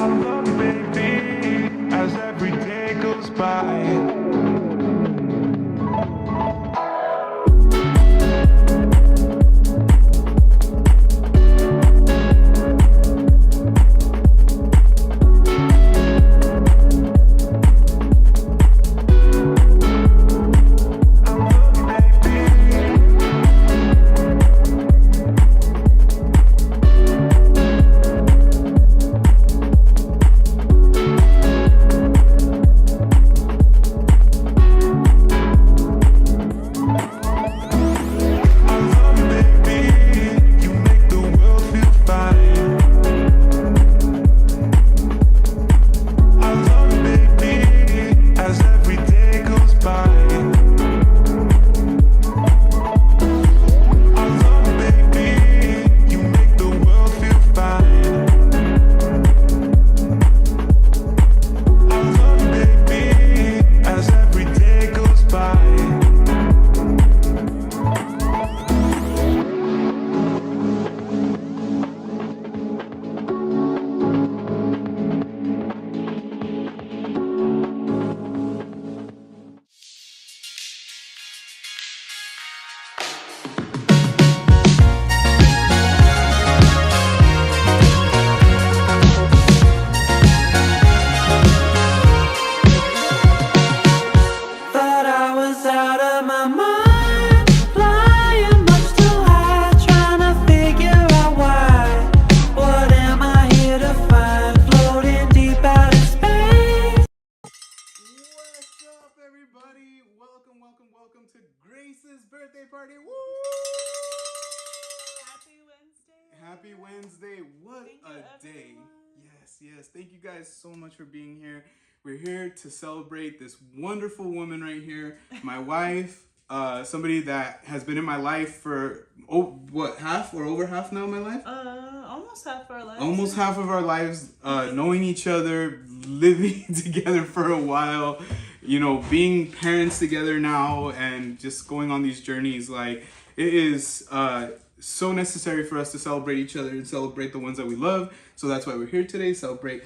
love you, baby, as every day goes by. Welcome to Grace's birthday party. Woo! Happy Wednesday. Happy Wednesday. What a day. Yes. Thank you guys so much for being here. We're here to celebrate this wonderful woman right here, my wife, somebody that has been in my life for, half or over half now of my life? Almost half our lives. Almost half of our lives, knowing each other, living together for a while, being parents together now, and just going on these journeys. Like, it is so necessary for us to celebrate each other and celebrate the ones that we love. So that's why we're here today, celebrate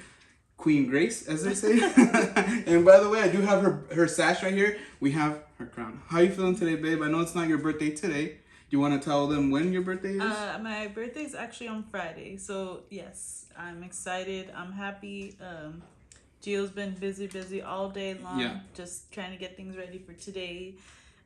Queen Grace, as they say. And by the way, I do have her sash right here. We have her crown. How you feeling today, babe? I know it's not your birthday today. Do you want to tell them when your birthday is? My birthday is actually on Friday. So, yes, I'm excited. I'm happy. Gio's been busy all day long, just trying to get things ready for today.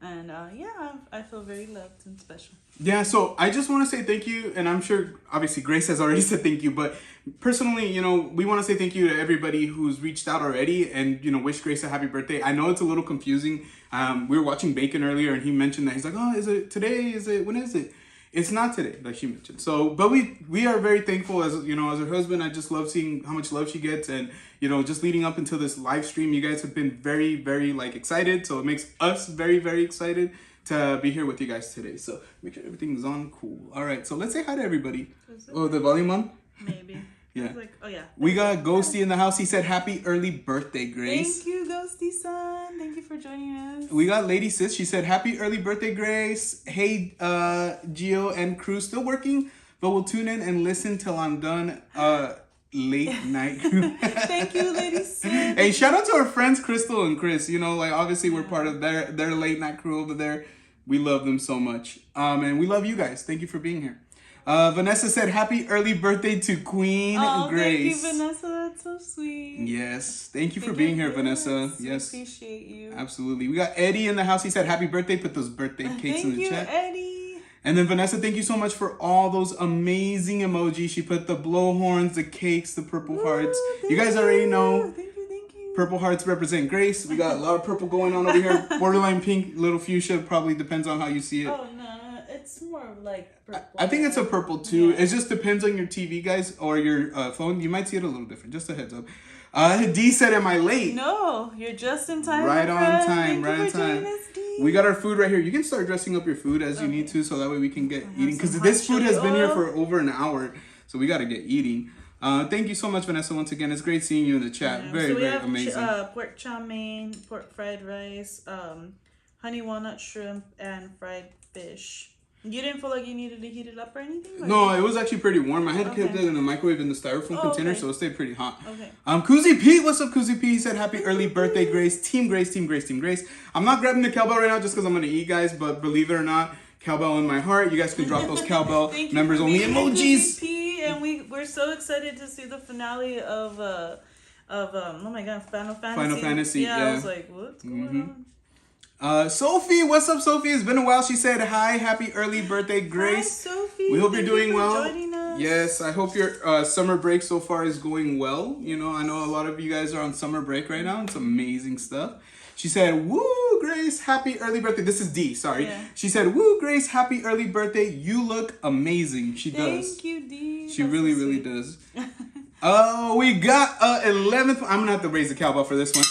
And I feel very loved and special. Yeah, so I just want to say thank you. And I'm sure, obviously, Grace has already said thank you. But personally, we want to say thank you to everybody who's reached out already and, wish Grace a happy birthday. I know it's a little confusing. We were watching Bacon earlier and he mentioned that. He's like, oh, is it today? When is it? It's not today, like she mentioned. So, but we are very thankful as her husband. I just love seeing how much love she gets, and just leading up until this live stream, you guys have been very, very excited. So it makes us very, very excited to be here with you guys today. So make sure everything's on cool. All right, so let's say hi to everybody. Oh, the volume on? Maybe. Yeah. Yeah. We got Ghosty in the house. He said happy early birthday, Grace. Thank you, Ghosty son. Thank you for joining us. We got Lady Sis. She said happy early birthday, Grace. Hey, Gio and crew, still working, but we'll tune in and listen till I'm done. Late night crew. Thank you, Lady Sis. Hey, shout out to our friends Crystal and Chris. Obviously we're part of their late night crew over there. We love them so much. And we love you guys. Thank you for being here. Vanessa said happy early birthday to Queen Grace. Thank you, Vanessa. That's so sweet. Yes. Thank you for being here, Vanessa. Yes. We appreciate you. Absolutely. We got Eddie in the house. He said happy birthday. Put those birthday cakes in the chat. Thank you, Eddie. And then Vanessa, thank you so much for all those amazing emojis. She put the blowhorns, the cakes, the purple hearts. You guys already know. Thank you. Purple hearts represent Grace. We got a lot of purple going on over here. Borderline pink, little fuchsia. Probably depends on how you see it. Oh, no. It's more of like purple. I think it's a purple too. Yeah. It just depends on your TV, guys, or your phone. You might see it a little different. Just a heads up. D said, am I late? No, you're just in time. Right on time. Thank right you on for time. This, D. We got our food right here. You can start dressing up your food as you need to, so that way we can get eating. Because this food has been here for over an hour, so we got to get eating. Thank you so much, Vanessa, once again. It's great seeing you in the chat. Very, very amazing. Pork chow mein, pork fried rice, honey walnut shrimp, and fried fish. You didn't feel like you needed to heat it up or anything? Or No, it was actually pretty warm. I had kept Okay. it in the microwave in the styrofoam container, okay. so it stayed pretty hot. Okay. Koozie Pete, what's up, Koozie Pete? He said, happy early birthday, Grace. Team Grace, Team Grace, Team Grace. I'm not grabbing the cowbell right now just because I'm going to eat, guys, but believe it or not, cowbell in my heart. You guys can drop those cowbell Thank you members for only being emojis. MVP, and we're so excited to see the finale of oh my god, Final Fantasy. Final Fantasy, Yeah, yeah. I was like, what's going on? Sophie, what's up, Sophie? It's been a while. She said, hi, happy early birthday, Grace. Hi, Sophie. We hope you're Thank doing you for well. joining us. Yes, I hope your summer break so far is going well. You know, I know a lot of you guys are on summer break right now. It's amazing stuff. She said, woo, Grace, happy early birthday. This is D, sorry. Yeah. She said, woo, Grace, happy early birthday. You look amazing. She does. Thank you, Dee. She That's really, so really sweet. does. Oh, we got 11th. I'm going to have to raise the cowbell for this one.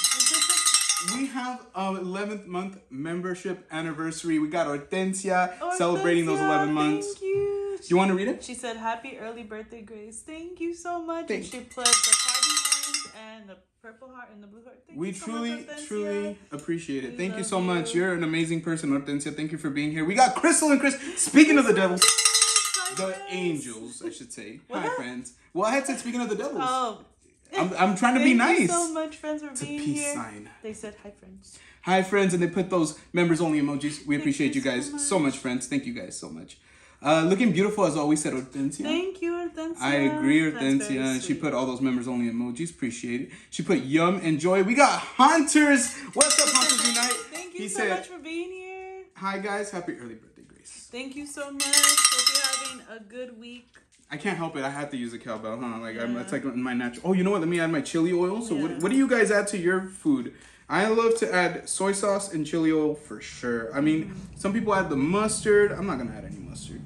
We have 11th month membership anniversary. We got Hortensia celebrating those 11 months. Thank you. You want to read it? She said, happy early birthday, Grace. Thank you so much. Thank and she put the party ones and the purple heart and the blue heart. Thank We you so much, truly, Hortensia. truly appreciate it. We Thank you love so much. you. You're an amazing person, Hortensia. Thank you for being here. We got Crystal and Chris. Speaking of the devils, Hi, the friends. angels, I should say. Hi, What? friends. Well, I had said speaking of the devils. Oh. I'm trying to be Thank you nice. so much, friends, for It's a being peace here. sign. They said hi, friends. Hi, friends, and they put those members only emojis. We appreciate you you so guys much. so much, friends. Thank you guys so much. Looking beautiful as always, said Hortensia. Thank you, Hortensia. I agree, That's very Hortensia. She sweet. put all those members only emojis. Appreciate it. She put yum and joy. We got Hunters. What's up, Hunters Unite? Thank you He so said, much for being here. hi, guys. Happy early birthday, Grace. Thank you so much. Hope you're having a good week. I can't help it. I have to use a cowbell, huh? Like, Yeah. it's like my natural. Oh, you know what? Let me add my chili oil. So, Yeah. what do you guys add to your food? I love to add soy sauce and chili oil for sure. I mean, some people add the mustard. I'm not gonna add any mustard.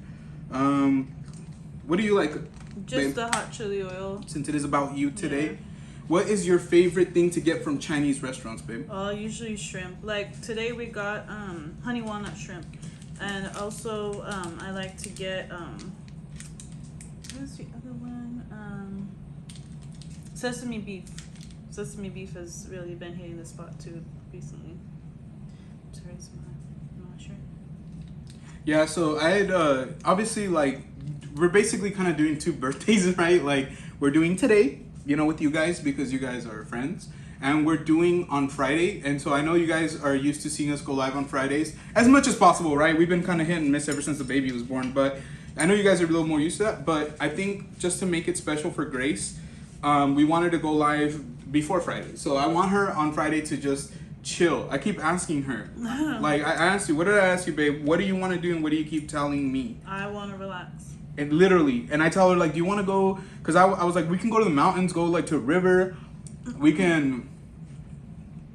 What do you like, Just babe? the hot chili oil. Since it is about you today, Yeah. what is your favorite thing to get from Chinese restaurants, babe? Usually shrimp. Like today we got honey walnut shrimp, and also I like to get what's the other one? Sesame beef. Sesame beef has really been hitting the spot too recently. Sorry, it's my shirt. Yeah, so I had obviously like we're basically kind of doing two birthdays, right? Like we're doing today, you know, with you guys because you guys are friends, and we're doing on Friday. And so I know you guys are used to seeing us go live on Fridays as much as possible, right? We've been kind of hit and miss ever since the baby was born, but I know you guys are a little more used to that. But I think just to make it special for Grace, we wanted to go live before Friday. So I want her on Friday to just chill. I keep asking her. Like, I asked you, what did I ask you, babe? What do you want to do and what do you keep telling me? I want to relax. And literally, and I tell her, like, do you want to go? Because I was like, we can go to the mountains, go, like, to a river. We can,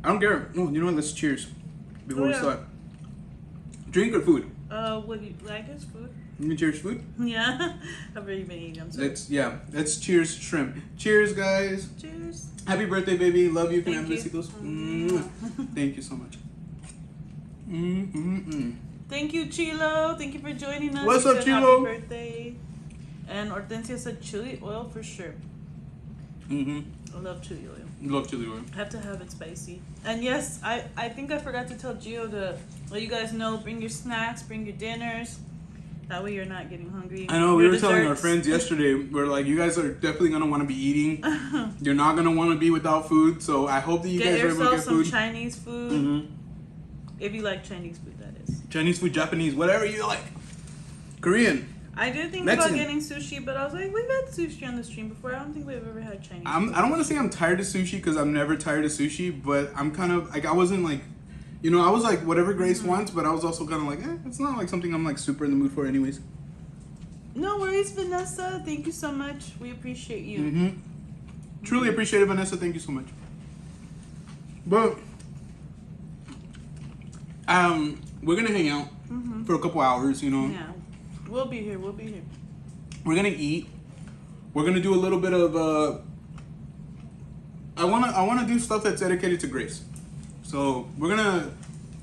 I don't care. No, you know what? Let's cheers before we yeah. start. Drink or food? What do you like? Is food? You can cheers food? Yeah, I've already been eating. I'm sorry. Let's cheers shrimp. Cheers, guys. Cheers. Happy birthday, baby. Love you. Can I have Thank you. besitos? Mwah. Thank you so much. Thank you, Chilo. Thank you for joining us. What's You up, said Chilo? Happy birthday. And Hortensia said chili oil for sure. I love chili oil. Love chili oil. Have to have it spicy. And yes, I think I forgot to tell Gio to let you guys know, bring your snacks, bring your dinners. That way you're not getting hungry. I know, we Your were telling our desserts. friends yesterday, we're like, you guys are definitely going to want to be eating. You're not going to want to be without food. So I hope that you Get guys are able to yourself get some food. Chinese food. If you like Chinese food, that is. Chinese food, Japanese, whatever you like. Korean. I did think Mexican. about getting sushi, but I was like, we've had sushi on the stream before. I don't think we've ever had Chinese food. I don't want to say I'm tired of sushi because I'm never tired of sushi, but I'm kind of, like, I wasn't like, you know, I was like, whatever Grace wants, but I was also kind of like, it's not like something I'm like super in the mood for anyways. No worries, Vanessa. Thank you so much. We appreciate you. Truly appreciate it, Vanessa. Thank you so much. But we're gonna hang out for a couple hours. You know, Yeah. We'll be here. We'll be here. we're gonna eat. We're gonna do a little bit of. I wanna do stuff that's dedicated to Grace. So we're gonna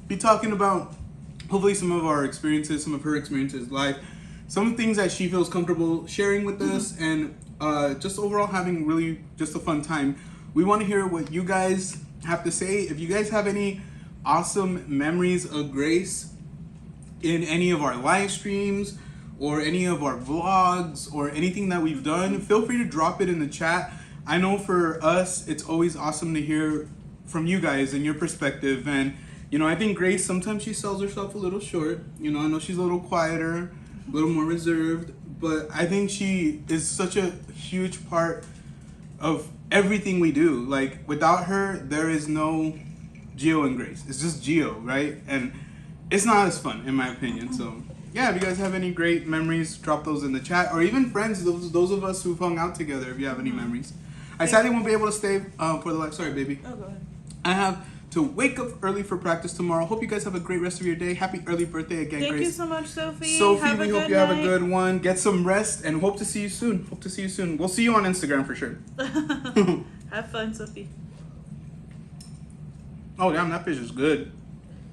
be talking about hopefully some of our experiences, some of her experiences live, some things that she feels comfortable sharing with us, and just overall having really just a fun time. We want to hear what you guys have to say. If you guys have any awesome memories of Grace, in any of our live streams or any of our vlogs or anything that we've done, feel free to drop it in the chat. I know for us, it's always awesome to hear from you guys and your perspective. And, you know, I think Grace, sometimes she sells herself a little short. You know, I know she's a little quieter, a little more reserved, but I think she is such a huge part of everything we do. Like, without her, there is no Gio and Grace. It's just Gio, right? And it's not as fun, in my opinion. So, yeah, if you guys have any great memories, drop those in the chat. Or even friends, those of us who've hung out together, if you have any memories. I sadly won't be able to stay for the live. Sorry, baby. Oh, go ahead. I have to wake up early for practice tomorrow. Hope you guys have a great rest of your day. Happy early birthday again, Thank Grace. you so much, Sophie. Sophie, Have we a hope good you have a night. good one. Get some rest and hope to see you soon. Hope to see you soon. We'll see you on Instagram for sure. Have fun, Sophie. Oh, damn, that fish is good.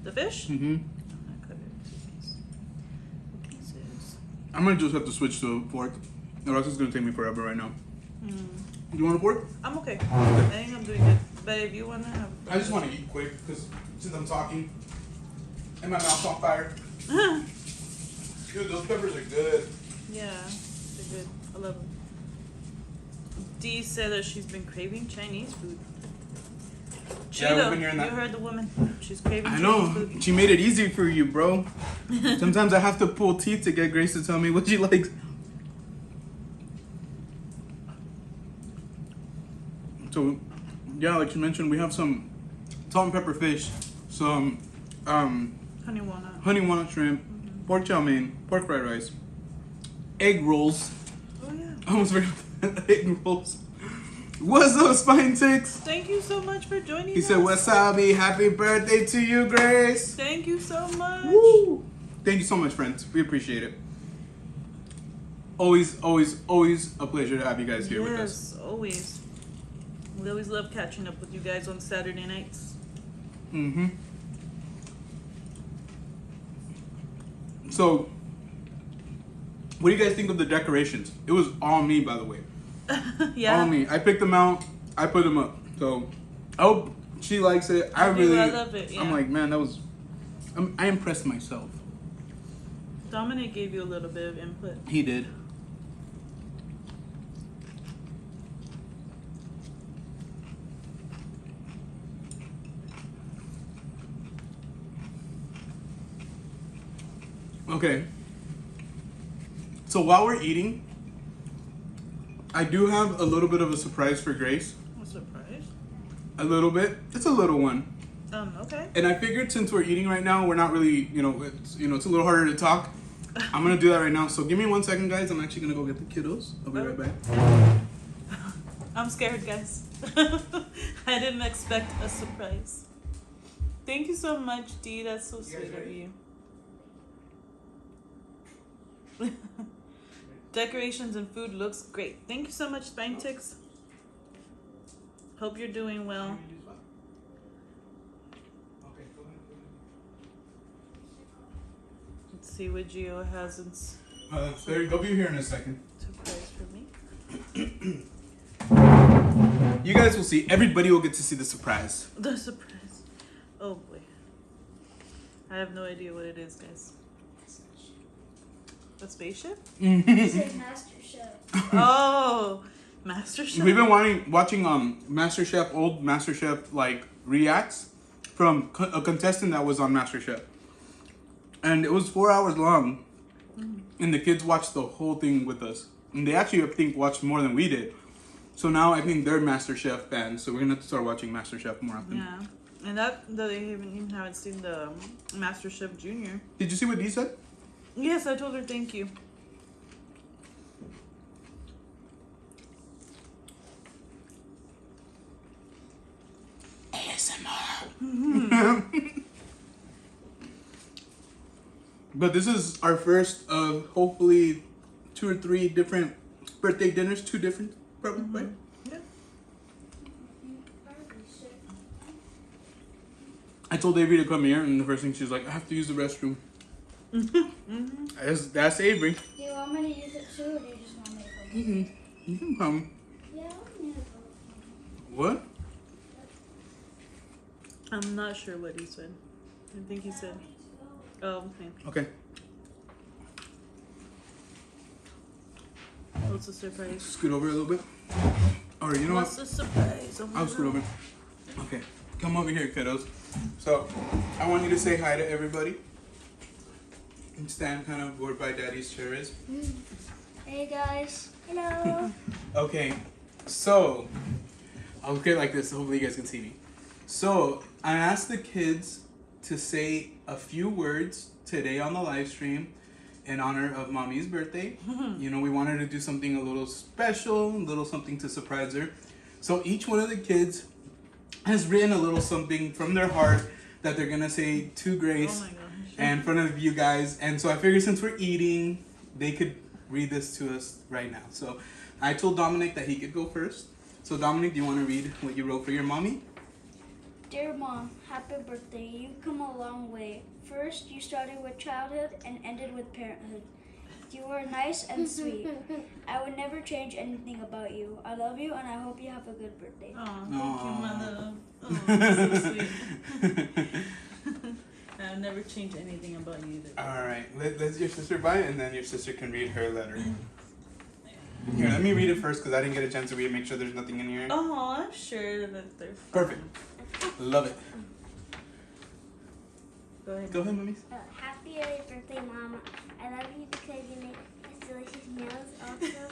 The fish? Mm-hmm. I cut it into pieces. I'm going to just have to switch to a fork. Or else it's going to take me forever right now. You want a fork? I'm okay. I think I'm doing good. But if you want to have... I just want to eat quick because since I'm talking and my mouth's on fire. Dude, those peppers are good. Yeah, they're good. I love them. Dee said that she's been craving Chinese food. Yeah, we've Cheeto, been hearing that. you heard the woman. She's craving I Chinese know. food. She made it easy for you, bro. Sometimes I have to pull teeth to get Grace to tell me what she likes. So, yeah, like you mentioned, we have some salt and pepper fish, some Honey walnut. honey walnut shrimp, pork chow mein, pork fried rice, egg rolls. Oh, yeah. I almost forgot egg rolls. What's up, Spine Ticks? Thank you so much for joining He us. said, Wasabi, happy birthday to you, Grace. Thank you so much. Woo! Thank you so much, friends. We appreciate it. Always, always, always a pleasure to have you guys here with us. Yes, always. We always love catching up with you guys on Saturday nights. Mm-hmm. So, what do you guys think of the decorations? It was all me, by the way. Yeah. All me. I picked them out. I put them up. So, I hope she likes it. I love it. Yeah. I'm like, man, that was... I impressed myself. Dominic gave you a little bit of input. He did. Okay. So while we're eating, I do have a little bit of a surprise for Grace. A surprise. A little bit. It's a little one. Okay. And I figured since we're eating right now, we're not really, it's a little harder to talk. I'm gonna do that right now. So give me 1 second, guys. I'm actually gonna go get the kiddos. I'll be right back. I'm scared, guys. I didn't expect a surprise. Thank you so much, Dee. That's so sweet of you. Decorations and food looks great. Thank you so much, Spine Ticks. Hope you're doing well. Let's see what Gio has in There you go. Be here in a second. surprise for me. You guys will see. Everybody will get to see the surprise. The surprise. Oh boy. I have no idea what it is, guys. A spaceship? It says Master Chef. Oh, MasterChef. We've been watching MasterChef, old MasterChef like reacts from a contestant that was on MasterChef, and it was 4 hours long, and the kids watched the whole thing with us, and they actually I think watched more than we did. So now I think they're MasterChef fans, so we're gonna have to start watching MasterChef more often. Yeah, and that they even haven't seen the MasterChef Junior. Did you see what Dee said? Yes, I told her thank you. ASMR. But this is our first of hopefully 2 or 3 different birthday dinners. 2 different, probably, right? Yeah. I told Avery to come here, and the first thing she's like, I have to use the restroom. That's Avery. Do you want me to use it too, or do you just want me to go? You can come. Yeah, I want me to go. What? I'm not sure what he said. I think he said. Oh, okay. Okay. What's the surprise? Scoot over a little bit. Or you know What's what? the surprise? Oh, I'll scoot over. Okay. Come over here, kiddos. So, I want you to say hi to everybody. And stand kind of where by Daddy's chair is. Hey guys. Hello. Okay. So, I'll get like this so hopefully you guys can see me. So, I asked the kids to say a few words today on the live stream in honor of Mommy's birthday. You know, we wanted to do something a little special, a little something to surprise her. So each one of the kids has written a little something from their heart that they're gonna say to Grace Oh my gosh. in front of you guys. And so I figured since we're eating, they could read this to us right now. So I told Dominic that he could go first. So Dominic, do you want to read what you wrote for your mommy? Dear Mom, happy birthday. You've come a long way. First, you started with childhood and ended with parenthood. You were nice and sweet. I would never change anything about you. I love you and I hope you have a good birthday. Oh, thank you, mother. Oh, so sweet. I'll never change anything about you either. Alright, let's your sister buy it and then your sister can read her letter. Here, let me read it first because I didn't get a chance to read it. Make sure there's nothing in here. Oh, I'm sure that they're fine. Perfect. Love it. Go ahead. Go ahead, mummies. Happy early birthday, Mom. I love you because you make us delicious meals. Also,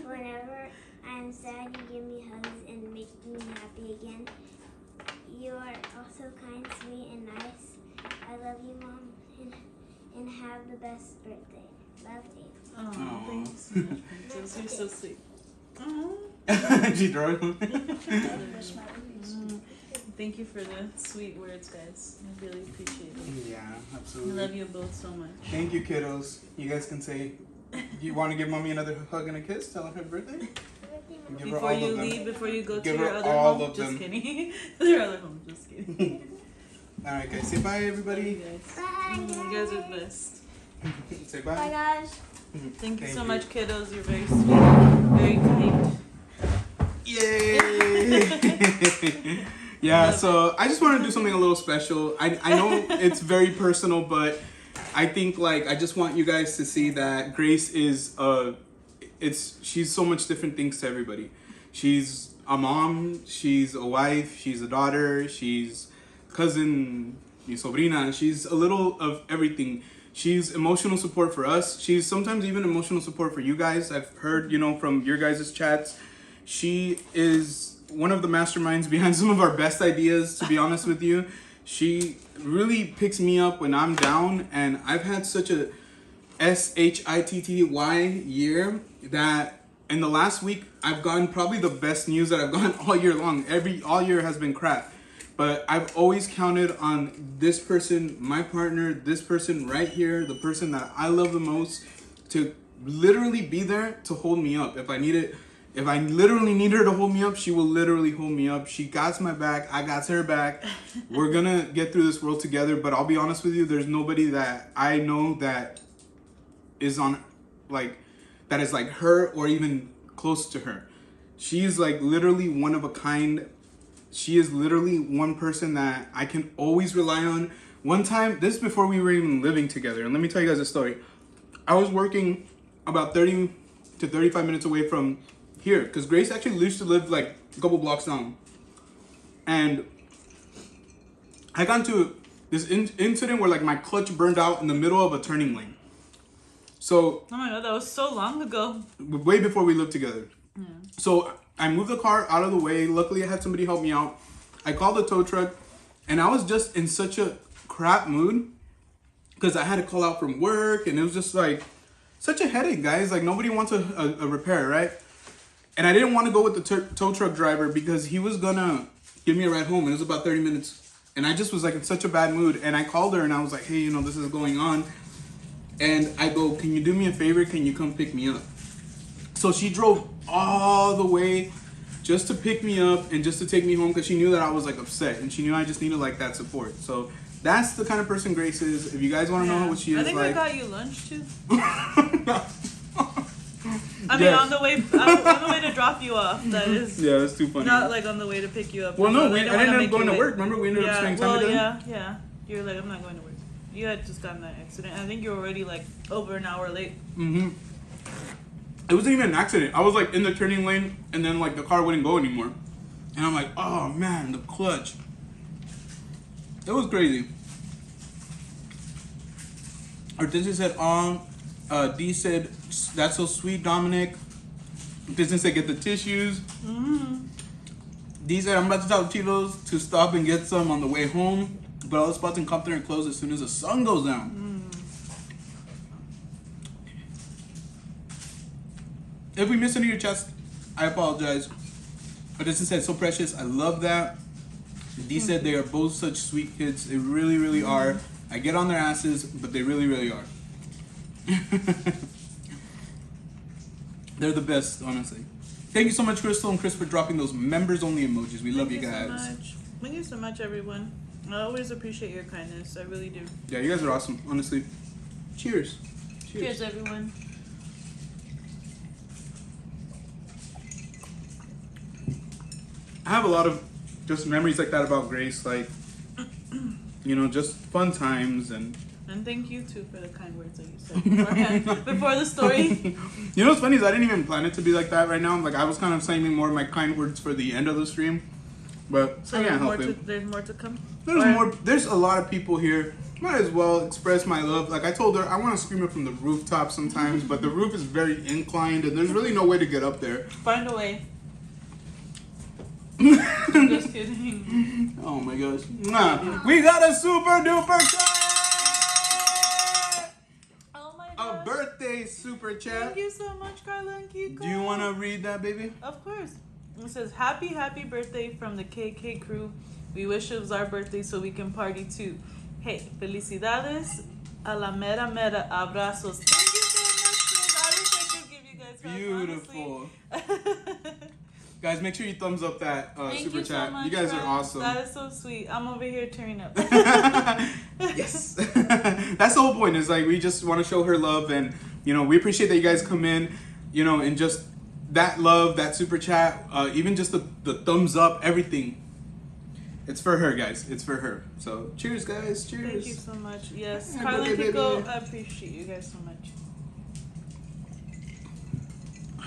whenever I'm sad, you give me hugs and make me happy again. You are also kind, sweet, and nice. I love you, Mom, and have the best birthday. Love you. Oh, Aw. thanks so much, Princess. You're so sweet. Oh. She throws them. Thank you for the sweet words, guys. I really appreciate it. Yeah, I absolutely. love you both so much. Thank you, kiddos. You guys can say, you want to give mommy another hug and a kiss? Tell her happy birthday? Give her Before all you of them. leave, before you go to Give your her other all home, of just them. kidding. Your other home, just kidding. Alright, guys. Say bye, Love you everybody. guys. Bye, You guys are the best. Say Bye bye. guys. Thank you Thank so you. much, kiddos. You're very sweet, very kind. Yay! Yeah, so I just want to do something a little special. I know it's very personal, but I think like I just want you guys to see that Grace is she's so much different things to everybody. She's a mom, she's a wife, she's a daughter, she's cousin, mi sobrina. She's a little of everything. She's emotional support for us. She's sometimes even emotional support for you guys. I've heard, from your guys' chats. She is one of the masterminds behind some of our best ideas, to be honest with you. She really picks me up when I'm down, and I've had such a SHITTY year that in the last week I've gotten probably the best news that I've gotten all year long. All year has been crap. But I've always counted on this person, my partner, this person right here, the person that I love the most, to literally be there to hold me up. If I literally need her to hold me up, she will literally hold me up. She got my back, I got her back. We're gonna get through this world together, but I'll be honest with you, there's nobody that I know that is that is like her or even close to her. She's like literally one of a kind. She is literally one person that I can always rely on. One time, this is before we were even living together, and let me tell you guys a story. I was working about 30 to 35 minutes away from here, because Grace actually used to live like a couple blocks down. And I got into this incident where like my clutch burned out in the middle of a turning lane. So, Oh my god, that was so long ago. way before we lived together. Yeah. So I moved the car out of the way. Luckily, I had somebody help me out. I called the tow truck, and I was just in such a crap mood because I had to call out from work, and it was just like such a headache, guys. Like nobody wants a repair, right? And I didn't want to go with the tow truck driver because he was gonna give me a ride home, and it was about 30 minutes. And I just was like in such a bad mood, and I called her, and I was like, hey, this is going on. And I go, can you do me a favor? Can you come pick me up? So she drove all the way just to pick me up and just to take me home because she knew that I was like upset and she knew I just needed like that support. So that's the kind of person Grace is. If you guys want to know what she is I think like. I got you lunch too. No. I mean, on the way to drop you off. That is. Yeah, that's too funny. Not like on the way to pick you up. Well, no, Because I didn't end up going to work. Remember, we ended up spending time together. Yeah. You were like, I'm not going to work. You had just gotten that accident. I think you were already like over an hour late. Mm-hmm. It wasn't even an accident. I was like in the turning lane, and then like the car wouldn't go anymore, and I'm like, oh man, the clutch. It was crazy. Artisan said, D said, that's so sweet, Dominic. Artisan said, get the tissues. Mm-hmm. D said, I'm about to tell Chilos to stop and get some on the way home, but all the spots in Compton are closed as soon as the sun goes down. If we missed any of your chats, I apologize. Artisan said, so precious. I love that. D said, they are both such sweet kids. They really, really are. I get on their asses, but they really, really are. They're the best, honestly. Thank you so much, Crystal and Chris, for dropping those members-only emojis. We love you guys. So much. Thank you so much, everyone. I always appreciate your kindness. I really do. Yeah, you guys are awesome, honestly. Cheers. Cheers, everyone. I have a lot of just memories like that about Grace, like, you know, just fun times and thank you too for the kind words that you said beforehand, before the story. You know what's funny is I didn't even plan it to be like that right now. Like I was kind of saving more of my kind words for the end of the stream, but So I can't help it. there's more to come. There's more. There's a lot of people here. Might as well express my love. Like I told her, I want to scream it from the rooftop sometimes, but the roof is very inclined and there's really no way to get up there. Find a way. Just kidding. Oh my gosh. Nah. We got a super duper chat! Oh my A gosh. birthday super chat. Thank you so much, Carla and Kiko. Do you want to read that, baby? Of course. It says, happy birthday from the KK crew. We wish it was our birthday so we can party too. Hey, felicidades. A la mera mera. Abrazos. Thank you so much, sis. I wish I could give you guys hugs, Beautiful. honestly. Guys, make sure you thumbs up that Thank super you chat. so much, You guys are Ryan. awesome. That is so sweet. I'm over here tearing up. Yes. That's the whole point. Is like we just want to show her love, and you know we appreciate that you guys come in, you know, and just that love, that super chat, even just the thumbs up, everything. It's for her, guys. It's for her. So cheers, guys. Cheers. Thank you so much. Yes, Yeah, Carla and baby, Kiko, baby. I appreciate you guys so much.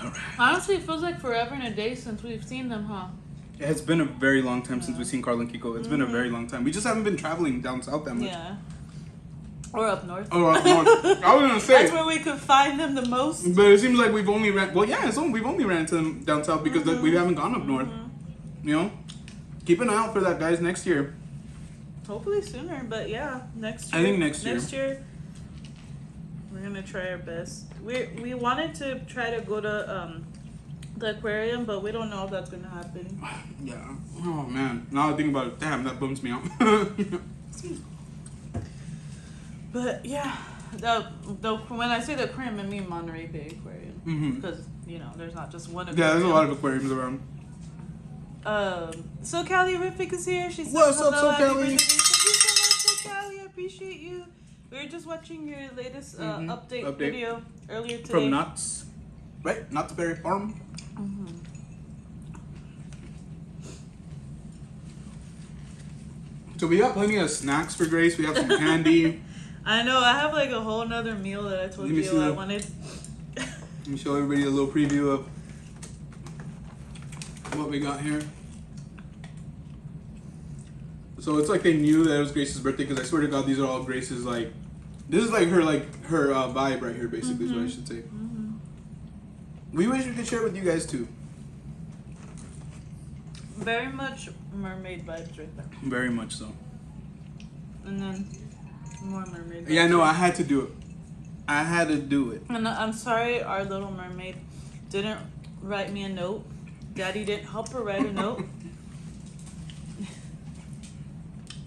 All right. Honestly, it feels like forever and a day since we've seen them, huh? It's been a very long time since we've seen Carla and Kiko. It's been a very long time. We just haven't been traveling down south that much. Yeah. Or up north. Oh, up north. I was gonna say. That's where we could find them the most. But it seems like we've only ran. Well, yeah, we've only ran into them down south because we haven't gone up north. You know, keep an eye out for that, guys. Next year. Hopefully sooner, but yeah, next year. I think next year. Next year, we're gonna try our best. We wanted to try to go to the aquarium, but we don't know if that's gonna happen. Yeah. Oh man. Now I think about it, damn, that bums me out. But yeah, the when I say the aquarium, I mean Monterey Bay Aquarium, because you know there's not just one aquarium. Yeah, there's a lot of aquariums around. So Callierific is here. She says, What's up, hello, So happy Callie? birthday. Thank you so much, So Callie. I appreciate you. We were just watching your latest update video earlier today. From Nuts, right? Knott's Berry Farm. So we got plenty of snacks for Grace. We have some candy. I know. I have like a whole nother meal that I told Let me see you I that. wanted. Let me show everybody a little preview of what we got here. So it's like they knew that it was Grace's birthday because I swear to God, these are all Grace's like. This is like her vibe right here, basically is what I should say. We wish we could share it with you guys too. Very much mermaid vibes right there. Very much so. And then more mermaid vibes. Yeah, no, I had to do it. I had to do it. And I'm sorry our little mermaid didn't write me a note. Daddy didn't help her write a note.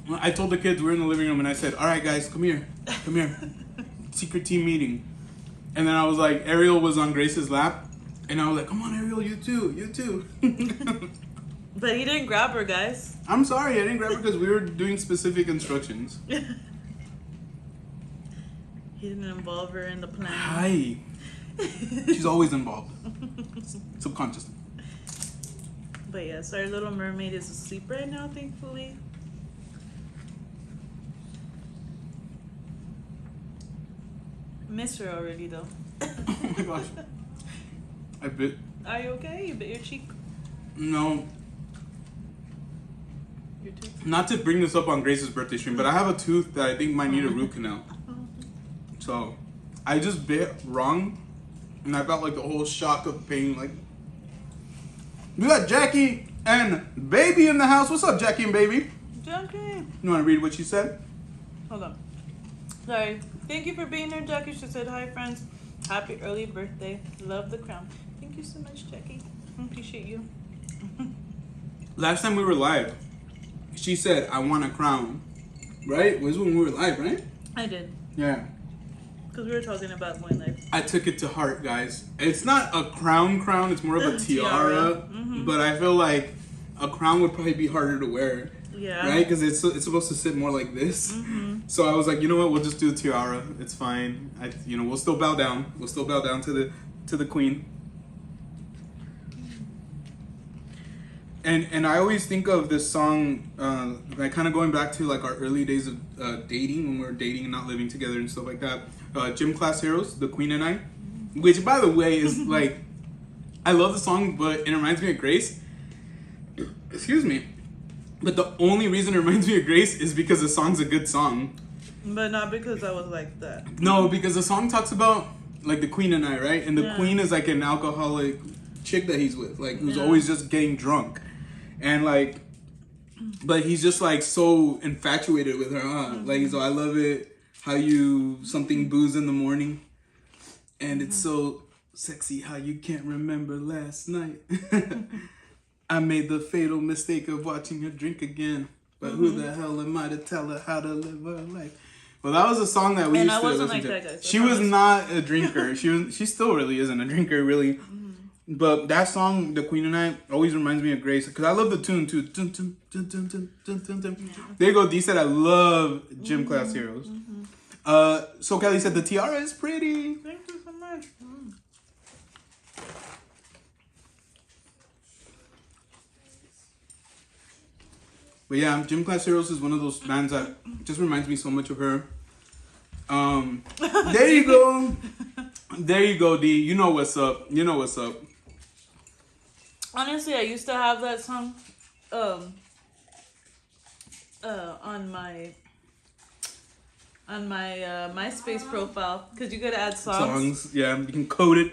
I told the kids we're in the living room and I said, all right, guys, come here. Secret team meeting. And then I was like, Ariel was on Grace's lap. And I was like, come on, Ariel, you too. But he didn't grab her, guys. I'm sorry, I didn't grab her because we were doing specific instructions. He didn't involve her in the plan. Hi. She's always involved. Subconsciously. But yes, our little mermaid is asleep right now, thankfully. miss her already though. Oh my gosh. I bit. Are you okay? You bit your cheek? No. Your tooth? Not to bring this up on Grace's birthday stream, but I have a tooth that I think might need a root canal. So, I just bit wrong, and I felt like the whole shock of pain. Like, we got Jackie and Baby in the house. What's up, Jackie and Baby? Jackie. You want to read what she said? Hold on. Sorry. Thank you for being here, Jackie. She said, hi, friends. Happy early birthday. Love the crown. Thank you so much, Jackie. I appreciate you. Last time we were live, she said, I want a crown. Right? It was when we were live, right? I did. Yeah. Because we were talking about going live. I took it to heart, guys. It's not a crown, it's more of a tiara. But I feel like a crown would probably be harder to wear. Yeah. Right? Because it's supposed to sit more like this. So I was like, you know what? We'll just do a tiara. It's fine. We'll still bow down. We'll still bow down to the queen. And I always think of this song, like kind of going back to like our early days of dating, when we were dating and not living together and stuff like that. Gym Class Heroes, The Queen and I, which by the way is like, I love the song, but it reminds me of Grace. Excuse me. But the only reason it reminds me of Grace is because the song's a good song. But not because I was like that. No, because the song talks about like the queen and I, right? And the queen is like an alcoholic chick that he's with, like who's always just getting drunk. And like, but he's just like so infatuated with her, huh? Like, so I love it how you something booze in the morning. And it's so sexy how you can't remember last night. I made the fatal mistake of watching her drink again. But who the hell am I to tell her how to live her life? Well, that was a song that we used to listen to. That, she was not a drinker. She still really isn't a drinker, really. But that song, The Queen and I, always reminds me of Grace. Because I love the tune, too. Dun, dun, dun, dun, dun, dun, dun, dun. There you go. Dee said, I love Gym Class Heroes. So Kelly said, the tiara is pretty. Thank you so much. But yeah, Gym Class Heroes is one of those bands that just reminds me so much of her. There you go. There you go, D. You know what's up. You know what's up. Honestly, I used to have that song on my MySpace profile, because you could add songs. Yeah, you can code it.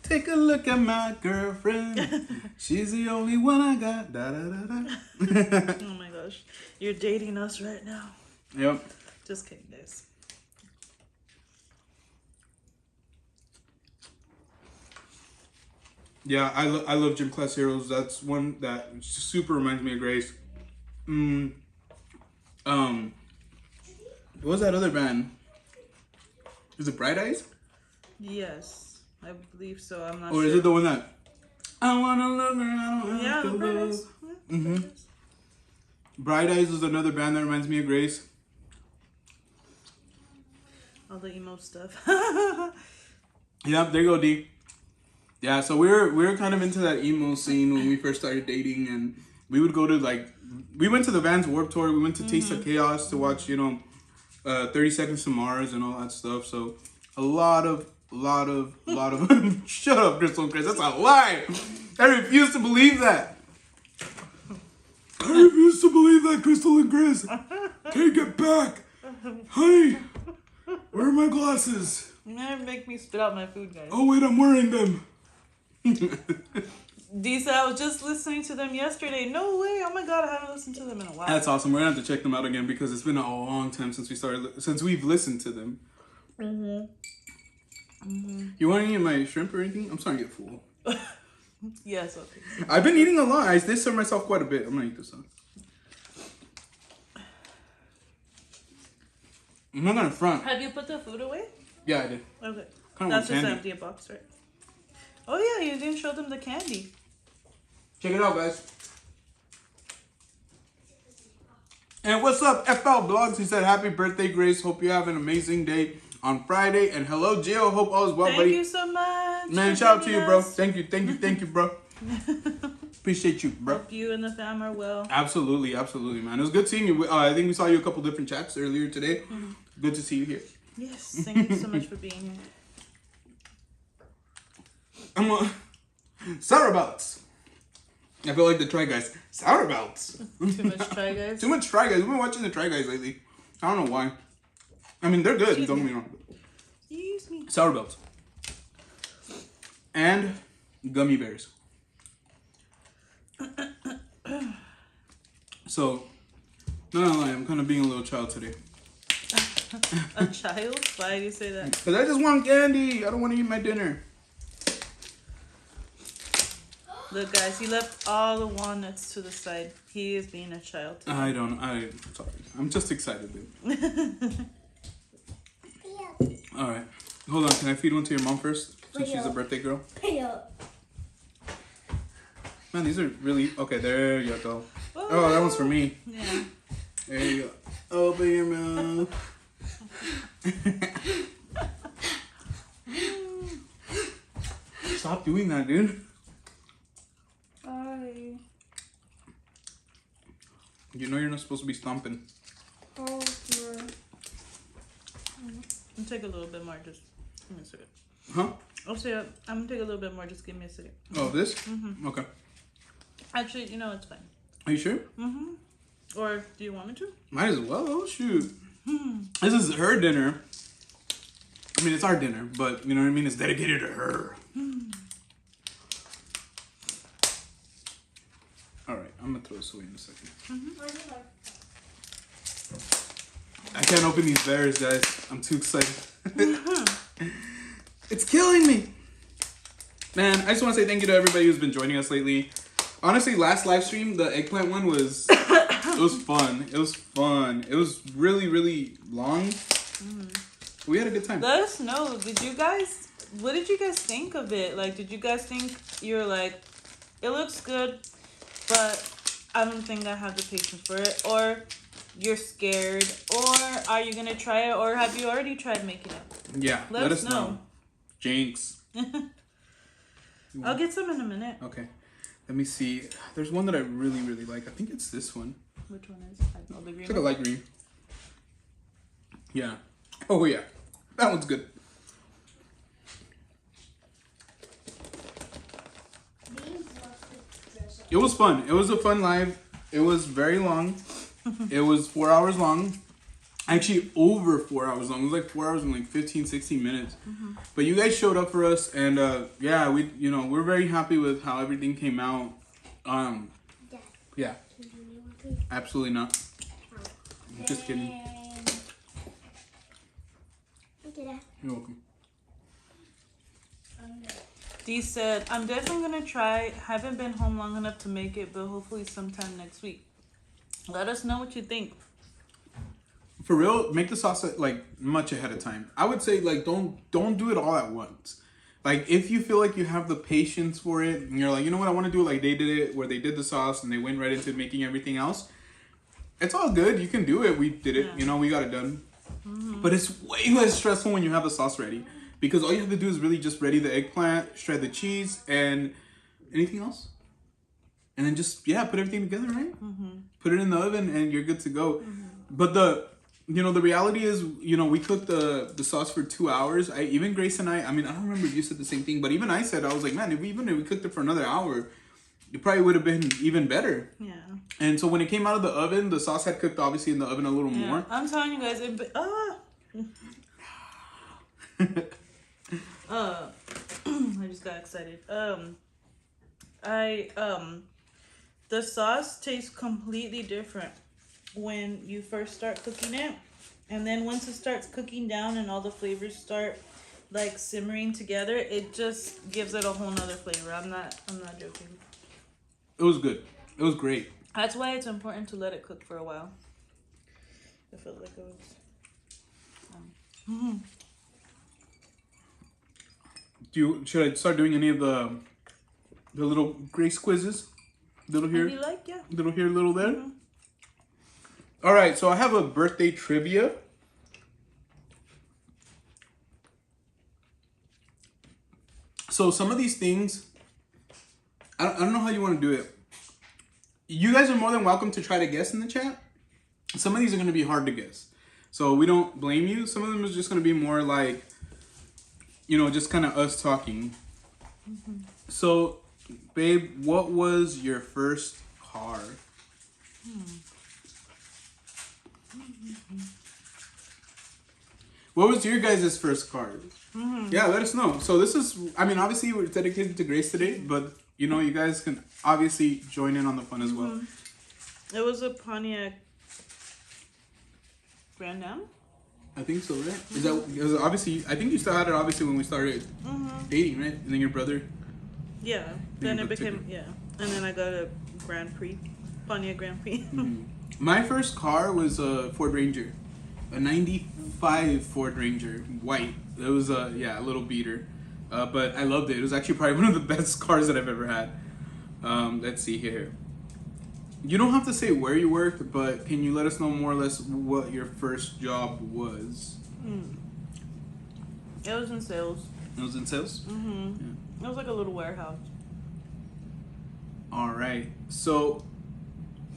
Take a look at my girlfriend. She's the only one I got. Da, da, da, da. Oh my gosh. You're dating us right now. Yep. Just kidding, guys. Yeah, I love Gym Class Heroes. That's one that super reminds me of Grace. What was that other band? Is it Bright Eyes? Yes, I believe so. I'm not sure. Or is it the one that I wanna love her, I don't have to love. Yeah, Bright Eyes is another band that reminds me of Grace. All the emo stuff. Yep, there you go, D. Yeah, so we were kind of into that emo scene when we first started dating, and we would go to we went to the Vans Warped Tour. We went to Taste of Chaos to watch 30 Seconds to Mars and all that stuff. So a lot of shut up, Crystal and Chris. That's a lie. I refuse to believe that. I refuse to believe that, Crystal and Chris. Take it back. Honey, where are my glasses? You never make me spit out my food, guys. Oh wait, I'm wearing them. Dee said, I was just listening to them yesterday. No way. Oh my god, I haven't listened to them in a while. That's awesome. We're gonna have to check them out again because it's been a long time since we've listened to them. You want any of my shrimp or anything? I'm starting to get full. Yes, okay. I've been eating a lot. I did serve myself quite a bit. I'm gonna eat this one. I'm not gonna front. Have you put the food away? Yeah, I did. Okay. Kinda That's want just candy. empty a box, right? Oh yeah, you didn't show them the candy. Check it out, guys. And what's up, FL Blogs? He said, happy birthday, Grace. Hope you have an amazing day on Friday. And hello, Gio. Hope all is well, buddy. Thank you so much. Man, shout out to you, bro. Thank you, bro. Appreciate you, bro. Hope you and the fam are well. Absolutely, man. It was good seeing you. I think we saw you a couple different chats earlier today. Good to see you here. Yes, thank you so much for being here. Sour belts. I feel like the Try Guys. Sour belts. Too much Try Guys. Too much Try Guys. We've been watching the Try Guys lately. I don't know why. I mean, they're good. Excuse Don't me. get me wrong. Excuse me. Sour belts. And gummy bears. So, not gonna lie, I'm kind of being a little child today. A child? Why do you say that? Because I just want candy. I don't want to eat my dinner. Look, guys, he left all the walnuts to the side. He is being a child. I'm sorry. I'm just excited, dude. All right. Hold on. Can I feed one to your mom first? Since she's a birthday girl. Man, these are really... Okay, there you go. Oh, that one's for me. Yeah. There you go. Open your mouth. Stop doing that, dude. You know you're not supposed to be stomping. I'll take a little bit more. Just give me a second. Huh? I'll say I'm gonna take a little bit more. Just give me a second. Oh, this? Mm-hmm. Okay. Actually, you know it's fine. Are you sure? Mm-hmm. Or do you want me to? Might as well. Oh, shoot. This is her dinner. I mean, it's our dinner, but you know what I mean? It's dedicated to her. All right, I'm going to throw this away in a second. I can't open these bears, guys. I'm too excited. It's killing me. Man, I just want to say thank you to everybody who's been joining us lately. Honestly, last live stream, the eggplant one was... it was fun. It was fun. It was really, really long. We had a good time. Let us know. What did you guys think of it? Like, did you guys think you're like, it looks good, but I don't think I have the patience for it? Or you're scared? Or are you gonna try it? Or have you already tried making it? Yeah, let us know. Jinx. I'll get some in a minute. Okay. Let me see. There's one that I really, really like. I think it's this one. Which one is? I know the green It's like a one. light green. Yeah. Oh, yeah. That one's good. It was fun. It was a fun live. It was very long. It was 4 hours long. Actually, over 4 hours long. It was like 4 hours and like 15, 16 minutes. But you guys showed up for us, and yeah, we're very happy with how everything came out. Yeah. Absolutely not. Just kidding. You're welcome. Dee said, I'm definitely gonna try. Haven't been home long enough to make it, but hopefully sometime next week. Let us know what you think. For real, make the sauce like much ahead of time. I would say like don't do it all at once. Like if you feel like you have the patience for it and you're like, you know what, I want to do it like they did it, where they did the sauce and they went right into making everything else. It's all good. You can do it. We did it. Yeah. You know, we got it done. But it's way less stressful when you have the sauce ready, because all you have to do is really just ready the eggplant, shred the cheese, and anything else. And then just, put everything together, right? Put it in the oven and you're good to go. But the reality is, we cooked the sauce for 2 hours. Even Grace and I mean, I don't remember if you said the same thing, but even I said, I was like, man, if we cooked it for another hour, it probably would have been even better. Yeah. And so when it came out of the oven, the sauce had cooked obviously in the oven a little more. I'm telling you guys, I just got excited. The sauce tastes completely different when you first start cooking it, and then once it starts cooking down and all the flavors start like simmering together, it just gives it a whole nother flavor. I'm not joking. It was good. It was great. That's why it's important to let it cook for a while. I felt like it was. Should I start doing any of the little Grace quizzes? Little here, You like, yeah. little here, little there. All right, so I have a birthday trivia. So some of these things, I don't know how you want to do it. You guys are more than welcome to try to guess in the chat. Some of these are going to be hard to guess. So we don't blame you. Some of them is just gonna be more like, just kind of us talking. So, babe, what was your first car? What was your guys' first car? Yeah, let us know. So this is, obviously we're dedicated to Grace today, but you guys can obviously join in on the fun as well. It was a Pontiac Grand Am. I think so, right? Is that, because obviously, I think you still had it obviously when we started dating, right? And then your brother. Yeah. Then it became, and then I got a Grand Prix, Pontiac Grand Prix. My first car was a Ford Ranger, a '95 Ford Ranger, white. It was a little beater, but I loved it. It was actually probably one of the best cars that I've ever had. Let's see here. You don't have to say where you worked, but can you let us know more or less what your first job was? It was in sales. It was in sales? It was like a little warehouse. All right. So,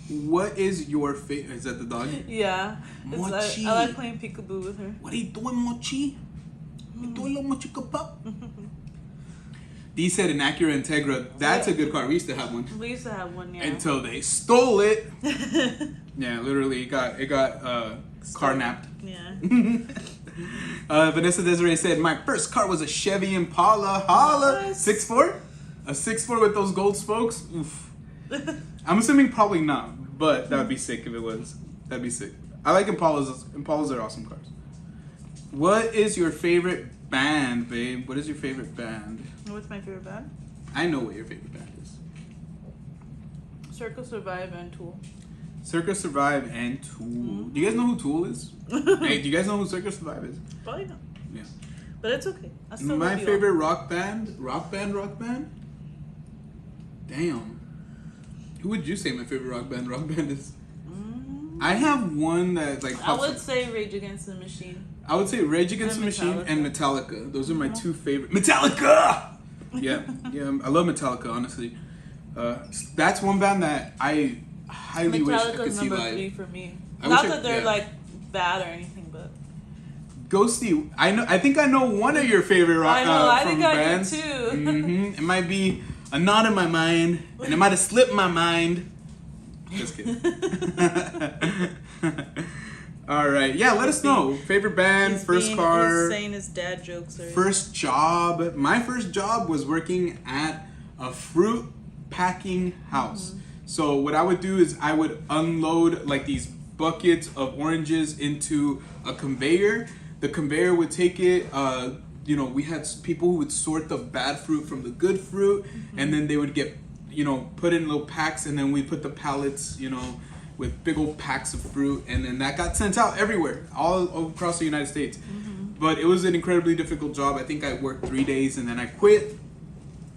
what is your favorite? Is that the dog? Yeah. Mochi. I like playing peekaboo with her. What are you doing, Mochi? You doing, little Mochi Kapap? D said an Acura Integra. That's a good car. We used to have one. We used to have one, yeah. Until they stole it. Yeah, literally, it got car napped. Yeah. Vanessa Desiree said, my first car was a Chevy Impala. Holla. 6'4"? A 6'4" with those gold spokes? Oof. I'm assuming probably not, but that would be sick if it was. That'd be sick. I like Impalas. Impalas are awesome cars. What is your favorite band, babe? What is your favorite band? What's my favorite band? I know what your favorite band is. Circle Survive and Tool. Circus Survive and Tool. Do you guys know who Tool is? Hey, do you guys know who Circus Survive is? Probably not. Yeah. But it's okay. I still My love you favorite rock band? Damn. Who would you say my favorite rock band is? I have one that like I pops would up. say Rage Against the Machine. I would say Rage Against the And Machine Metallica. and Metallica. Those are my two favorite. Metallica! Yeah, I love Metallica, honestly. That's one band that I highly wish I could Metallica's see number live. 3 for me. I Not wish that they're yeah. like bad or anything, but Ghosty, I think I know one of your favorite rock I know, I from think I do bands. too. It might be a knot in my mind, and it might have slipped my mind. Just kidding. All right, yeah. Let us know favorite band, first car, He's saying his dad jokes. Or first job. My first job was working at a fruit packing house. So what I would do is I would unload like these buckets of oranges into a conveyor. The conveyor would take it. We had people who would sort the bad fruit from the good fruit, and then they would get, put in little packs, and then we put the pallets, with big old packs of fruit, and then that got sent out everywhere, all across the United States. But it was an incredibly difficult job. I think I worked 3 days, and then I quit,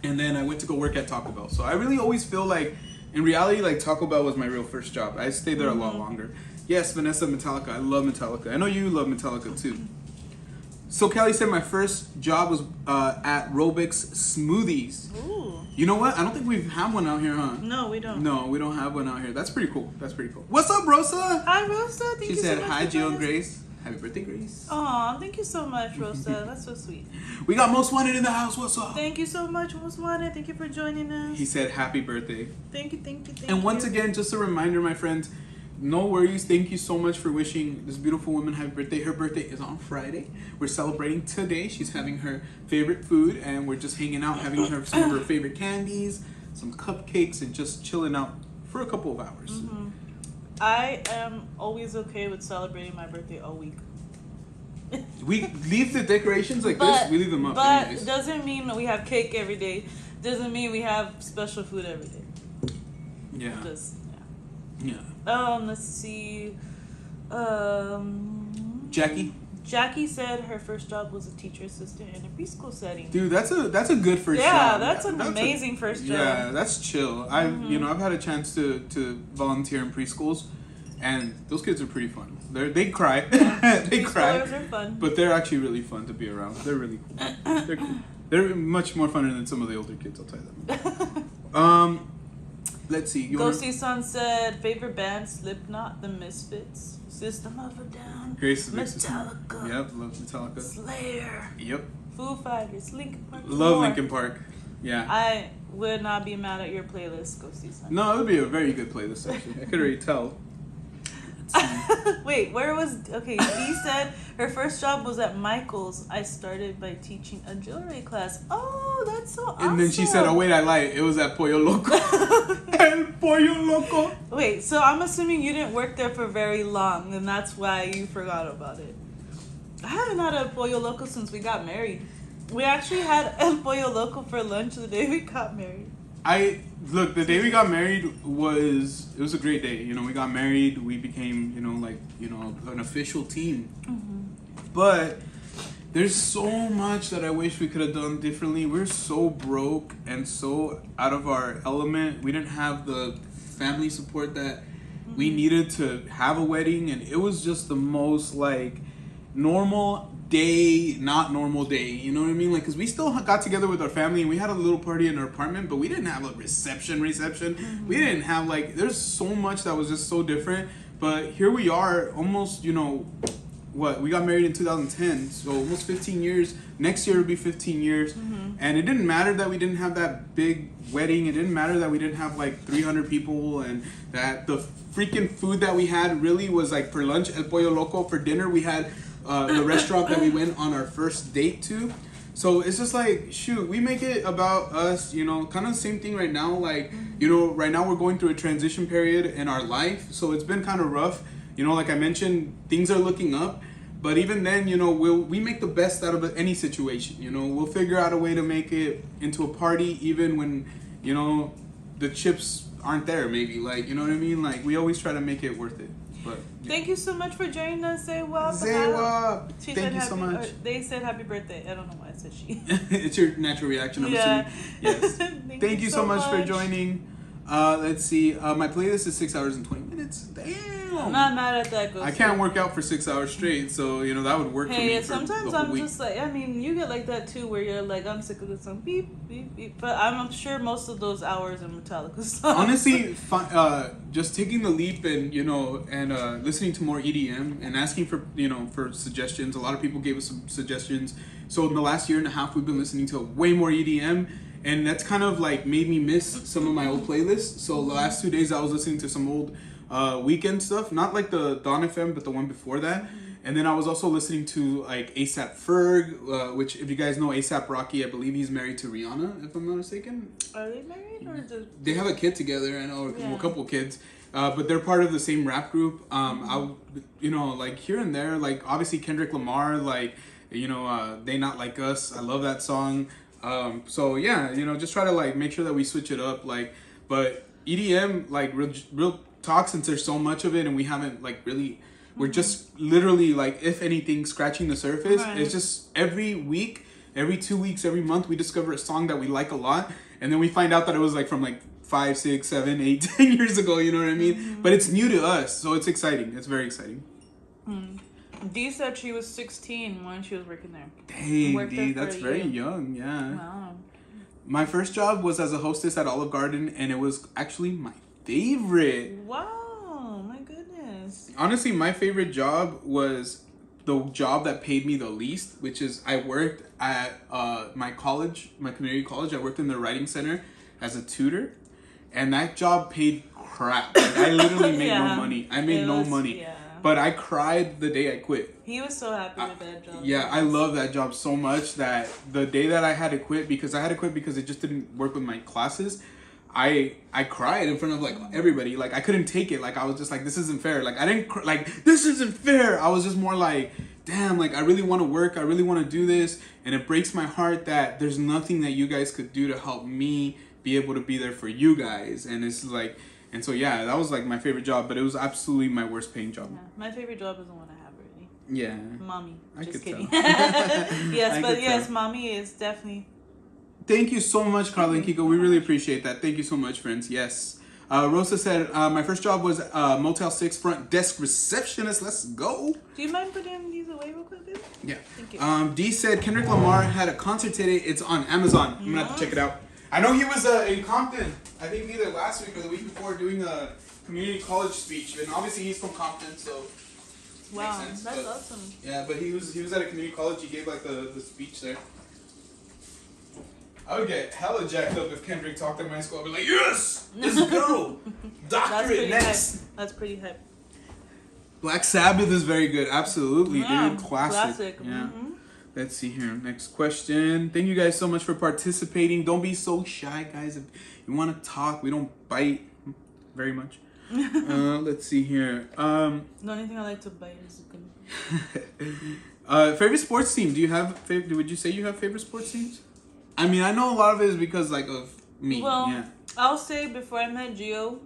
and then I went to go work at Taco Bell. So I really always feel like, in reality, like Taco Bell was my real first job. I stayed there a lot longer. Yes, Vanessa, Metallica. I love Metallica. I know you love Metallica too. So Kelly said my first job was at Robix Smoothies. Ooh. You know what? I don't think we have one out here, huh? No, we don't. No, we don't have one out here. That's pretty cool. What's up, Rosa? Hi, Rosa. Thank She you said, so much hi, for Jill joining and us." Grace. Happy birthday, Grace. Aw, thank you so much, Rosa. That's so sweet. We got Most Wanted in the house. What's up? Thank you so much, Most Wanted. Thank you for joining us. He said, happy birthday. Thank you. And once again, just a reminder, my friends, no worries. Thank you so much for wishing this beautiful woman happy birthday. Her birthday is on Friday. We're celebrating today. She's having her favorite food, and we're just hanging out, having her some of her favorite candies, some cupcakes, and just chilling out for a couple of hours. I am always okay with celebrating my birthday all week. We leave the decorations like this. We leave them up. But anyways. doesn't mean that we have cake every day. Doesn't mean we have special food every day. Yeah. Just Yeah. let's see. Jackie, said her first job was a teacher assistant in a preschool setting. dude, that's a good first job. Yeah, that's an amazing first job. Yeah, that's chill. I've had a chance to volunteer in preschools, and those kids are pretty fun. They cry, they cry, Preschoolers are fun. but they're actually really fun to be around. They're really cool. They're cool. They're much more funner than some of the older kids. I'll tell you that. Let's see. You Ghosty Sun said favorite band: Slipknot, The Misfits, System of a Down, Grace Metallica. Yep, love Metallica. Slayer. Yep. Foo Fighters, Linkin Park. Love more. Linkin Park. Yeah. I would not be mad at your playlist, Ghosty Sun. No, it would be a very good playlist actually. I could already tell. Wait, where was okay? Dee said her first job was at Michael's. I started by teaching a jewelry class. Oh, that's so awesome. And then she said, "Oh wait, I lied. It was at Pollo Loco." El Pollo Loco. Wait, so I'm assuming you didn't work there for very long, and that's why you forgot about it. I haven't had a Pollo Loco since we got married. We actually had El Pollo Loco for lunch the day we got married. Look, the day we got married was a great day. You know, we got married, we became, an official team. Mm-hmm. But there's so much that I wish we could have done differently. We're so broke and so out of our element. We didn't have the family support that we needed to have a wedding, and it was just the most like normal day, not normal day, you know what I mean? Like, because we still got together with our family and we had a little party in our apartment, but we didn't have a reception. Mm-hmm. We didn't have like, there's so much that was just so different. But here we are, almost, we got married in 2010, so almost 15 years. Next year will be 15 years. Mm-hmm. And it didn't matter that we didn't have that big wedding. It didn't matter that we didn't have like 300 people, and that the freaking food that we had really was like for lunch, El Pollo Loco. For dinner, we had the restaurant that we went on our first date to. So it's just like, shoot, we make it about us, kind of the same thing right now. Like, right now we're going through a transition period in our life. So it's been kind of rough. Like I mentioned, things are looking up. But even then, we make the best out of any situation. We'll figure out a way to make it into a party even when, the chips aren't there, maybe. Like, you know what I mean? Like, we always try to make it worth it. But yeah. Thank you so much for joining us. Say what? Thank you so much. They said happy birthday. I don't know why I said she. It's your natural reaction, I'm Yeah. assuming. Yes. Thank you so much for joining. Let's see. My playlist is 6 hours and 20 minutes. Damn. I'm not mad at that. I can't work out for 6 hours straight, so that would work for me. Hey, for sometimes the whole I'm week. just like, you get like that too, where you're like, I'm sick of this song, beep, beep, beep. But I'm sure most of those hours are Metallica songs. Honestly, just taking the leap and listening to more EDM and asking for for suggestions. A lot of people gave us some suggestions. So in the last year and a half, we've been listening to way more EDM. And that's kind of like made me miss some of my old playlists. So the last 2 days I was listening to some old weekend stuff, not like the Dawn FM, but the one before that. And then I was also listening to like ASAP Ferg, which if you guys know ASAP Rocky, I believe he's married to Rihanna, if I'm not mistaken. Are they married or They have a kid together, I know, a couple kids. But they're part of the same rap group. Like here and there, like obviously Kendrick Lamar, like, They Not Like Us. I love that song. So yeah, just try to like make sure that we switch it up, like, but EDM, like real talk, since there's so much of it and we haven't like really, we're just literally like, if anything, scratching the surface. Right. It's just every week, every 2 weeks, every month, we discover a song that we like a lot, and then we find out that it was like from like 5, 6, 7, 8, 10 years ago, you know what I mean? Mm-hmm. But it's new to us, so it's exciting. It's very exciting. Dee said she was 16 when she was working there. Dang, Dee, that's very young, yeah. Wow. My first job was as a hostess at Olive Garden, and it was actually my favorite. Wow, my goodness. Honestly, my favorite job was the job that paid me the least, which is I worked at my community college. I worked in the writing center as a tutor, and that job paid crap. Like, I literally made no money. I made no money. Yeah. But I cried the day I quit. He was so happy with that job. Yeah, I love that job so much that the day that I had to quit, because it just didn't work with my classes, I cried in front of like everybody. Like I couldn't take it. Like I was just like, this isn't fair. Like I didn't like, this isn't fair. I was just more like, damn, like I really want to work. I really want to do this. And it breaks my heart that there's nothing that you guys could do to help me be able to be there for you guys. And it's like, and so, yeah, that was like my favorite job, but it was absolutely my worst paying job. Yeah. My favorite job is the one I have already. Yeah. Mommy. I Just could kidding. tell. Yes, mommy is definitely. Thank you so much, Carla and Kiko. We really appreciate that. Thank you so much, friends. Yes. Rosa said, my first job was Motel 6 front desk receptionist. Let's go. Do you mind putting these away real quick, babe? Yeah. Thank you. Dee said, Kendrick Lamar had a concert today. It's on Amazon. I'm going to have to check it out. I know he was in Compton. I think either last week or the week before doing a community college speech. And obviously he's from Compton, so Wow, makes sense. that's But, awesome. yeah, but he was at a community college. He gave like the speech there. I would get hella jacked up if Kendrick talked at my school. I'd be like, yes, let's go, That's doctorate pretty next. hype. That's pretty hype. Black Sabbath is very good. Absolutely, Yeah, dude. Classic. Yeah. Mm-hmm. Let's see here. Next question. Thank you guys so much for participating. Don't be so shy, guys. If you want to talk, we don't bite very much. Let's see here. The only thing I like to bite is Favorite sports team? Do you have? Would you say you have favorite sports teams? I mean, I know a lot of it is because like of me. Well, yeah. I'll say before I met Gio,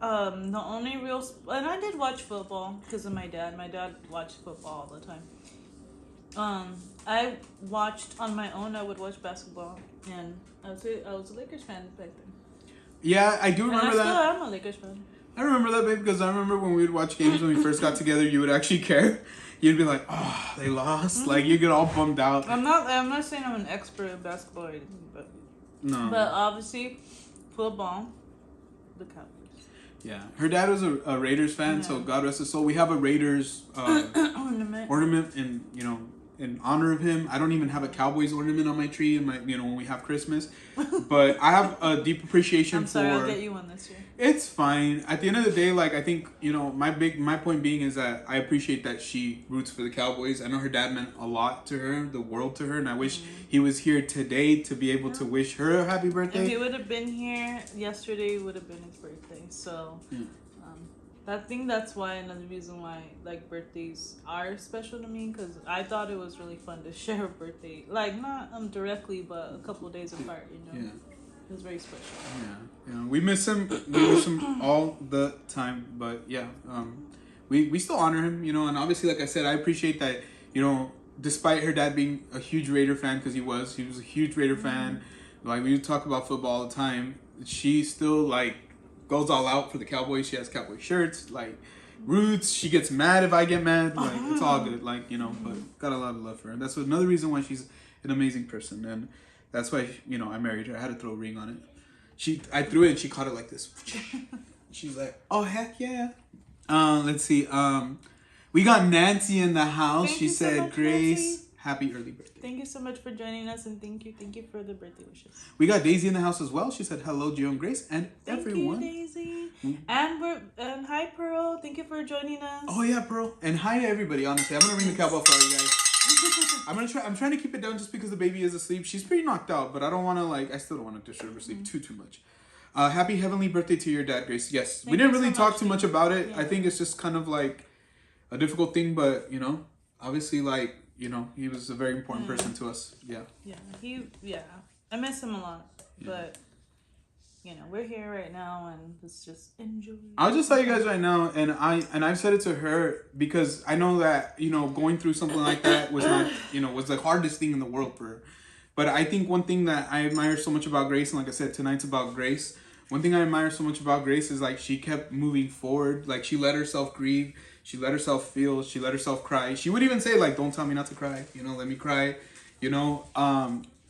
the only real and I did watch football because of my dad. My dad watched football all the time. I watched on my own. I would watch basketball, and I would say I was a Lakers fan back then. Yeah, I do And I remember still that. am a Lakers fan. I remember that, babe, because I remember when we would watch games when we first got together, you would actually care. You'd be like, oh, they lost. Like, you get all bummed out. I'm not saying I'm an expert at basketball or anything, but No. but obviously, football, the Cowboys. Yeah. Her dad was a Raiders fan, so Yeah. God rest his soul. We have a Raiders Ornament. ornament in honor of him. I don't even have a Cowboys ornament on my tree in my when we have Christmas. But I have a deep appreciation I'm sorry, for I'll get you one this year. It's fine. At the end of the day, like I think, my point being is that I appreciate that she roots for the Cowboys. I know her dad meant a lot to her, the world to her, and I wish he was here today to be able to wish her a happy birthday. If he would have been here yesterday, it would have been his birthday. So, I think that's why another reason why like birthdays are special to me, because I thought it was really fun to share a birthday, like not directly, but a couple of days apart. Yeah. It was very special. Yeah, we miss him. We miss him all the time. But yeah, we still honor him, and obviously, like I said, I appreciate that, despite her dad being a huge Raider fan, because he was a huge Raider fan. Like we talk about football all the time. She still like goes all out for the Cowboys. She has Cowboy shirts, like roots. She gets mad if I get mad. Like it's all good. Like but got a lot of love for her. That's another reason why she's an amazing person, and that's why I married her. I had to throw a ring on it. I threw it and she caught it like this. She's like, oh heck yeah. Let's see. We got Nancy in the house. Thank she you so said, much, Grace, Nancy. happy early birthday. Thank you so much for joining us, and thank you for the birthday wishes. We got Daisy in the house as well. She said hello, Gio and Grace, and Thank everyone. you, Daisy. And hi, Pearl. Thank you for joining us. Oh yeah, bro. And hi to everybody. Honestly, I'm gonna ring the cowbell for you guys. I'm trying to keep it down just because the baby is asleep. She's pretty knocked out, but I don't want to I still don't want to disturb her sleep too much. Happy heavenly birthday to your dad, Grace. Yes, we didn't really talk too much about it. Yeah. I think it's just kind of like a difficult thing, but obviously he was a very important person to us. Yeah. Yeah, I miss him a lot, but we're here right now, and let's just enjoy. I'll just tell you guys right now, and I've said it to her because I know that going through something like that was not was the hardest thing in the world for her. But I think one thing that I admire so much about Grace, and like I said, tonight's about Grace. One thing I admire so much about Grace is like she kept moving forward. Like she let herself grieve, she let herself feel, she let herself cry. She would even say like, "Don't tell me not to cry," let me cry,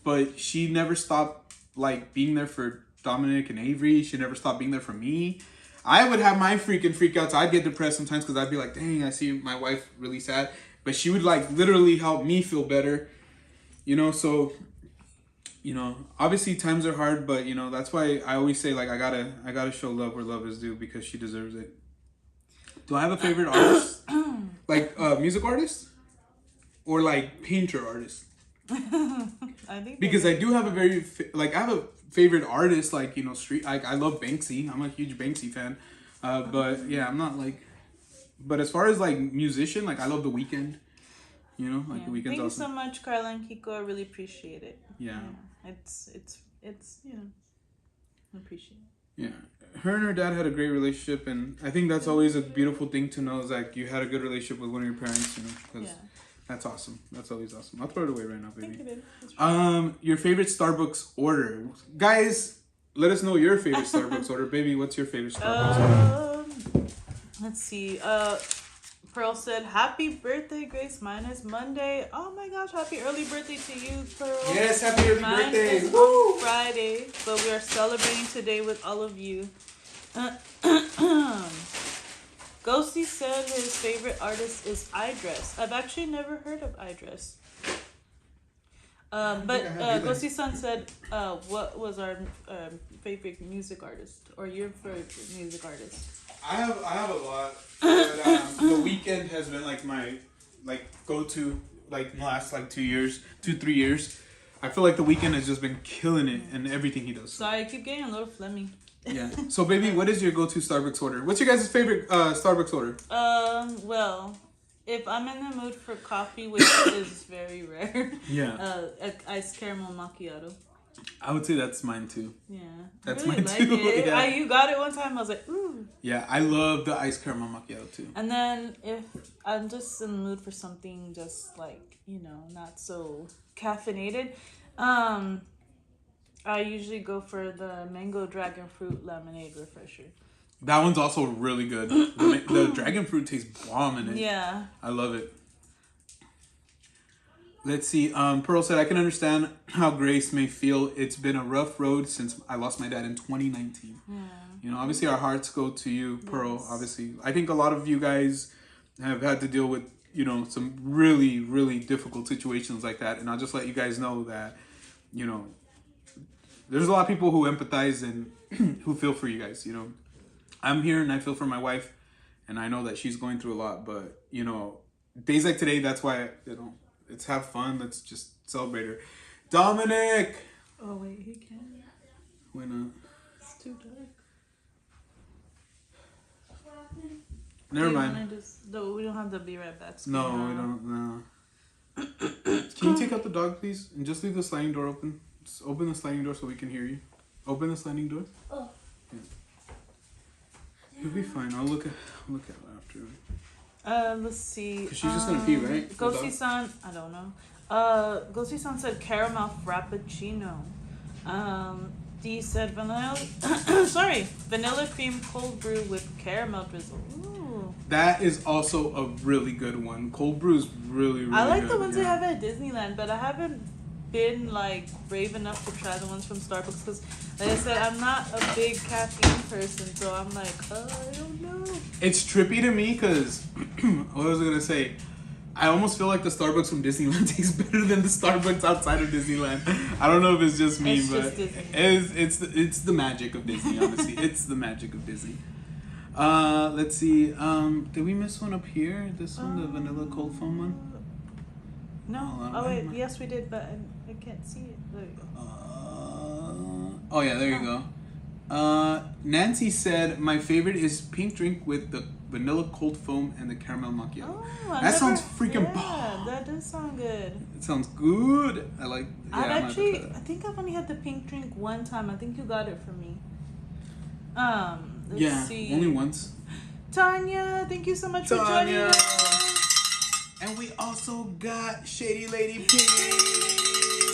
But she never stopped like being there for Dominic and Avery. She never stopped being there for me. I would have my freakouts. I'd get depressed sometimes because I'd be like, dang, I see my wife really sad. But she would like literally help me feel better. So obviously times are hard, but that's why I always say like I gotta show love where love is due, because she deserves it. Do I have a favorite artist? Like music artist? Or like painter artist? I think Because I do have a very I have a favorite artist, like street. Like I love Banksy. I'm a huge Banksy fan. But yeah, I'm not like. But as far as like musician, like I love The Weeknd. The Weeknd's Thank you awesome. so much, Carla and Kiko. I really appreciate it. Yeah. It's I appreciate it. Yeah, her and her dad had a great relationship, and I think that's always a beautiful thing to know, is like you had a good relationship with one of your parents, because that's awesome. That's always awesome. I'll throw it away right now, baby. Thank you, babe. That's right. Your favorite Starbucks order, guys. Let us know your favorite Starbucks order, baby. What's your favorite Starbucks order? Let's see. Pearl said, "Happy birthday, Grace. Mine is Monday." Oh my gosh, happy early birthday to you, Pearl. Yes, happy early Mine birthday. is Woo! on Friday, but we are celebrating today with all of you. Ghosty said his favorite artist is Idris. I've actually never heard of Idris. But Ghosty Sun said, what was our favorite music artist, or your favorite music artist? I have a lot. But, The Weeknd has been like my go-to like in the last like 3 years. I feel like The Weeknd has just been killing it in everything he does. Sorry, I keep getting a little phlegmy. Yeah. So baby, what is your go-to Starbucks order? What's your guys' favorite Starbucks order? Well, if I'm in the mood for coffee, which is very rare, Yeah. iced caramel macchiato. I would say that's mine too. Yeah, That's I really mine too, It. yeah. You got it one time. I was like, ooh. Yeah, I love the iced caramel macchiato too. And then if I'm just in the mood for something just like, not so caffeinated, I usually go for the mango dragon fruit lemonade refresher. That one's also really good. The dragon fruit tastes bomb in it. Yeah. I love it. Let's see. Pearl said, I can understand how Grace may feel. It's been a rough road since I lost my dad in 2019. Yeah. Obviously our hearts go to you, Pearl. Yes. Obviously, I think a lot of you guys have had to deal with, some really, really difficult situations like that. And I'll just let you guys know that, there's a lot of people who empathize and who feel for you guys. I'm here and I feel for my wife, and I know that she's going through a lot. But days like today, that's why let's have fun. Let's just celebrate her. Dominic. Oh wait, he can. Why not? It's too dark. Never mind. We don't have to be right back. No, we don't. No. Can you take out the dog, please, and just leave the sliding door open? Just open the sliding door so we can hear you. Open the sliding door. Oh. Yeah. You'll be fine. I'll look at it after. Let's see. 'Cause she's just gonna pee, right? Ghosty-san, I don't know. Ghosty-san said caramel frappuccino. D said vanilla cream cold brew with caramel drizzle. Ooh. That is also a really good one. Cold brew is really, really I like good. the ones they have at Disneyland, but I haven't been brave enough to try the ones from Starbucks because, like I said, I'm not a big caffeine person, so I'm like, I don't know. It's trippy to me because what was I gonna say? I almost feel like the Starbucks from Disneyland tastes better than the Starbucks outside of Disneyland. I don't know if it's just me, but it's the magic of Disney. Honestly, it's the magic of Disney. Let's see. Did we miss one up here? This one, the vanilla cold foam one. No. Oh wait, yes we did, but I can't see it. There you go. Oh yeah, there you go. Nancy said my favorite is pink drink with the vanilla cold foam and the caramel macchiato. That sounds freaking bomb. Yeah, that does sound good. It sounds good. I like. Yeah, I think I've only had the pink drink one time. I think you got it for me. Let's see. Only once. Tanya, thank you so much for joining us. And we also got Shady Lady P.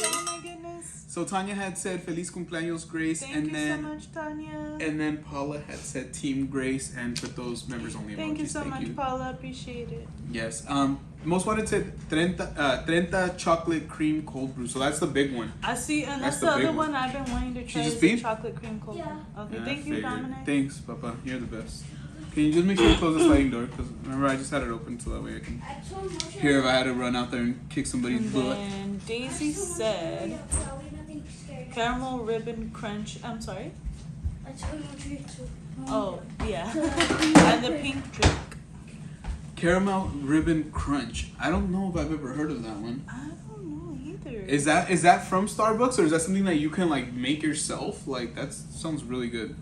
Oh my goodness. So Tanya had said Feliz cumpleaños, Grace. Thank you so much, Tanya. And then Paula had said Team Grace and put those members only emojis. Thank you so much, Paula. Appreciate it. Yes. Most wanted said 30 chocolate cream cold brew. So that's the big one. I see, and that's the other one I've been wanting to try. Is the chocolate cream cold brew. Okay, thank you, Dominic. Thanks, Papa. You're the best. Can you just make sure to close the sliding door? Because remember, I just had it open so that way I can hear if I had to run out there and kick somebody's butt. And Daisy said caramel ribbon crunch. I'm sorry? Oh, yeah. And the pink drink. Caramel ribbon crunch. I don't know if I've ever heard of that one. I don't know either. Is that from Starbucks, or is that something that you can make yourself? That sounds really good.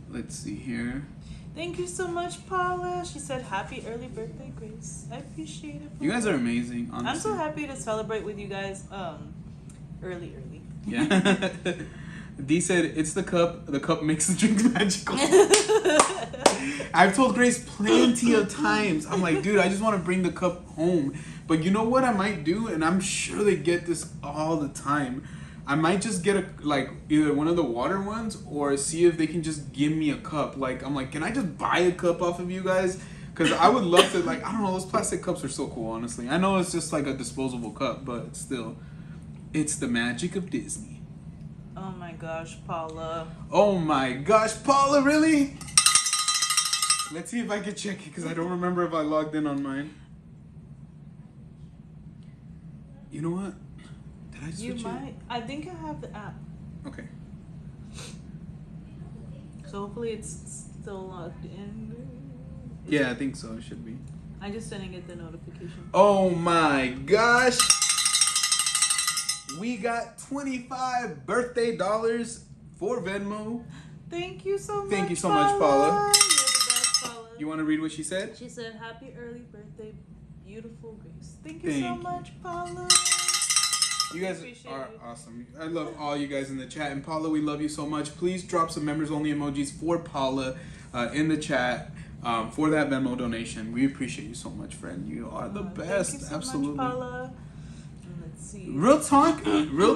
Let's see here. Thank you so much, Paula. She said, happy early birthday, Grace. I appreciate it. You guys are amazing, honestly. I'm so happy to celebrate with you guys early. Yeah. Dee said, it's the cup. The cup makes the drink magical. I've told Grace plenty of times. I'm like, dude, I just want to bring the cup home. But you know what I might do? And I'm sure they get this all the time. I might just get either one of the water ones or see if they can just give me a cup. I'm like, can I just buy a cup off of you guys? Because I would love to, like, I don't know, those plastic cups are so cool, honestly. I know it's just like a disposable cup, but still, it's the magic of Disney. Oh my gosh, Paula. Oh my gosh, Paula, really? Let's see if I can check it, because I don't remember if I logged in on mine. You know what? Did I switch it? I think I have the app. Okay. So hopefully it's still logged in. Yeah, I think so. It should be. I just didn't get the notification. Oh my gosh. We got 25 birthday dollars for Venmo. Thank you so much. Thank you so much, Paula. You're the best, Paula. You want to read what she said? She said, "Happy early birthday, beautiful Grace." Thank you so Thank you. much, Paula. You guys Appreciate are you. awesome. I love all you guys in the chat. And Paula, we love you so much. Please drop some members only emojis for Paula in the chat for that Venmo donation. We appreciate you so much, friend. You are the best. Thank you so Absolutely. much, Paula. And let's see. Real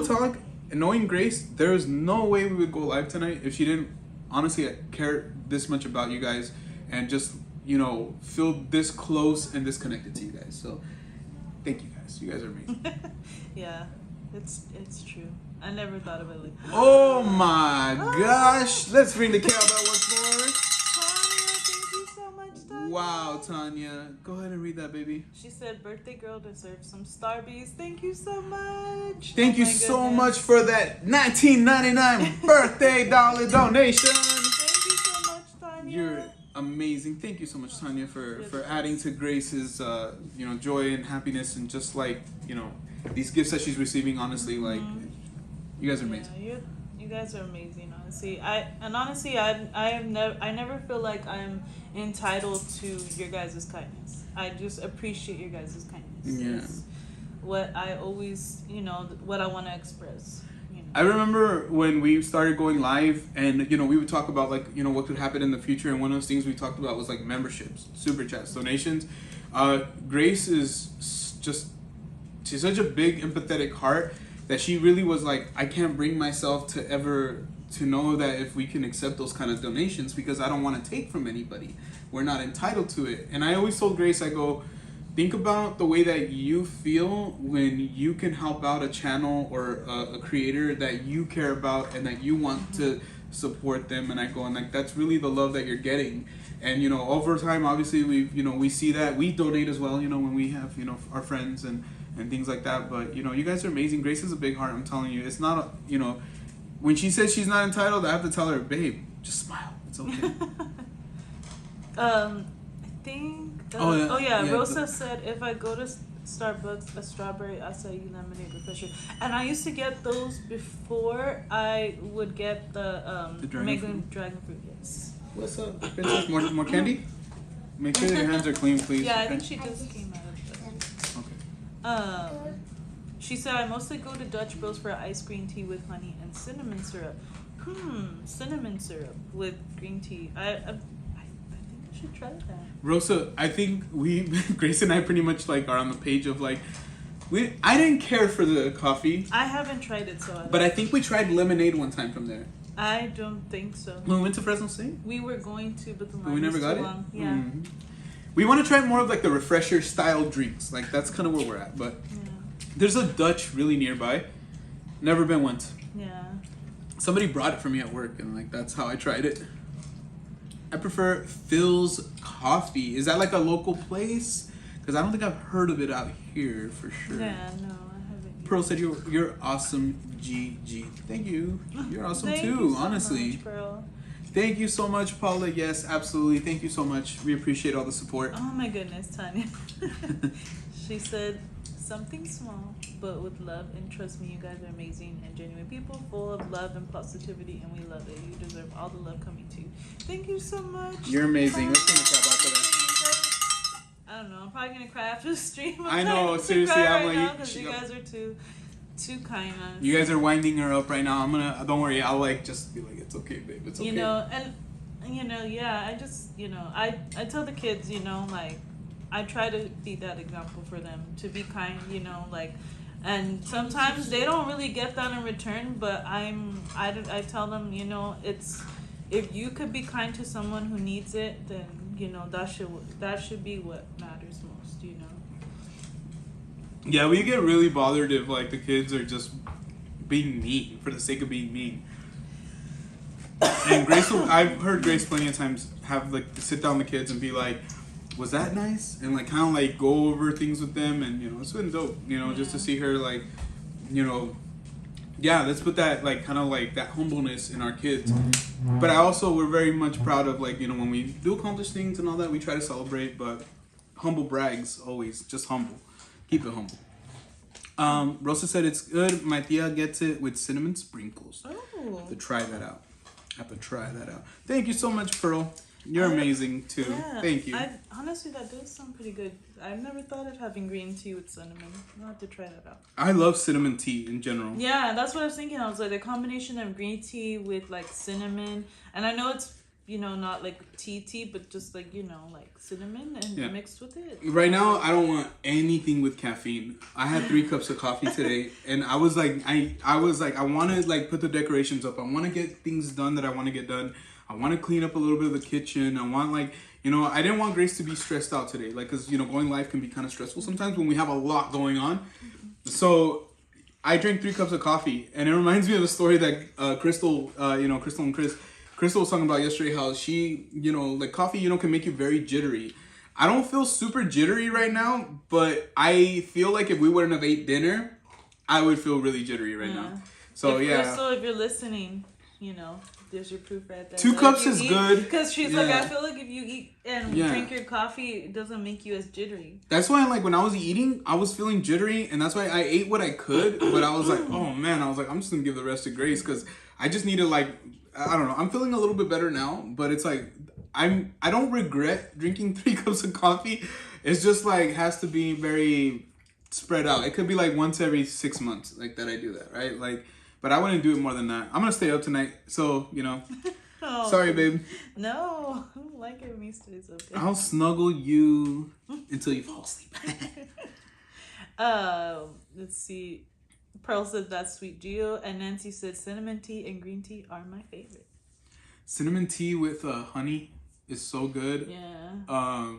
talk. Knowing Grace, there's no way we would go live tonight if she didn't honestly care this much about you guys and just, you know, feel this close and this connected to you guys. So thank you guys. You guys are amazing. Yeah, it's true. I never thought of it like. Oh my gosh. Let's ring the cowbell once more. Tanya, thank you so much, Tanya. Wow, Tanya. Go ahead and read that, baby. She said, "Birthday girl deserves some Starbies." Thank you so much. Thank you my so goodness. much for that $19.99 birthday dollar donation. Thank you so much, Tanya. You're amazing. Thank you so much, Tanya, for adding to Grace's you know, joy and happiness, and just like, you know, these gifts that she's receiving. Honestly, like, you guys are amazing. Yeah, you guys are amazing. Honestly, I never feel like I'm entitled to your guys' kindness. I just appreciate your guys' kindness. Yeah. It's what I always, you know, what I want to express. You know. I remember when we started going live, and you know, we would talk about, like, you know, what could happen in the future, and one of those things we talked about was like memberships, super chats, donations. Grace is just, she's such a big empathetic heart that she really was like, I can't bring myself to ever to know that if we can accept those kind of donations, because I don't want to take from anybody. We're not entitled to it. And I always told Grace, I go, think about the way that you feel when you can help out a channel or a creator that you care about and that you want to support them. And I go, and like, that's really the love that you're getting. And, you know, over time, obviously, we see that we donate as well, you know, when we have, you know, our friends and things like that. But, you know, you guys are amazing. Grace is a big heart. I'm telling you, it's not, you know, when she says she's not entitled, I have to tell her, babe, just smile. It's okay. I think. Oh, yeah. Rosa said, if I go to Starbucks, a strawberry acai lemonade refresher. And I used to get those before I would get the dragon fruit. Yes. What's up, Princess? More candy? Make sure that your hands are clean, please. Yeah, I okay? think she just came out of Okay. She said, I mostly go to Dutch Bros for ice green tea with honey and cinnamon syrup. Cinnamon syrup with green tea. I think I should try that. Rosa, I think Grace and I pretty much like are on the page of like, I didn't care for the coffee. I haven't tried it, so But I think we tried lemonade one time from there. I don't think so. When we went to Fresno State? We were going to, but the line We never was got too it? long. Yeah. Mm-hmm. We want to try more of like the refresher style drinks. Like, that's kind of where we're at. But there's a Dutch really nearby. Never been once. Yeah. Somebody brought it for me at work, and like, that's how I tried it. I prefer Phil's Coffee. Is that like a local place? Because I don't think I've heard of it out here for sure. Yeah, no, I haven't. Pearl said you're awesome, GG. Thank you. You're awesome Thank too, you so honestly. much, Pearl. Thank you so much, Paula. Yes, absolutely. Thank you so much. We appreciate all the support. Oh my goodness, Tanya. She said, something small, but with love, and trust me, you guys are amazing and genuine people, full of love and positivity, and we love it. You deserve all the love coming to you. Thank you so much. You're amazing. Let's sing a shout out to that. I don't know. I'm probably gonna cry after the stream. I know, seriously, I'm like, because you guys are too kind. Honestly. You guys are winding her up right now. Don't worry. I'll like just be like, it's okay, babe. It's okay. You know, and you know, yeah. I just, you know, I tell the kids, you know, like, I try to be that example for them, to be kind, you know, like, and sometimes they don't really get that in return, but I tell them, you know, it's, if you could be kind to someone who needs it, then you know, that should be what matters most, you know. Yeah, we get really bothered if like the kids are just being mean for the sake of being mean. And I've heard Grace plenty of times have like sit down the kids and be like, "Was that nice?" And like kind of like go over things with them, and you know, it's been dope. You know, just to see her like, you know, yeah, let's put that like kind of like that humbleness in our kids. But we're very much proud of like, you know, when we do accomplish things and all that, we try to celebrate, but humble brags always, just humble. Keep it humble. Rosa said it's good. My tia gets it with cinnamon sprinkles. Oh. I have to try that out. Thank you so much, Pearl. You're amazing too. Yeah, Thank you. Honestly, that does sound pretty good. I've never thought of having green tea with cinnamon. I'll have to try that out. I love cinnamon tea in general. Yeah, that's what I was thinking. I was like, the combination of green tea with like cinnamon, and I know it's, you know, not like tea, but just like, you know, like cinnamon and mixed with it. Right now, I don't want anything with caffeine. I had 3 cups of coffee today, and I was like, I want to like put the decorations up. I want to get things done that I want to get done. I want to clean up a little bit of the kitchen. I want like, you know, I didn't want Grace to be stressed out today, like, cause you know, going live can be kind of stressful sometimes when we have a lot going on. So I drank 3 cups of coffee, and it reminds me of a story that Crystal and Crystal was talking about yesterday, how she, you know, like coffee, you know, can make you very jittery. I don't feel super jittery right now, but I feel like if we wouldn't have ate dinner, I would feel really jittery right now. So Crystal, if you're listening, you know, there's your proof right there. 2 cups is good. Because she's like, I feel like if you eat and drink your coffee, it doesn't make you as jittery. That's why, like, when I was eating, I was feeling jittery, and that's why I ate what I could, but I was like, oh man, I was like, I'm just gonna give the rest to Grace, because I just need to, like, I don't know, I'm feeling a little bit better now, but it's like, I don't regret drinking 3 cups of coffee. It's just like, has to be very spread out. It could be like once every 6 months, like, that I do that, right? Like, but I wouldn't do it more than that. I'm gonna stay up tonight, so, you know. Oh, sorry, babe. No, I don't like it when he stays up. I'll snuggle you until you fall asleep. Let's see. Pearl said that's sweet Gio, and Nancy said cinnamon tea and green tea are my favorite. Cinnamon tea with honey is so good. Yeah.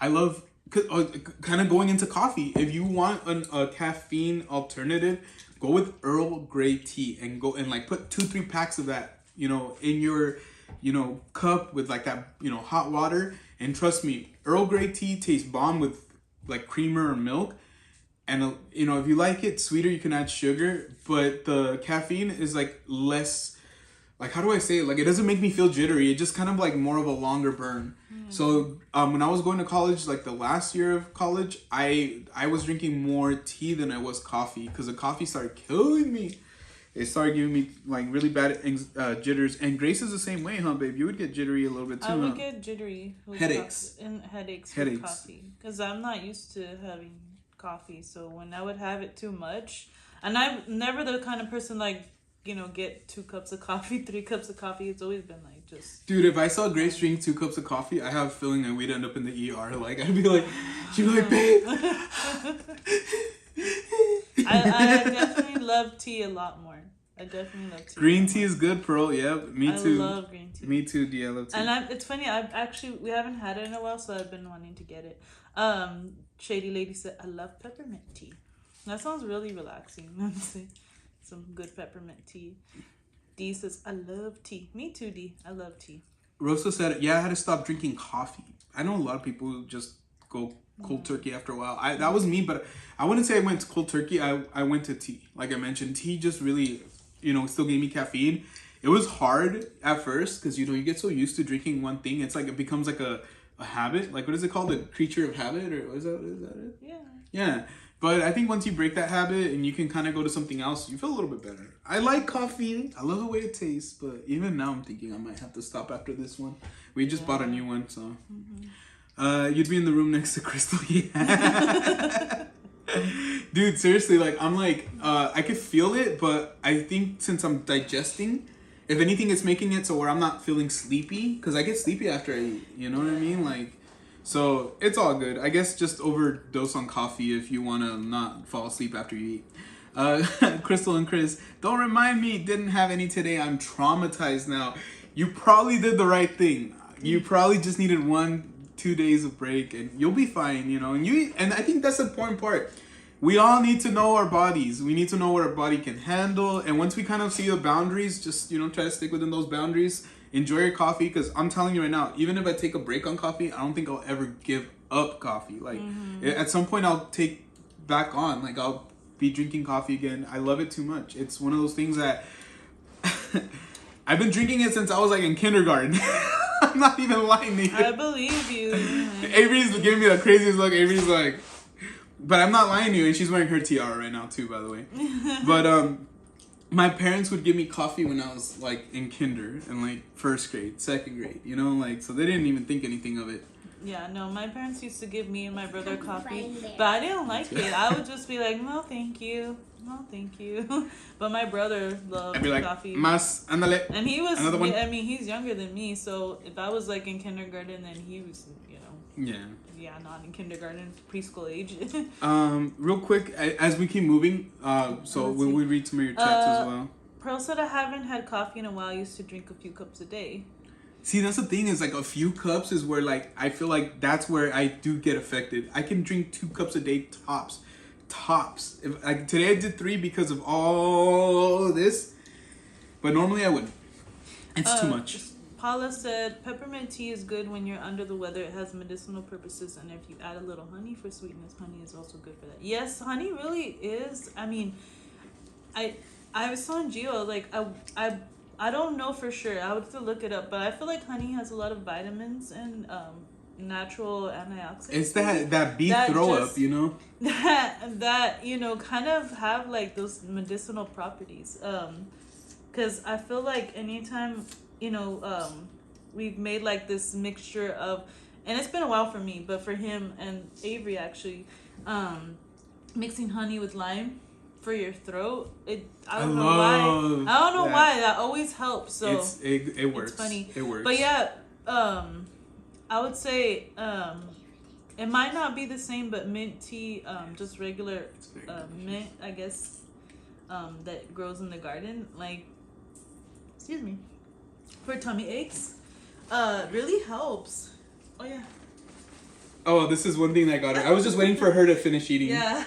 I love kind of going into coffee. If you want a caffeine alternative, go with Earl Grey tea and go and like put 2-3 packs of that, you know, in your, you know, cup with like that, you know, hot water. And trust me, Earl Grey tea tastes bomb with like creamer or milk. And, you know, if you like it sweeter, you can add sugar, but the caffeine is like less, like, how do I say it? Like, it doesn't make me feel jittery. It just kind of like more of a longer burn. So when I was going to college, like the last year of college, I was drinking more tea than I was coffee, because the coffee started killing me. It started giving me like really bad jitters. And Grace is the same way, huh, babe? You would get jittery a little bit too. I would get jittery with headaches and headaches with coffee, because I'm not used to having coffee. So when I would have it too much, and I'm never the kind of person like, you know, get 2 cups of coffee, 3 cups of coffee. It's always been like just. Dude, if I saw Grace drink 2 cups of coffee, I have a feeling that we'd end up in the ER. Like, I'd be like, she'd be like, babe. I definitely love tea a lot more. I definitely love tea. Green tea is good, Pearl. Yeah, me too. I love green tea. Me too, D. I love tea. And it's funny. We haven't had it in a while, so I've been wanting to get it. Shady Lady said, I love peppermint tea. That sounds really relaxing. Some good peppermint tea. D says, I love tea. Me too, D. I love tea. Rosa said, yeah, I had to stop drinking coffee. I know a lot of people who just go cold turkey after a while. That was me, but I wouldn't say I went to cold turkey. I went to tea. Like I mentioned, tea just really, you know, still gave me caffeine. It was hard at first because, you know, you get so used to drinking one thing. It's like it becomes like a habit. Like, what is it called? A creature of habit? Or is that it? Yeah. Yeah. But I think once you break that habit and you can kind of go to something else, you feel a little bit better. I like coffee. I love the way it tastes. But even now I'm thinking I might have to stop after this one. We just bought a new one, so. Mm-hmm. You'd be in the room next to Crystal. Yeah. Dude, seriously, like, I'm like, I could feel it, but I think since I'm digesting, if anything, it's making it so where I'm not feeling sleepy. Because I get sleepy after I eat. You know what I mean? Like, so it's all good. I guess just overdose on coffee if you want to not fall asleep after you eat. Crystal and Chris, don't remind me, didn't have any today. I'm traumatized now. You probably did the right thing. You probably just needed 1-2 days of break, and you'll be fine. You know, and I think that's the important part. We all need to know our bodies. We need to know what our body can handle, and once we kind of see the boundaries, just try to stick within those boundaries. Enjoy your coffee, because I'm telling you right now, even if I take a break on coffee, I don't think I'll ever give up coffee. Like at some point, I'll take back on. Like I'll be drinking coffee again. I love it too much. It's one of those things that I've been drinking it since I was like in kindergarten. I'm not even lying to you. I believe you. Avery's giving me the craziest look. Avery's like, but I'm not lying to you. And she's wearing her tiara right now too, by the way. But my parents would give me coffee when I was like in kinder and like first grade, second grade. You know, like so they didn't even think anything of it. Yeah, no, my parents used to give me and my brother coffee, but I didn't like it. I would just be like, no, thank you. No, thank you. But my brother loved I'd be like, coffee. Mas, andale. And he was, Another one? I mean, he's younger than me, so if I was like in kindergarten, then he was, not in kindergarten, preschool age. Real quick, as we keep moving, so when we read some of your chats as well. Pearl said, I haven't had coffee in a while. I used to drink a few cups a day. See, that's the thing is like a few cups is where like I feel like that's where I do get affected. I can drink 2 cups a day tops. If like today I did 3 because of all this, but normally I wouldn't. It's too much. Paula said, peppermint tea is good when you're under the weather. It has medicinal purposes, and if you add a little honey for sweetness, honey is also good for that. Yes, honey really is. I mean, I was telling Gio, like I don't know for sure. I would have to look it up, but I feel like honey has a lot of vitamins and natural antioxidants. It's that beef throw up, you know. That kind of have like those medicinal properties. Because I feel like anytime we've made like this mixture of, and it's been a while for me, but for him and Avery actually, mixing honey with lime for your throat, I don't know why that always helps. So it works. It's funny. It works. But yeah, I would say it might not be the same, but mint tea, just regular mint, I guess, that grows in the garden, like, excuse me, for tummy aches, really helps. Oh yeah. Oh, this is one thing that got her. I was just waiting for her to finish eating. Yeah.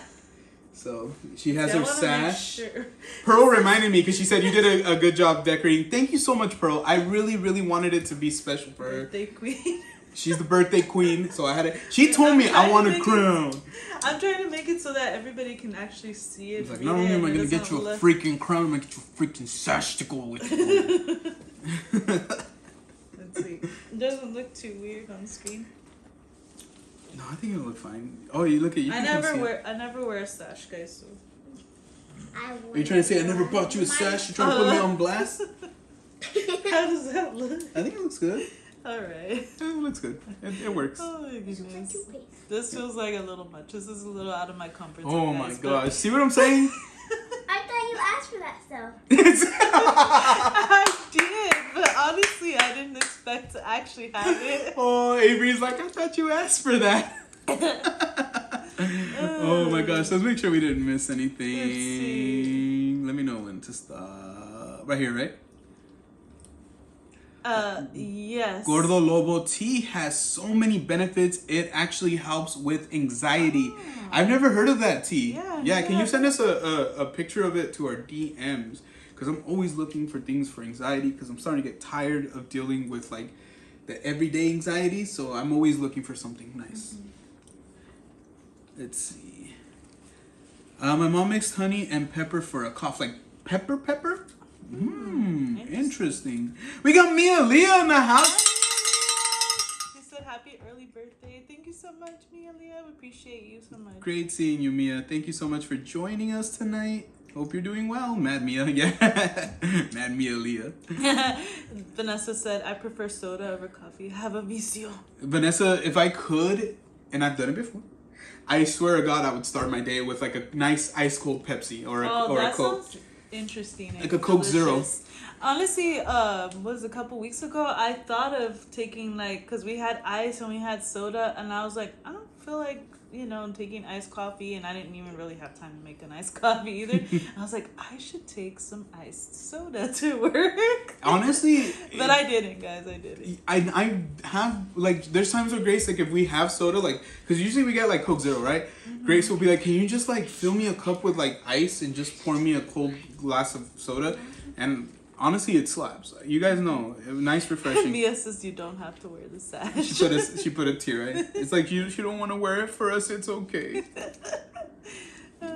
So she has her sash. Sure. Pearl reminded me because she said you did a good job decorating. Thank you so much, Pearl. I really, really wanted it to be special for her. Birthday queen. She's the birthday queen, so I had it. She told me I want a crown. I'm trying to make it so that everybody can actually see it. It's like, not only am I gonna get you a freaking crown, I'm gonna get you a freaking sash to go with you. Let's see. It doesn't look too weird on the screen. No, I think it'll look fine. Oh, you look at you. I never wear a sash, guys. So. Are you trying to say I never bought you a sash? You trying to put me on blast? How does that look? I think it looks good. All right. It looks good. It works. Oh my goodness. This feels like a little much. This is a little out of my comfort zone. Oh my guys, gosh. See what I'm saying? I thought you asked for that stuff. I did, but honestly, I didn't expect to actually have it. Oh, Avery's like, I thought you asked for that. Oh my gosh. Let's make sure we didn't miss anything. Let me know when to stop. Right here, right? Yes. Gordo Lobo tea has so many benefits. It actually helps with anxiety. Oh. I've never heard of that tea. Yeah. Can you send us a picture of it to our DMs? Because I'm always looking for things for anxiety. Because I'm starting to get tired of dealing with like the everyday anxiety. So I'm always looking for something nice. Mm-hmm. Let's see. My mom mixed honey and pepper for a cough. Like pepper? Interesting. We got Mia Leah in the house. She said happy early birthday. Thank you so much, Mia Leah. We appreciate you so much. Great seeing you, Mia. Thank you so much for joining us tonight. Hope you're doing well. Mad Mia, yeah. Mad Mia Leah. Vanessa said, I prefer soda over coffee. Have a vicio. Vanessa, if I could, and I've done it before, I swear to God, I would start my day with like a nice ice cold Pepsi or a Coke. Sounds interesting. Like a Coke Zero. Honestly, was a couple weeks ago, I thought of taking like, cause we had ice and we had soda, and I was like, I don't feel like taking iced coffee, and I didn't even really have time to make an iced coffee either. I was like, I should take some iced soda to work. Honestly, but I didn't, guys. I didn't. I have, like, there's times where Grace, like, if we have soda, like, because usually we get, like, Coke Zero, right? Grace will be like, can you just, like, fill me a cup with, like, ice and just pour me a cold glass of soda? And honestly, it slaps. You guys know, nice, refreshing. Mia says you don't have to wear the sash. She put a tear, right? It's like, you don't want to wear it for us, it's okay.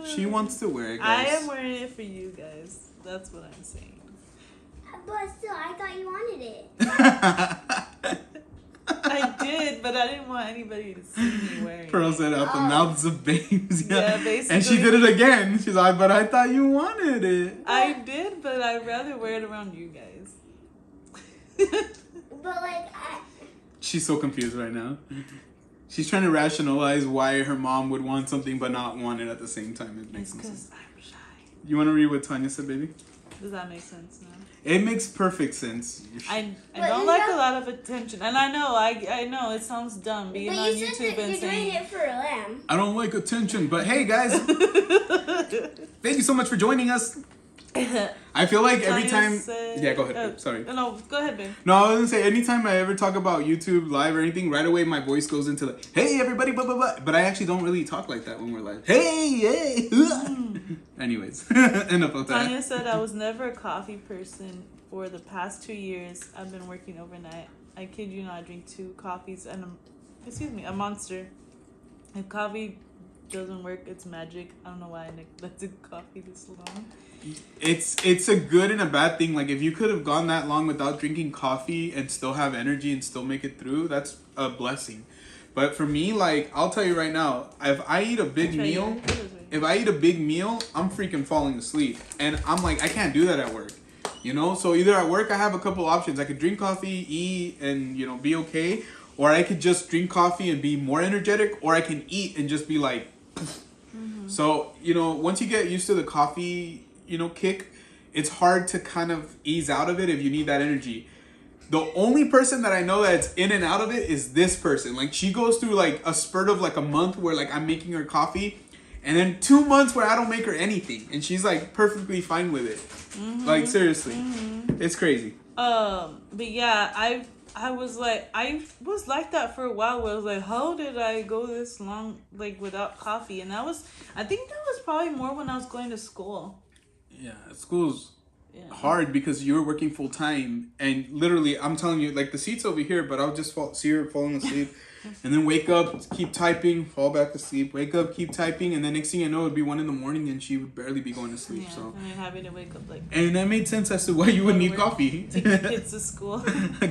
She wants to wear it, guys. I am wearing it for you guys. That's what I'm saying. But still, I thought you wanted it. I did, but I didn't want anybody to see me wearing Pearl it. said out the mouths of babes. Yeah, basically. And she did it again. She's like, but I thought you wanted it. I did, but I'd rather wear it around you guys. But like, She's so confused right now. She's trying to rationalize why her mom would want something but not want it at the same time. It makes It's no sense. because I'm shy. You want to read what Tanya said, baby? Does that make sense now? It makes perfect sense. I But don't you like know- a lot of attention, and I know it sounds dumb being but on you said YouTube that and you're doing saying. it for a lamb. I don't like attention, but hey, guys, thank you so much for joining us. I feel like every Tanya time. said- Yeah, go ahead, babe. Sorry. No, go ahead, babe. No, I was gonna say, anytime I ever talk about YouTube live or anything, right away my voice goes into like, hey everybody, blah blah blah. But I actually don't really talk like that when we're live. Hey. Anyways, enough of that. Tanya said I was never a coffee person. For the past 2 years, I've been working overnight. I kid you not, I drink 2 coffees and a Monster. If coffee doesn't work, it's magic. I don't know why I neglected coffee this long. It's a good and a bad thing. Like, if you could have gone that long without drinking coffee and still have energy and still make it through, that's a blessing. But for me, like, I'll tell you right now, if I eat a big meal, I'm freaking falling asleep. And I'm like, I can't do that at work. So either at work I have a couple options. I could drink coffee, eat, and be okay, or I could just drink coffee and be more energetic, or I can eat and just be like. So once you get used to the coffee kick, it's hard to kind of ease out of it if you need that energy. The only person that I know that's in and out of it is this person. Like, she goes through like a spurt of like a month where like I'm making her coffee, and then 2 months where I don't make her anything, and she's like perfectly fine with it. Like, seriously, it's crazy. But yeah, I was like that for a while. Where I was like, how did I go this long like without coffee? And I think that was probably more when I was going to school. Yeah, school's hard because you're working full time, and literally, I'm telling you, like, the seat's over here, but I'll just see her falling asleep. And then wake up, keep typing, fall back asleep, wake up, keep typing, and then next thing I know, it'd be 1 a.m. and she would barely be going to sleep. Yeah, So, and then having to wake up like. and that made sense as to why you would need coffee. Take the kids to school.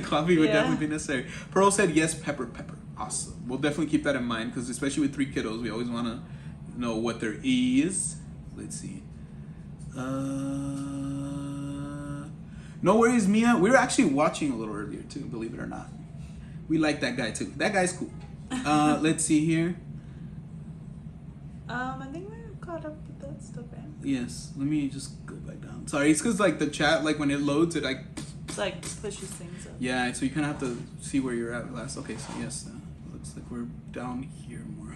Coffee would definitely be necessary. Pearl said yes, pepper. Awesome. We'll definitely keep that in mind, because especially with 3 kiddos, we always want to know what there is. Let's see. No worries, Mia. We were actually watching a little earlier too, believe it or not. We like that guy too. That guy's cool. Let's see here. I think we're caught up with that stuff, right? Yes. Let me just go back down. Sorry, it's because like the chat, like when it loads, it like. It's like pushes things up. Yeah, so you kind of have to see where you're at last. Okay, so yes, looks like we're down here more,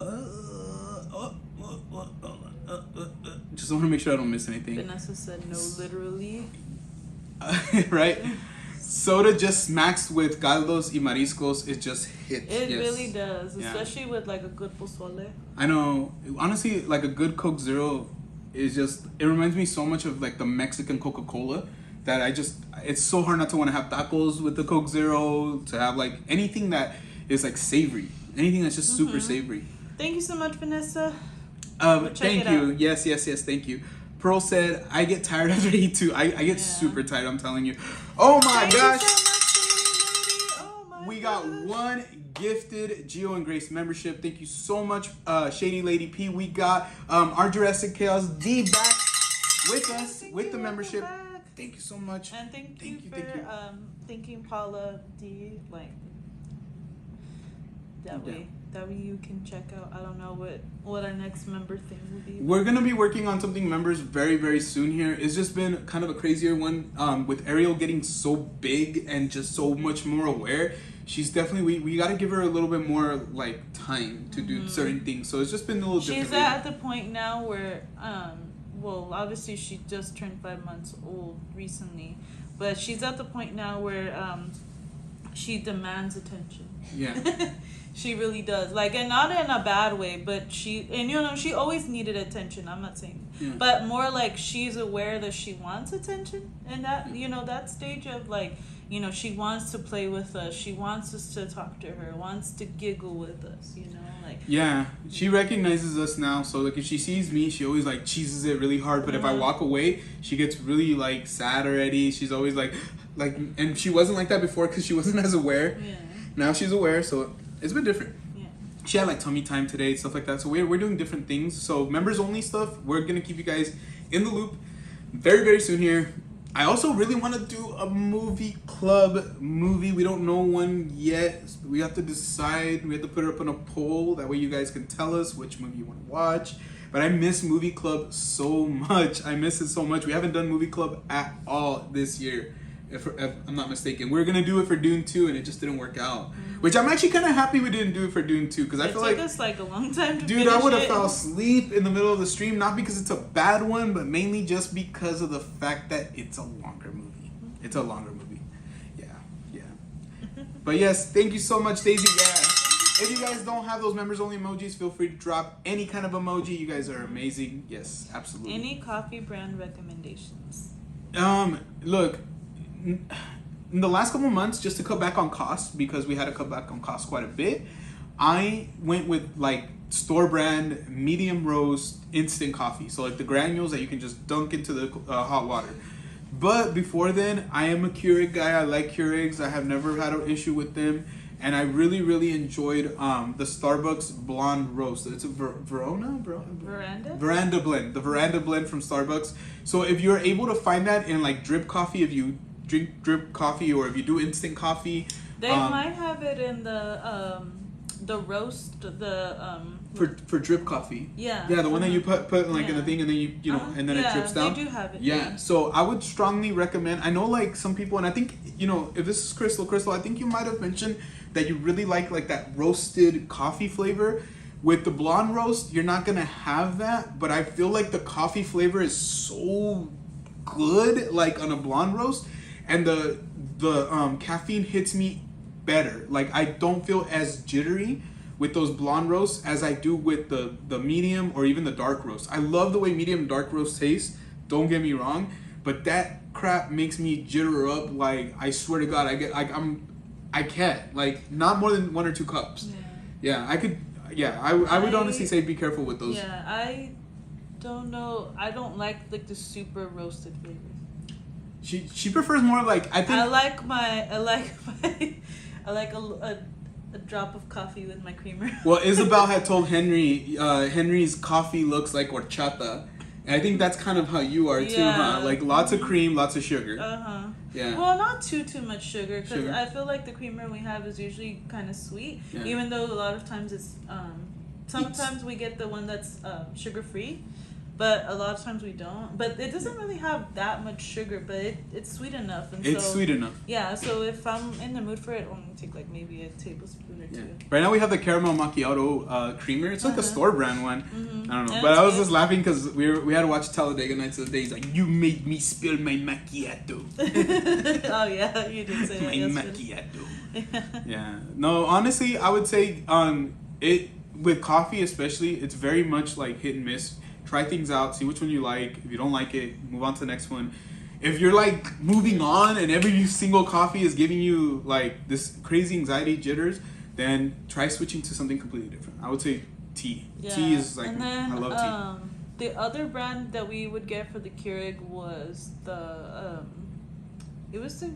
huh? Just want to make sure I don't miss anything. Vanessa said no, literally. Right? Soda just smacks with caldos y mariscos. It just hits. It yes. really does, Yeah. especially with like a good pozole. I know. Honestly, like a good Coke Zero is just, it reminds me so much of like the Mexican Coca-Cola that it's so hard not to want to have tacos with the Coke Zero, to have like anything that is like savory. Anything that's just super savory. Thank you so much, Vanessa. Thank you. Yes, thank you. Pearl said, I get tired after eat too. I get super tired, I'm telling you. Oh my gosh. You so much, Shady Lady. Oh my We got gosh. 1 gifted Geo and Grace membership. Thank you so much, Shady Lady P. We got our Jurassic Chaos D back with us with the membership. Back. Thank you so much. And thank you for thank you. thanking Paula D. Like that way you can check out. I don't know what our next member thing will be. We're gonna be working on something members very, very soon here. It's just been kind of a crazier one with Ariel getting so big and just so much more aware. she's definitely we got to give her a little bit more like time to do certain things. So it's just been a little different. She's at the point now where well, obviously she just turned 5 months old recently, but she's at the point now where she demands attention. Yeah. She really does. Like, and not in a bad way, but she always needed attention. I'm not saying, but more like she's aware that she wants attention, and that that stage of like, she wants to play with us, she wants us to talk to her, wants to giggle with us, like. Yeah, she recognizes us now, so like if she sees me, she always like cheeses it really hard. But if I walk away, she gets really like sad already. She's always like, and she wasn't like that before because she wasn't as aware. Yeah. Now she's aware, so it's been different. Yeah. She had like tummy time today, stuff like that. So we're doing different things. So members only stuff, we're gonna keep you guys in the loop very, very soon here. I also really want to do a movie club movie. We don't know one yet. We have to decide. We have to put it up on a poll. That way you guys can tell us which movie you want to watch. But I miss movie club so much. I miss it so much. We haven't done movie club at all this year, if I'm not mistaken. We were going to do it for Dune 2 and it just didn't work out. Which I'm actually kind of happy we didn't do it for Dune 2 because I feel like... It took us like a long time to Dude, finish I would have it. fell asleep in the middle of the stream, not because it's a bad one, but mainly just because of the fact that it's a longer movie. It's a longer movie. Yeah. But yes, thank you so much, Daisy. Yeah. If you guys don't have those members only emojis, feel free to drop any kind of emoji. You guys are amazing. Yes, absolutely. Any coffee brand recommendations? Look, in the last couple months, just to cut back on costs, because we had to cut back on costs quite a bit, I went with like store brand medium roast instant coffee. So like the granules that you can just dunk into the hot water. But before then, I am a Keurig guy. I like Keurigs. I have never had an issue with them. And I really, really enjoyed the Starbucks Blonde Roast. It's a Veranda blend. The Veranda blend from Starbucks. So if you're able to find that in like drip coffee, if you drink drip coffee or if you do instant coffee, They might have it in the roast, for drip coffee. Yeah. Yeah, the one that you put like in the thing and then you know and then it drips down. They do have it. Yeah. So I would strongly recommend. I know like some people, and I think if this is Crystal, I think you might have mentioned that you really like that roasted coffee flavor. With the blonde roast, you're not gonna have that, but I feel like the coffee flavor is so good, like on a blonde roast, and the caffeine hits me better. Like I don't feel as jittery with those blonde roasts as I do with the medium or even the dark roast. I love the way medium and dark roast taste. Don't get me wrong, but that crap makes me jitter up. Like I swear to God, I can't like not more than 1 or 2 cups. Yeah, I could. Yeah, I would honestly say be careful with those. Yeah, I don't know. I don't like the super roasted flavors. She prefers more like I think. I like a drop of coffee with my creamer. Well, Isabel had told Henry, Henry's coffee looks like horchata. And I think that's kind of how you are too, huh? Like lots of cream, lots of sugar. Yeah. Well, not too much sugar because I feel like the creamer we have is usually kind of sweet, even though a lot of times it's sometimes we get the one that's sugar free, but a lot of times we don't. But it doesn't really have that much sugar, but it's sweet enough. And it's sweet enough. Yeah. So if I'm in the mood for it, I'm gonna take like maybe a tablespoon or 2. Right now we have the caramel macchiato creamer. It's like a store brand one. I don't know, Yeah, but I was good. just laughing because we had to watch Talladega Nights of the Day. He's like, "You made me spill my macchiato." Oh yeah, you did say that My yesterday. macchiato. Yeah. No, honestly, I would say it with coffee especially, it's very much like hit and miss. Try things out, see which one you like. If you don't like it, move on to the next one. If you're like moving on and every single coffee is giving you like this crazy anxiety jitters, then try switching to something completely different. I would say tea. Yeah. Tea is like, and then, I love tea. The other brand that we would get for the Keurig was it was the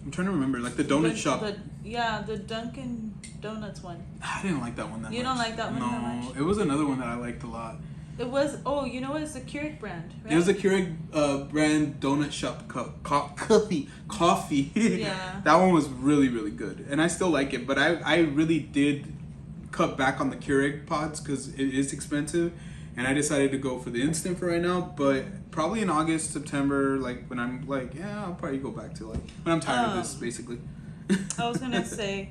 I'm trying to remember, like the donut shop. The Dunkin' Donuts one. I didn't like that one that much. You don't like that one no, that much? it was another one that I liked a lot. It was, you know what? It's the Keurig brand, right? It was a Keurig brand donut shop coffee. Yeah. That one was really, really good. And I still like it, but I really did cut back on the Keurig pods because it is expensive. And I decided to go for the instant for right now. But probably in August, September, like when I'm like, yeah, I'll probably go back to like, when I'm tired of this, basically. I was gonna say,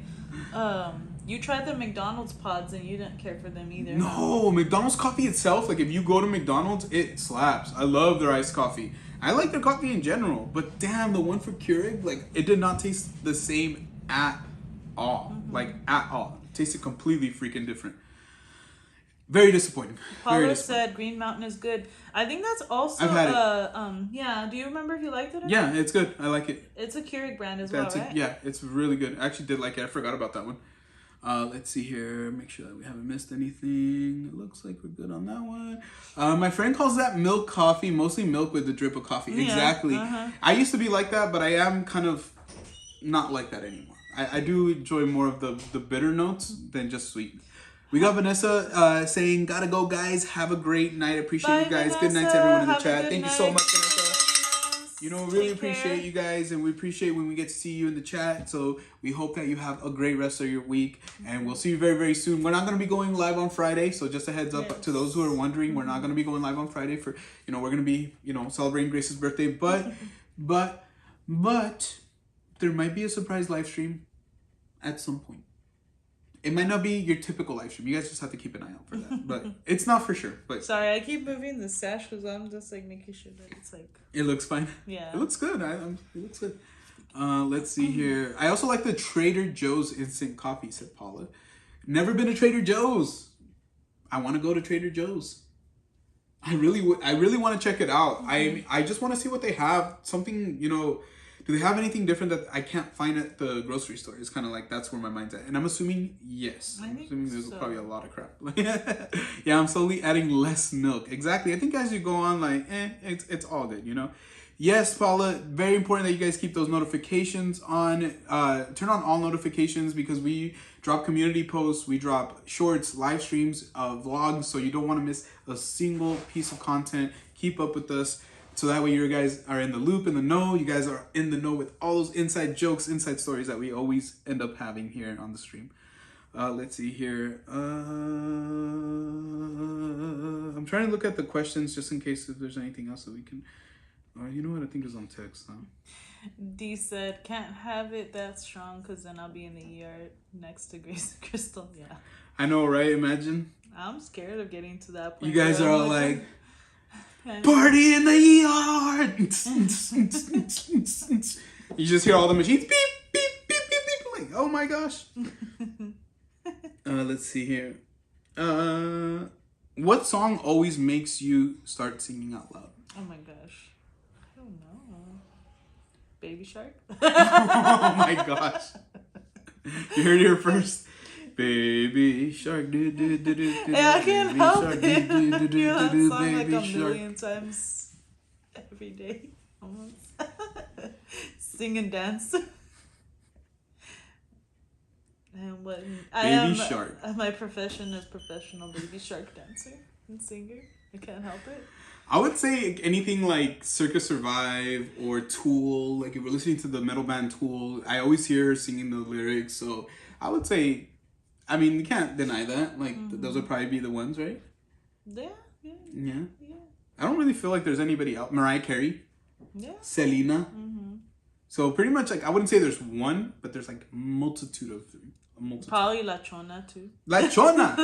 you tried the McDonald's pods and you didn't care for them either. No, McDonald's coffee itself, like if you go to McDonald's, it slaps. I love their iced coffee. I like their coffee in general, but damn, the one for Keurig, like it did not taste the same at all. Like at all. It tasted completely freaking different. Very disappointing. Paula said Green Mountain is good. I think that's also I've had it. Yeah. Do you remember if you liked it or Yeah, not? it's good. I like it. It's a Keurig brand as well, right? Yeah, it's really good. I actually did like it. I forgot about that one. Let's see here. Make sure that we haven't missed anything. It looks like we're good on that one. My friend calls that milk coffee, mostly milk with a drip of coffee. Yeah, Exactly. I used to be like that, but I am kind of not like that anymore. I do enjoy more of the bitter notes than just sweet. We got Vanessa saying, gotta go, guys. Have a great night. Appreciate Bye, you guys. Vanessa. Good night to everyone in the Have a chat. good Thank you night. so much, Vanessa. Nice. You know, really Take care. appreciate you guys, and we appreciate when we get to see you in the chat. So we hope that you have a great rest of your week, and we'll see you very, very soon. We're not going to be going live on Friday, so just a heads up to those who are wondering, we're not going to be going live on Friday for, we're going to be, celebrating Grace's birthday, but there might be a surprise live stream at some point. It might not be your typical live stream. You guys just have to keep an eye out for that. But it's not for sure. But Sorry, I keep moving the sash because I'm just like making sure that it's like. it looks fine. Yeah. It looks good. It looks good. Let's see here. I also like the Trader Joe's instant coffee, said Paula. Never been to Trader Joe's. I want to go to Trader Joe's. I really want to check it out. I just want to see what they have. Something, do they have anything different that I can't find at the grocery store? It's kind of like that's where my mind's at. And I'm assuming yes. I'm assuming there's probably a lot of crap. Yeah, I'm slowly adding less milk. Exactly. I think as you go on, it's all good, Yes, Paula, very important that you guys keep those notifications on. Turn on all notifications because we drop community posts, we drop shorts, live streams, vlogs, so you don't want to miss a single piece of content. Keep up with us. So that way you guys are in the loop, in the know. You guys are in the know with all those inside jokes, inside stories that we always end up having here on the stream. Let's see here. I'm trying to look at the questions just in case if there's anything else that we can... you know what? I think it's on text, huh? D said, can't have it that strong because then I'll be in the ER next to Grace and Crystal. Yeah. I know, right? Imagine. I'm scared of getting to that point. You guys where are I'm all like... I know. Party in the yard! You just hear all the machines. Beep, beep, beep, beep, beep. Like, oh my gosh. Let's see here. What song always makes you start singing out loud? Oh my gosh. I don't know. Baby Shark? Oh my gosh. You heard it here first. Baby shark, do do do do. Yeah, I can't help it. I hear that song like a Baby shark. million times every day, almost. Sing and dance. And what Baby shark. My profession is professional baby shark dancer and singer. I can't help it. I would say anything like Circus Survive or Tool. Like if we're listening to the metal band Tool, I always hear her singing the lyrics. So I would say, I mean, you can't deny that. Like those would probably be the ones, right? Yeah. Yeah. I don't really feel like there's anybody else. Mariah Carey. Yeah. Selena. So pretty much like I wouldn't say there's one, but there's like multitude of them. A multitude. Probably La Chona too. La Chona.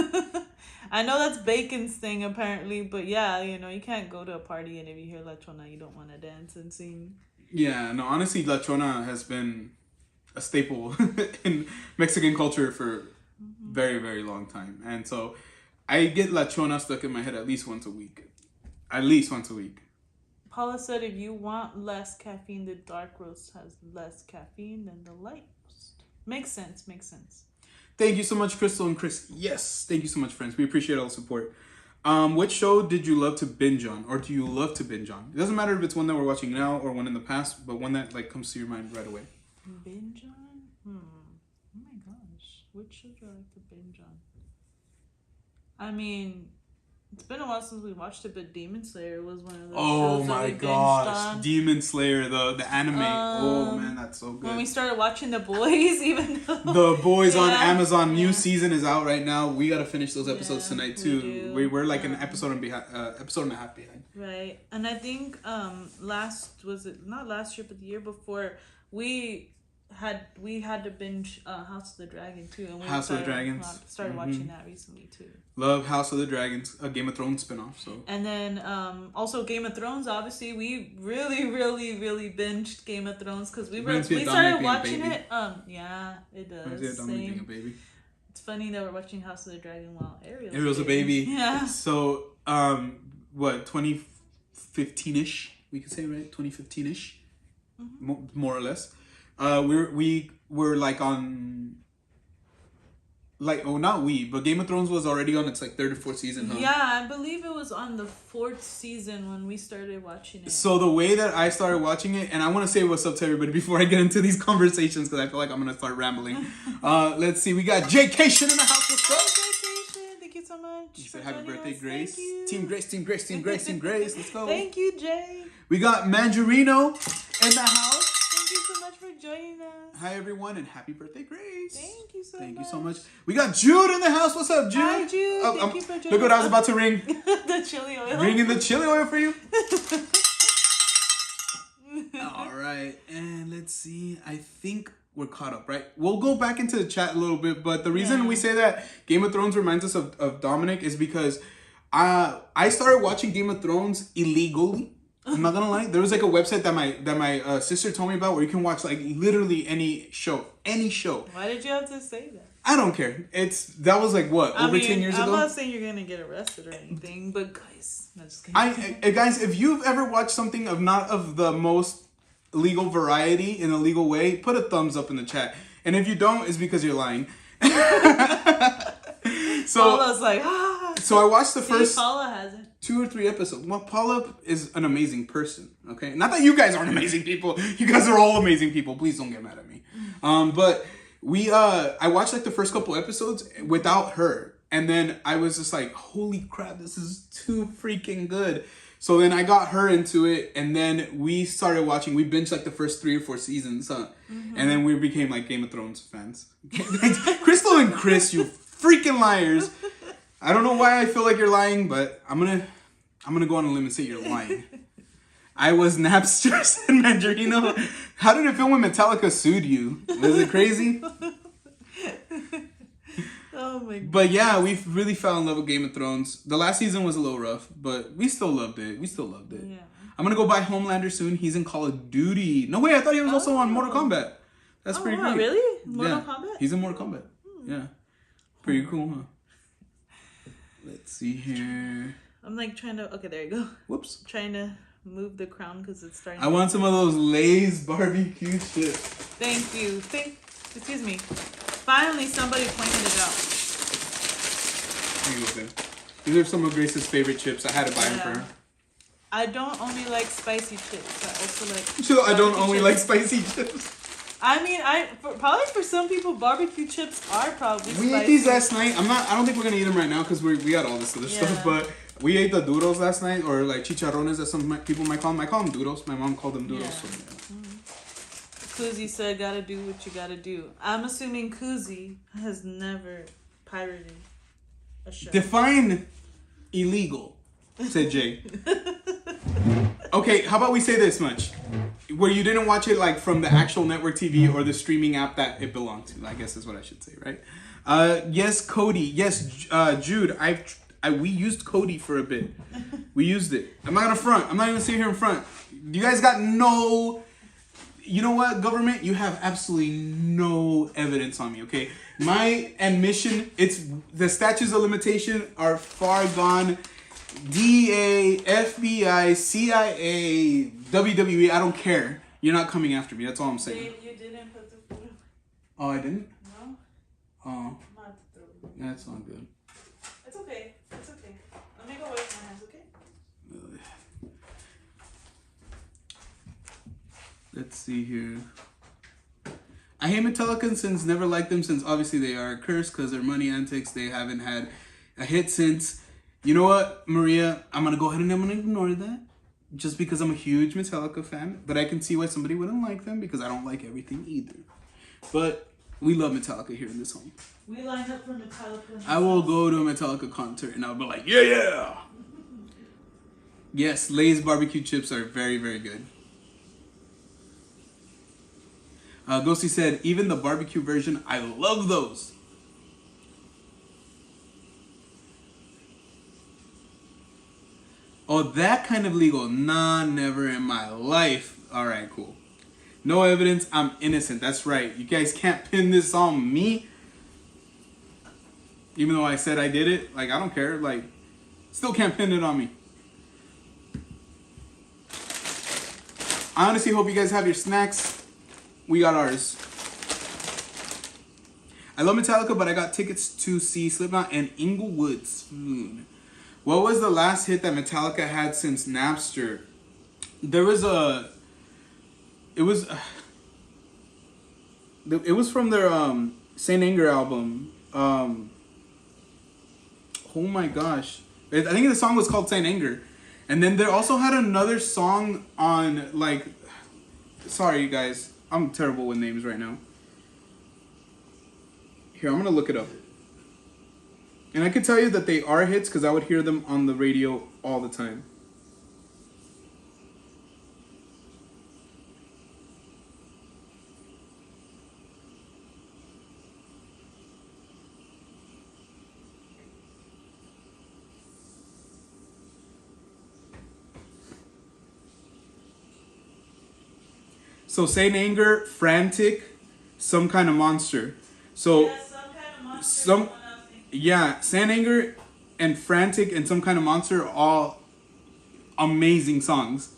I know that's Bacon's thing apparently, but yeah, you can't go to a party and if you hear La Chona, you don't want to dance and sing. Yeah, no, honestly, La Chona has been a staple in Mexican culture for very, very long time. And so I get La Chona stuck in my head at least once a week. At least once a week. Paula said if you want less caffeine, the dark roast has less caffeine than the light roast. Makes sense. Thank you so much, Crystal and Chris. Yes, thank you so much, friends. We appreciate all the support. Which show did you love to binge on, or do you love to binge on? It doesn't matter if it's one that we're watching now or one in the past, but one that like comes to your mind right away. Binge on? Oh my gosh. Which show do I like to binge on? I mean, it's been a while since we watched it, but Demon Slayer was one of those Oh shows that my we binged gosh, on. Demon Slayer, the anime. Oh man, that's so good. When we started watching The Boys, even though... The Boys on Yeah, Amazon. New yeah. season is out right now. We gotta finish those episodes Yeah, tonight we too. do. We're like an episode and a half behind. Right. And I think not last year, but the year before, we had to binge House of the Dragon too, and we House of the Dragons. started watching that recently too. Love House of the Dragons, a Game of Thrones spinoff. So. And then also Game of Thrones. Obviously, we really binged Game of Thrones because we started watching it. Yeah, it does. Same. A baby. It's funny that we're watching House of the Dragon while Ariel's a baby. Yeah. So what 2015ish we could say, right? 2015ish, more or less. We were like on, like, oh, not we, but Game of Thrones was already on its like third or fourth season, huh? Yeah, I believe it was on the 4th season when we started watching it. So the way that I started watching it, and I want to say what's up to everybody before I get into these conversations because I feel like I'm gonna start rambling. Let's see, we got Jaycation in the house. What's up? Jaycation, thank you so much. You said happy birthday, us. Grace. Thank you. Team Grace, Team Grace, Team Grace, Team Grace. Let's go. Thank you, Jay. We got Mandarino in the house. Thank you so much for joining us. Hi everyone and happy birthday, Grace. Thank you so much. Thank you so much. We got Jude in the house. What's up, Jude? Hi, Jude. Thank you for joining Look what I was us. about to ring. The chili oil. Ringing the chili oil for you. All right, and let's see. I think we're caught up, right? We'll go back into the chat a little bit, but the reason we say that Game of Thrones reminds us of Dominic is because I started watching Game of Thrones illegally. I'm not gonna lie. There was like a website that my sister told me about where you can watch like literally any show. Why did you have to say that? I don't care. That was like what, over 10 years ago? I'm not saying you're gonna get arrested or anything, but guys, no, just kidding. Guys, if you've ever watched something not of the most legal variety in a legal way, put a thumbs up in the chat. And if you don't, it's because you're lying. Paula's like, So I watched the first Paula hasn't. 2 or 3 episodes. Well, Paula is an amazing person, okay? Not that you guys aren't amazing people. You guys are all amazing people. Please don't get mad at me. But I watched like the first couple episodes without her. And then I was just like, holy crap, this is too freaking good. So then I got her into it, and then we started watching. We binged like the first 3 or 4 seasons, huh? And then we became like Game of Thrones fans. Crystal and Chris, you freaking liars. I don't know why I feel like you're lying, but I'm gonna go on a limb and say you're lying. I was Napster, said Mandarino. How did it feel when Metallica sued you? Was it crazy? Oh my god. But yeah, we really fell in love with Game of Thrones. The last season was a little rough, but we still loved it. Yeah. I'm gonna go buy Homelander soon. He's in Call of Duty. No way, I thought he was also on Mortal Kombat. That's pretty wow, great. Really? Mortal Kombat? He's in Mortal Kombat. Yeah. Pretty cool, huh? Let's see here. I'm like trying to. Okay, there you go. Whoops. Trying to move the crown because it's starting. I want some of those Lay's barbecue chips. Thank you. Excuse me. Finally, somebody pointed it out. Here you go, babe. These are some of Grace's favorite chips. I had to buy them for her. I don't only like spicy chips. I also like. So I don't only chips. like spicy chips. I mean, probably for some people, barbecue chips are probably We spicy. ate these last night. I don't think we're gonna eat them right now because we got all this other stuff. But we ate the duros last night, or like chicharrones, as some people might call them. I call them duros. My mom called them duros. Yeah. So, yeah. Kuzi said, "Gotta do what you gotta do." I'm assuming Kuzi has never pirated a show. Define illegal, said Jay. Okay, how about we say this much? Where you didn't watch it like from the actual network TV or the streaming app that it belonged to, I guess is what I should say, right? Yes, Cody. Yes, Jude. We used Cody for a bit. We used it. I'm not gonna front. I'm not even sitting here in front. You guys got no. You know what, government? You have absolutely no evidence on me. Okay, my admission. It's the statutes of limitation are far gone. DEA, FBI, CIA, WWE, I don't care. You're not coming after me. That's all I'm saying. Babe, you didn't put the food. Oh, I didn't? No? Oh, I'm not the food. that's not good. It's okay. It's okay. Let me go wash my hands, okay? Let's see here. I hate Metallica since never liked them since obviously they are cursed because their money antics. They haven't had a hit since. You know what, Maria? I'm going to go ahead and I'm going to ignore that. Just because I'm a huge Metallica fan. But I can see why somebody wouldn't like them because I don't like everything either. But we love Metallica here in this home. We lined up for Metallica. I will go to a Metallica concert and I'll be like, yeah, yeah. Yes, Lay's barbecue chips are very, very good. Ghosty said, even the barbecue version, I love those. Oh, that kind of legal? Nah, never in my life. Alright, cool. No evidence, I'm innocent. That's right. You guys can't pin this on me. Even though I said I did it. Like, I don't care. Like, still can't pin it on me. I honestly hope you guys have your snacks. We got ours. I love Metallica, but I got tickets to see Slipknot and Inglewood soon. What was the last hit that Metallica had since Napster? There was a... It was from their Saint Anger album. Oh my gosh. I think the song was called Saint Anger. And then they also had another song on, like... Sorry, you guys. I'm terrible with names right now. Here, I'm going to look it up. And I can tell you that they are hits because I would hear them on the radio all the time. So Saint Anger, Frantic, Some Kind of Monster. So Yeah, some kind of monster. yeah, Saint Anger and Frantic and Some Kind of Monster are all amazing songs.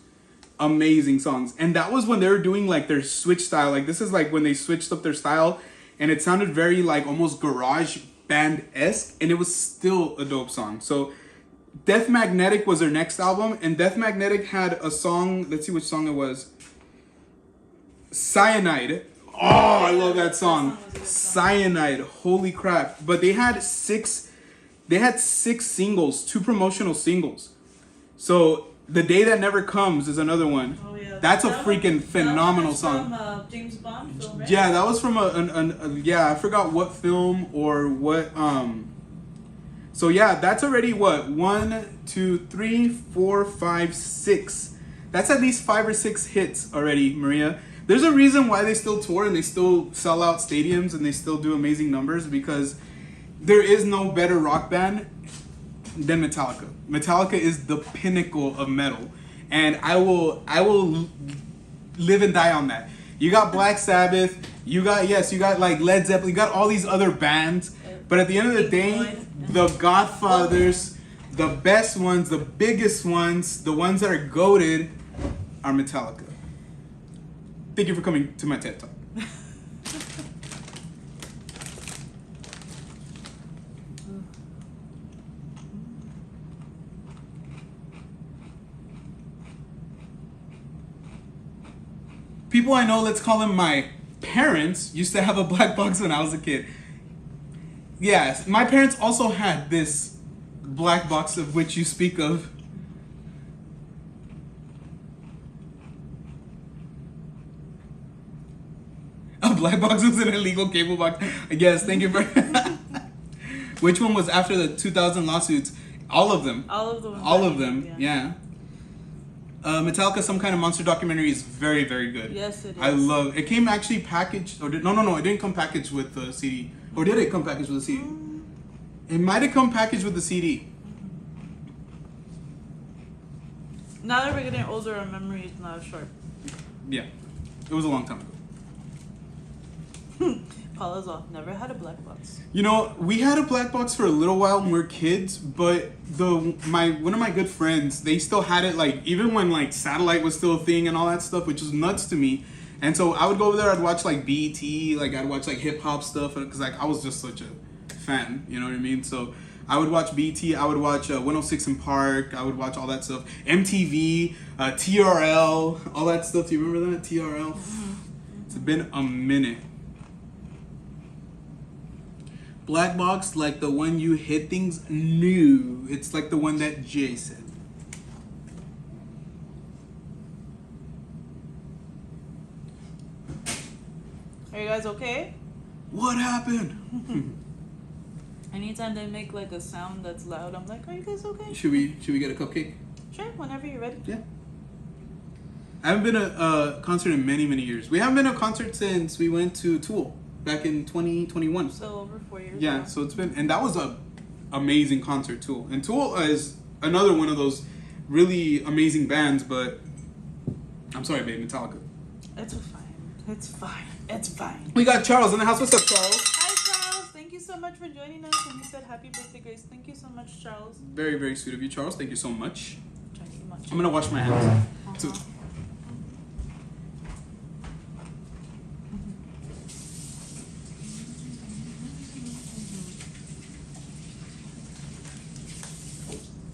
Amazing songs. And that was when they were doing like their switch style. Like this is like when they switched up their style and it sounded very like almost garage band-esque and it was still a dope song. So Death Magnetic was their next album and Death Magnetic had a song, let's see which song it was. Cyanide. Oh, I love that song. Cyanide. Holy crap. But they had six singles, 2 promotional singles. So The Day That Never Comes is another one. Oh, yeah. That's a That freaking one- phenomenal that song. one is from James Bond film, right? Yeah, that was from I forgot what film or what so yeah, that's already what 1, 2, 3, 4, 5, 6. That's at least 5 or 6 hits already, Maria. There's a reason why they still tour and they still sell out stadiums and they still do amazing numbers because there is no better rock band than Metallica. Metallica is the pinnacle of metal, and I will live and die on that. You got Black Sabbath, you got like Led Zeppelin, you got all these other bands, but at the end of the day, the Godfathers, the best ones, the biggest ones, the ones that are goated, are Metallica. Thank you for coming to my TED Talk. People I know, let's call them my parents, used to have a black box when I was a kid. Yes, my parents also had this black box of which you speak of. A black box was an illegal cable box. Yes, thank you for... Which one was after the 2000 lawsuits? All of them. All of them. All of them, yeah. Metallica, Some Kind of Monster documentary is very, very good. Yes, it is. I love it. Came actually packaged, or no, it didn't come packaged with the CD. Or did it come packaged with the CD? It might have come packaged with the CD. Now that we're getting older, our memory is not as sharp. Yeah, it was a long time ago. Paula's off. Never had a black box. You know, we had a black box for a little while when we were kids, but one of my good friends, they still had it like even when like satellite was still a thing and all that stuff, which was nuts to me. And so I would go over there, I'd watch like BET, like I'd watch like hip hop stuff because like I was just such a fan, you know what I mean? So I would watch BET, I would watch 106 in Park, I would watch all that stuff, MTV, TRL, all that stuff. Do you remember that TRL? It's been a minute. Black box, like the one you hit things? No. It's like the one that Jay said. Are you guys okay? What happened? Anytime they make like a sound that's loud, I'm like, are you guys okay? Should we get a cupcake? Sure, whenever you're ready. Yeah. I haven't been to a concert in many, many years. We haven't been to a concert since we went to Tool back in 2021. So over 4 years. Yeah, now. so it's been, and that was a amazing concert, Tool. And Tool is another one of those really amazing bands, but I'm sorry, babe, Metallica. It's fine. It's fine. It's fine. We got Charles in the house. What's up, Charles? Hi, Charles. Thank you so much for joining us. And you said happy birthday, Grace. Thank you so much, Charles. Very, very sweet of you, Charles. Thank you so much. Trying to eat much. I'm gonna wash my hands. Too.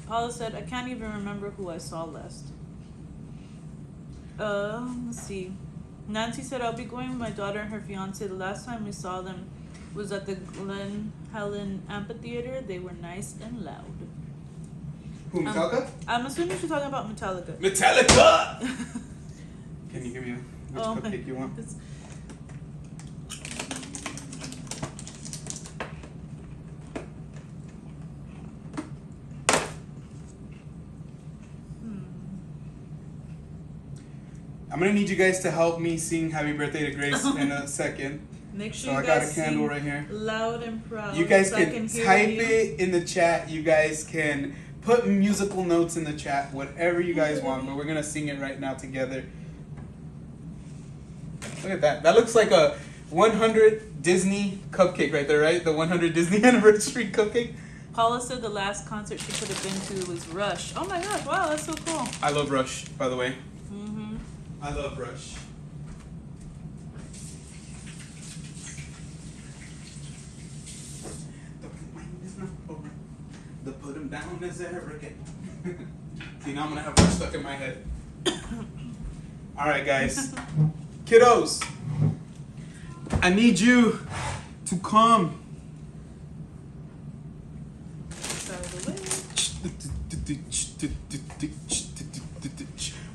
Paula said, I can't even remember who I saw last. Let's see. Nancy said, I'll be going with my daughter and her fiance. The last time we saw them was at the Glen Helen Amphitheater. They were nice and loud. Who, Metallica? I'm assuming she's talking about Metallica. Metallica! Can you give me which Oh, cupcake you want? It's- I'm gonna need you guys to help me sing Happy Birthday to Grace in a second. Make sure So you I got guys a candle sing right here. loud and proud. You guys so I can hear type you. it in the chat. You guys can put musical notes in the chat, whatever you guys want. But we're gonna sing it right now together. Look at that. That looks like a 100 Disney cupcake right there, right? The 100 Disney anniversary cupcake. Paula said the last concert she could have been to was Rush. Oh my gosh! Wow, that's so cool. I love Rush, by the way. Mhm. I love Rush. The put him down is arrogant. See, now I'm gonna have Rush stuck in my head. Alright, guys. Kiddos, I need you to come.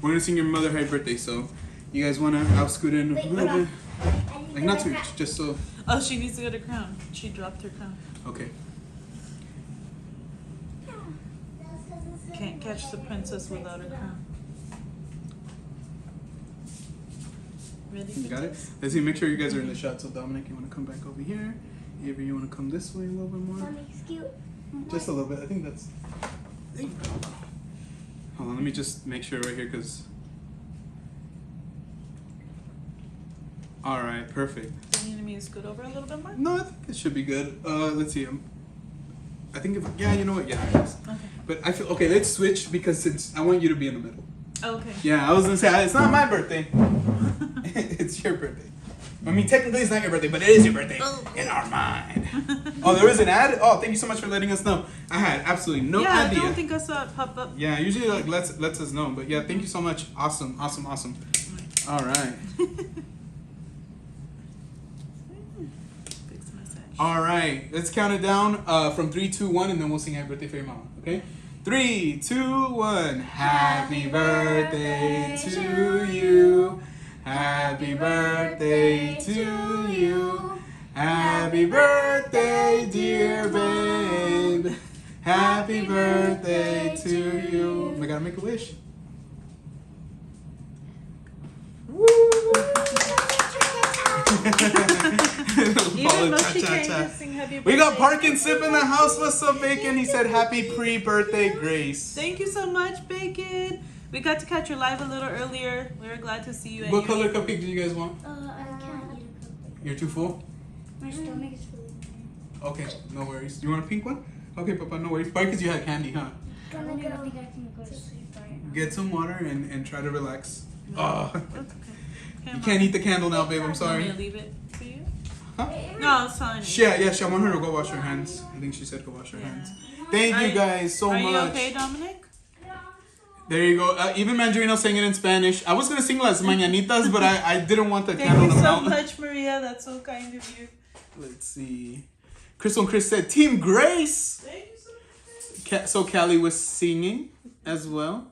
We're gonna sing your mother happy birthday, so you guys wanna outscoot in a Wait, little hold bit? on. Like, not too much, just so. Oh, she needs to get a crown. She dropped her crown. Okay. Can't catch the princess without a crown. Ready? You got it? princess? Let's see, make sure you guys are in the shot. So Dominic, you wanna come back over here. Avery, you wanna come this way a little bit more? Mommy's cute. Just a little bit. I think that's. Hold on, let me just make sure right here, cause. All right, perfect. Do you need me to scoot over a little bit more? No, I think it should be good. Let's see. I think if yeah, you know what? Yeah, it is. Okay. But I feel okay. Let's switch because since I want you to be in the middle. Okay. Yeah, I was gonna say it's not my birthday. It's your birthday. I mean, technically it's not your birthday, but it is your birthday in our mind. Oh, there is an ad. Oh, thank you so much for letting us know. I had absolutely no yeah, idea. I don't think I saw it pop up. Yeah, usually like lets us know, but yeah, thank you so much. Awesome. All right. Fix my sash. All right, let's count it down from 3, 2, 1, and then we'll sing happy birthday for your mama. Okay? 3, 2, 1. Happy birthday to you. Happy birthday to you. Happy birthday, dear babe. Happy birthday to you. I gotta make a wish. Woo! Even Cha, Mochi cha, can't cha. just sing happy birthday. We got Park and Sip in the house. What's up, Bacon? He said happy pre-birthday, Grace. Thank you so much, Bacon. We got to catch your live a little earlier. We were glad to see you. What color cupcake do you guys want? I can't eat a cupcake. You're too full? My stomach is full. Okay, no worries. You want a pink one? Okay, Papa, no worries. Probably because you had candy, huh? I don't think I can go to sleep right now. Get some water and try to relax. Oh, That's okay. you can't eat the candle now, babe. I'm Want me sorry. to leave it for you? Huh? No, it's fine. Yeah, I want her to go wash her hands. I think she said go wash her Yeah. hands. Thank you guys so Are much. you okay, Dominic? There you go. Even Mandarino sang it in Spanish. I was gonna sing Las Mañanitas, but I didn't want the Thank candle you to so melt. much, Maria. That's so kind of you. Let's see. Crystal and Chris said Team Grace. Thank you so much. So Callie was singing as well.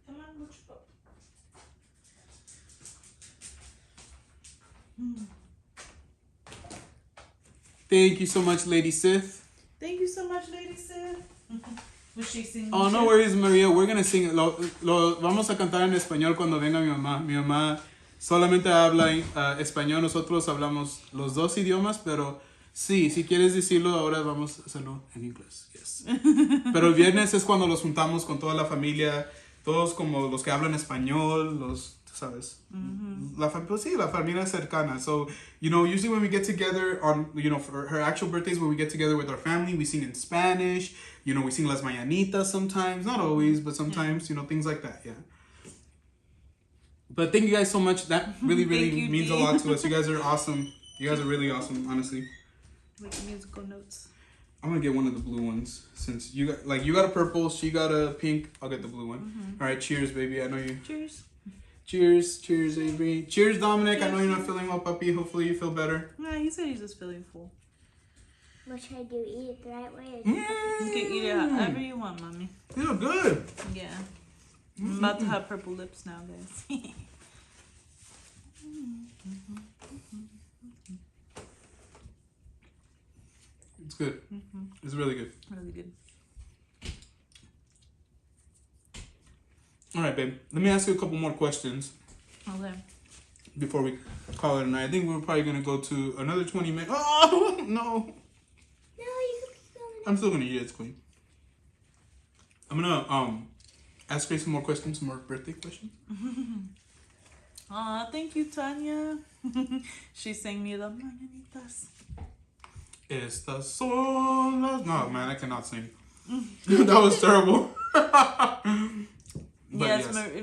Come on, let's go. Thank you so much, Lady Sith. Thank you so much, Lady Sif. Was she singing? Oh, no worries, Maria. We're gonna sing. Lo vamos a cantar en español cuando venga mi mamá. Mi mamá solamente habla español. Nosotros hablamos los dos idiomas, pero sí, si quieres decirlo, ahora vamos a hacerlo en inglés. Yes. Pero el viernes es cuando los juntamos con toda la familia, todos como los que hablan español, los, ¿sabes? La familia cercana. So, you know, usually when we get together on, you know, for her actual birthdays, when we get together with our family, we sing in Spanish. You know, we sing Las Mañanitas sometimes. Not always, but sometimes, you know, things like that. Yeah. But thank you guys so much. That really means a lot to us. You guys are awesome. You guys are really awesome, honestly. Like musical notes. I'm gonna get one of the blue ones since you got a purple, she got a pink. I'll get the blue one. All right, cheers, baby. I know you. Cheers. Cheers, Avery. Cheers, Dominic. I know you're not feeling well, puppy. Hopefully you feel better. Yeah, he said he's just feeling full. What should I do? Eat it the right way? You can eat it however you want, mommy. Feel good. Yeah. I'm about to have purple lips now, guys. It's good. It's really good. Really good. All right, babe. Let me ask you a couple more questions Okay. before we call it a night. I think we're probably gonna go to another 20 minutes. Oh no! No, you can keep going. I'm still gonna eat it. It's clean. I'm gonna ask Grace some more questions, some more birthday questions. Aw, thank you, Tanya. She sang me the mañanitas. Estas son las... No, man, I cannot sing. That was terrible. But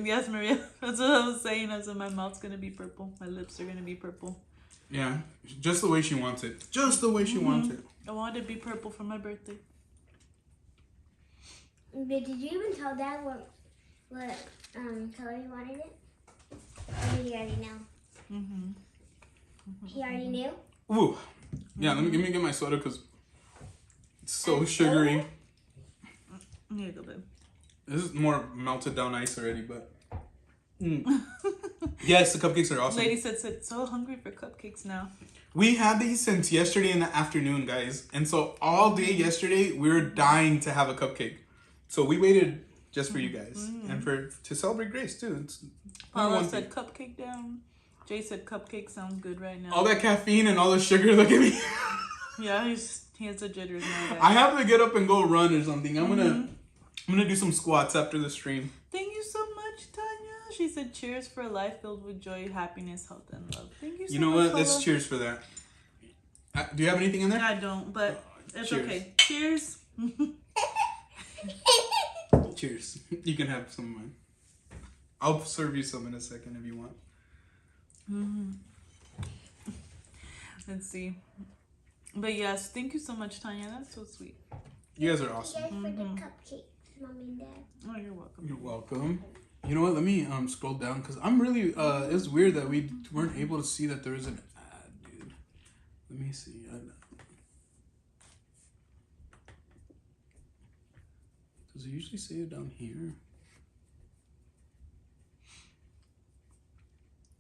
Yes, Maria. That's what I was saying. I said my mouth's gonna be purple. My lips are gonna be purple. Yeah, just the way she wants it. Just the way she wants it. I wanted to be purple for my birthday. But did you even tell Dad what color you wanted it? Or did he already know? He already knew? Ooh. Yeah, let me get my soda because it's so sugary. Here you go, babe. This is more melted down ice already, but... Yes, the cupcakes are awesome. Lady said so hungry for cupcakes now. We had these since yesterday in the afternoon, guys. And so all day yesterday, we were dying to have a cupcake. So we waited just for you guys. And to celebrate Grace, too. It's Paula said cupcake down. Jay said cupcake sounds good right now. all that caffeine and all the sugar, look at me. Yeah, he has the jitters now, guys. I have to get up and go run or something. I'm gonna do some squats after the stream. Thank you so much, Tanya. She said, cheers for a life filled with joy, happiness, health, and love. Thank you so much. You know what? Paula. Let's cheers for that. Do you have anything in there? I don't, but it's Cheers. okay. Cheers. Cheers. You can have some of mine. I'll serve you some in a second if you want. Let's see. But yes, thank you so much, Tanya. That's so sweet. You guys are awesome. Yes, for the cupcakes, Mommy and Dad. Oh, you're welcome. You're welcome. You know what? Let me scroll down because I'm really it's weird that we weren't able to see that there is an ad, dude. Let me see. Does it usually say it down here?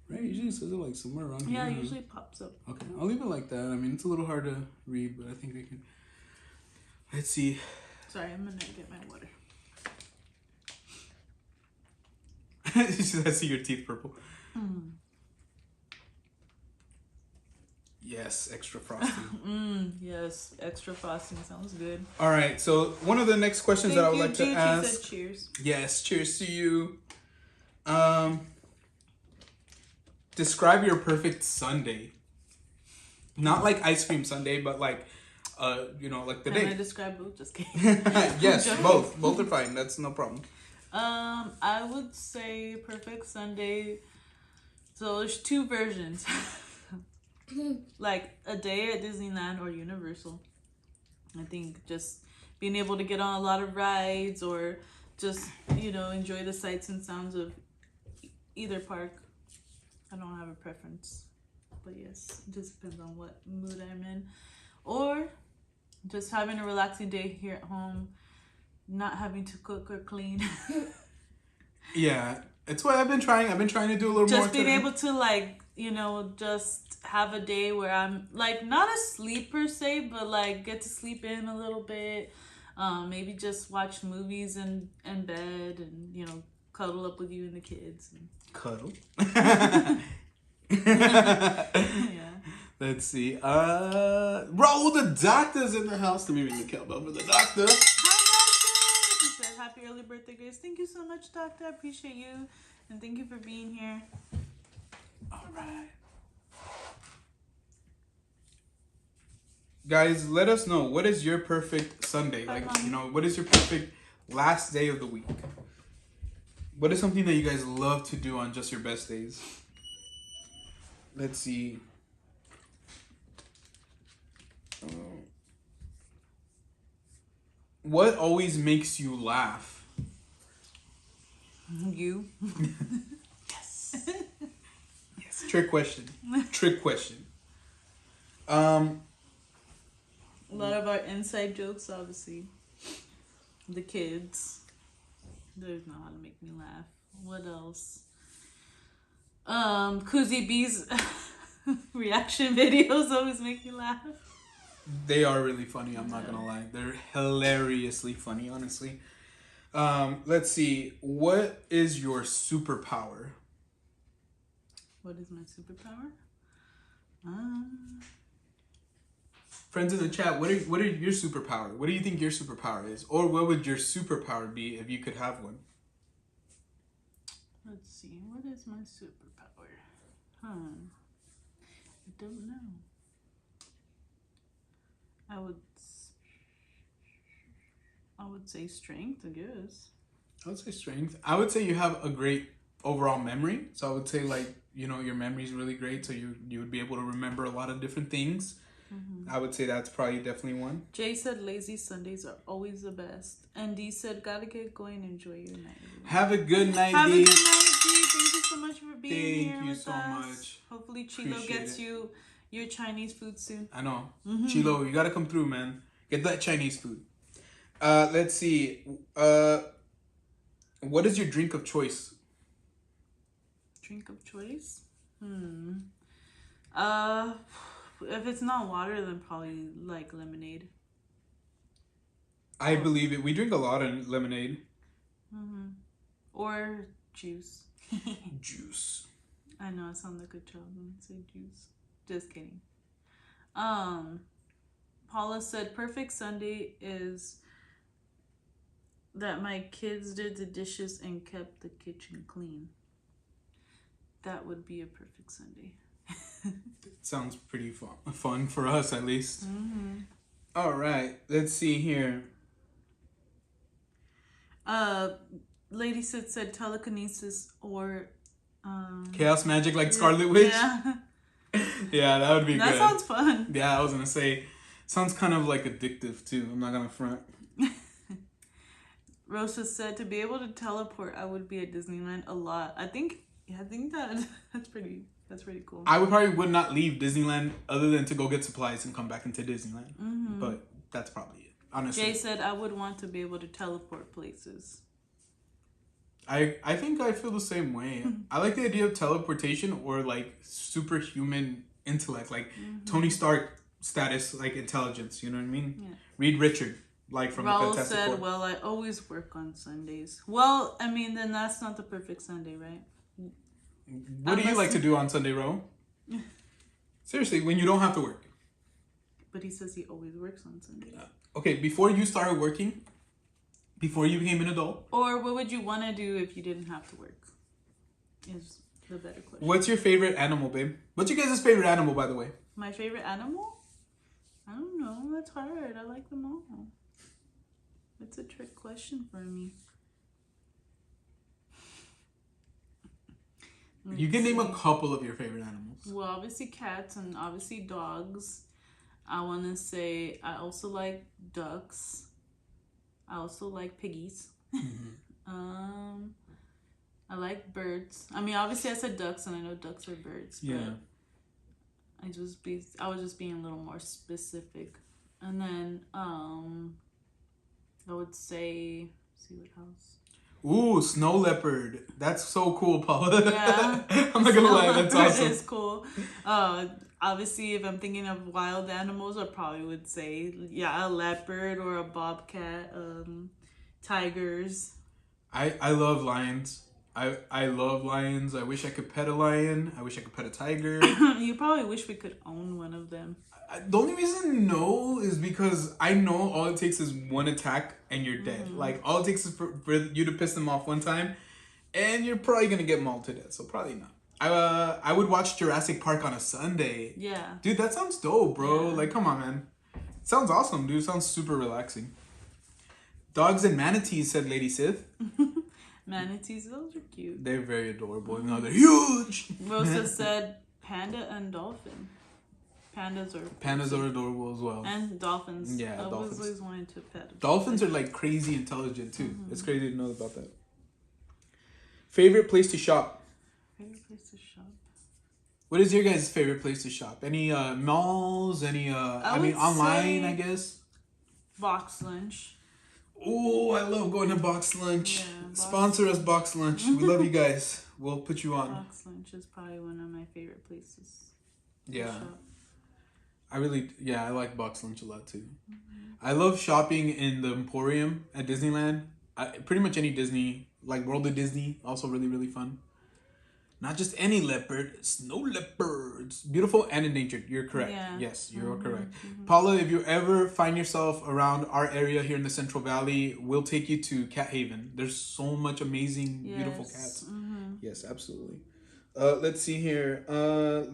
Right, usually it says it like somewhere around here. Yeah, it usually pops up. Okay, I'll leave it like that. I mean, it's a little hard to read, but I think I can. Let's see. Sorry, I'm gonna get my water. I see your teeth purple. Yes, extra frosting. Yes, extra frosting sounds good. All right, so one of the next questions that I would like to Jude. She ask. said cheers. Yes, cheers to you. Describe your perfect Sunday. Not like ice cream Sunday, but like, like the Can I day. describe both? Just kidding. Yes, Joking. both. Both are fine. That's no problem. I would say perfect Sunday. So there's two versions. Like a day at Disneyland or Universal. I think just being able to get on a lot of rides or just, enjoy the sights and sounds of either park. I don't have a preference. But yes, it just depends on what mood I'm in. Or just having a relaxing day here at home, not having to cook or clean. Yeah, it's what I've been trying. I've been trying to do a little more. Just being able to just have a day where I'm like not asleep per se, but like get to sleep in a little bit. Maybe just watch movies in bed and, you know, cuddle up with you and the kids. Cuddle. Yeah. Let's see. Bro, the doctor's in the house. Let me ring the cowbell for the doctor. Hi, Doctor. He said, happy early birthday, Grace. Thank you so much, Doctor. I appreciate you. And thank you for being here. All right. Guys, let us know, what is your perfect Sunday? Like, you know, what is your perfect last day of the week? What is something that you guys love to do on just your best days? Let's see. What always makes you laugh? You. Yes. Yes. Trick question. Trick question. A lot of our inside jokes, obviously. The kids. They know how to make me laugh. What else? Koozie B's reaction videos always make me laugh. They are really funny, I'm not gonna lie. They're hilariously funny, honestly. Let's see. What is your superpower? What is my superpower? Friends in the chat, what are your superpower? What do you think your superpower is? Or what would your superpower be if you could have one? Let's see. What is my superpower? I don't know. I would say strength, I guess. I would say strength. I would say you have a great overall memory. So I would say, like, you know, your memory is really great. So you would be able to remember a lot of different things. I would say that's probably definitely one. Jay said lazy Sundays are always the best. And D said, gotta get going, enjoy your night. Have a good night, Have D. a good night, D. Thank you so much for being here Thank you with so us. much. Hopefully Chilo Appreciate gets it. you your Chinese food soon. I know. Chilo, you gotta come through, man. Get that Chinese food. Let's see. What is your drink of choice? Drink of choice? If it's not water, then probably like lemonade. I believe it. We drink a lot of lemonade. Or juice. Juice. I know I sound like a child when I say juice. Just kidding. Paula said perfect Sunday is that my kids did the dishes and kept the kitchen clean. That would be a perfect Sunday. Sounds pretty fun for us, at least. All right. Let's see here. Lady said telekinesis or Chaos magic like Scarlet Witch? Yeah. Yeah, that would be That good. sounds fun. Yeah, I was going to say, sounds kind of like addictive too. I'm not going to front. Rosa said to be able to teleport, I would be at Disneyland a lot. I think that's pretty cool. I would not leave Disneyland other than to go get supplies and come back into Disneyland. But that's probably it, honestly. Jay said I would want to be able to teleport places. I think I feel the same way. I like the idea of teleportation or like superhuman intellect, like Tony Stark status, like intelligence. You know what I mean? Yeah. Reed Richard, like from the Raul Fantastic said, Four. well, I always work on Sundays. Well, I mean, then that's not the perfect Sunday, right? What do you like to do on Sunday, Ro? Seriously, when you don't have to work. But he says he always works on Sundays. Okay, before you started working, before you became an adult. Or what would you want to do if you didn't have to work? Is the better question. What's your favorite animal, babe? What's your guys' favorite animal, by the way? My favorite animal? I don't know. That's hard. I like them all. It's a trick question for me. You can name a couple of your favorite animals. Well, obviously cats and obviously dogs. I want to say I also like ducks. I also like piggies. I like birds. I mean, obviously I said ducks, and I know ducks are birds. But Yeah. I was just being a little more specific. And then I would say, see what else. Ooh, snow leopard. That's so cool, Paula. Yeah. I'm not gonna lie, that's awesome. It's cool. Obviously, if I'm thinking of wild animals, I probably would say, yeah, a leopard or a bobcat, tigers. I love lions. I love lions. I wish I could pet a lion. I wish I could pet a tiger. You probably wish we could own one of them. The only reason no is because I know all it takes is one attack and you're dead. Like, all it takes is for you to piss them off one time and you're probably gonna get mauled to death. So probably not. I would watch Jurassic Park on a Sunday. Yeah. Dude, that sounds dope, bro. Yeah. Like, come on, man. It sounds awesome, dude. It sounds super relaxing. Dogs and manatees, said Lady Sith. Manatees, those are cute. They're very adorable. And now they're huge. Rosa said panda and dolphin. Pandas are adorable as well. And dolphins. Yeah, I dolphins. always wanted to pet a Dolphins are like crazy intelligent too. It's crazy to know about that. Favorite place to shop? Favorite place to shop? What is your guys' favorite place to shop? Any malls? Any I mean would online, say I guess. Box lunch. Oh, I love going to Box Lunch. Yeah, Sponsor us, Box Lunch. We love you guys. We'll put you on. Box lunch is probably one of my favorite places. To Yeah. shop. I like Box Lunch a lot too. I love shopping in the Emporium at Disneyland. Pretty much any Disney, like World of Disney, also really, really fun. Not just any leopard, snow leopards. Beautiful and endangered. You're correct. Yeah. Yes, you're correct. Paula, if you ever find yourself around our area here in the Central Valley, we'll take you to Cat Haven. There's so much amazing, beautiful cats. Yes, absolutely. Let's see here. I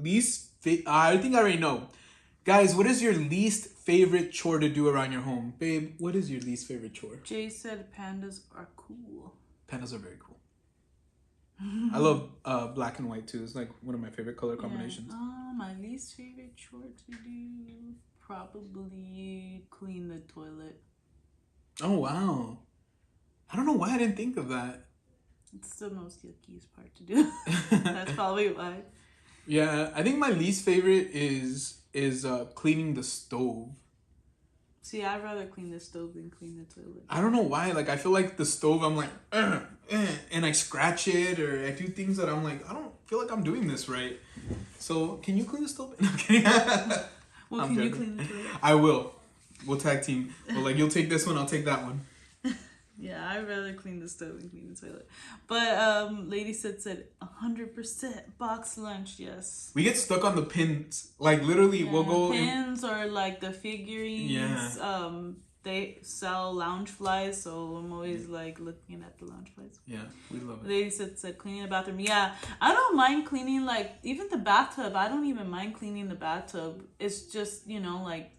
think I already know. Guys, what is your least favorite chore to do around your home? Babe, what is your least favorite chore? Jay said pandas are cool. Pandas are very cool. I love black and white too. It's like one of my favorite color combinations. Yeah. My least favorite chore to do, probably clean the toilet. Oh, wow. I don't know why I didn't think of that. It's the most yuckiest part to do. That's probably why. Yeah, I think my least favorite is cleaning the stove. See, I'd rather clean the stove than clean the toilet. I don't know why. Like, I feel like the stove, I'm like, and I scratch it or I do things that I'm like, I don't feel like I'm doing this right. So, can you clean the stove? No, I'm kidding. Well, I'm can you joking. clean the toilet? I will. We'll tag team. Well, like, you'll take this one, I'll take that one. Yeah, I'd rather clean the stove than clean the toilet. But Lady said 100% box lunch, yes. We get stuck on the pins. Like, literally, we'll go... Pins or, like, the figurines. Yeah. They sell lounge flies, so I'm always, like, looking at the lounge flies. Yeah, we love it. Lady said cleaning the bathroom. Yeah, I don't mind cleaning, like, even the bathtub. I don't even mind cleaning the bathtub. It's just, like,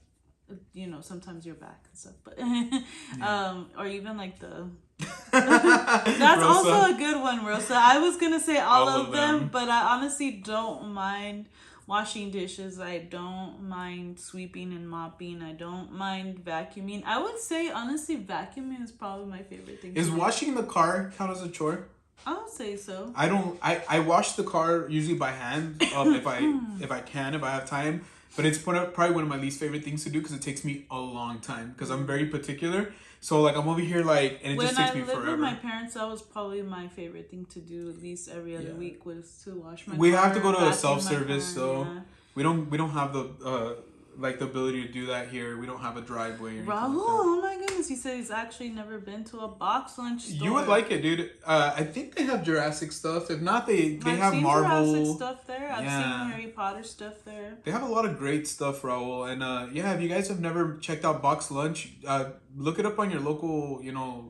sometimes you're back and stuff, but or even like the that's Rosa. also a good one, Rosa. I was gonna say all of them, them. but I honestly don't mind washing dishes. I don't mind sweeping and mopping. I don't mind vacuuming. I would say honestly, vacuuming is probably my favorite thing. Is washing the car count as a chore? I would say so. I wash the car usually by hand if I have time. But it's probably one of my least favorite things to do because it takes me a long time because I'm very particular. So like I'm over here like and it just takes me forever. When I lived with my parents, that was probably my favorite thing to do at least every other week was to wash my car. We have to go to a self-service, so yeah. we don't have the the ability to do that here. We don't have a driveway or anything Raul, like oh my goodness, he said he's actually never been to a box lunch store. You would like it, dude. I think they have Jurassic stuff. If not, they have seen Marvel Jurassic stuff there. I've seen Harry Potter stuff there. They have a lot of great stuff, Raul. And if you guys have never checked out Box Lunch, look it up on your local,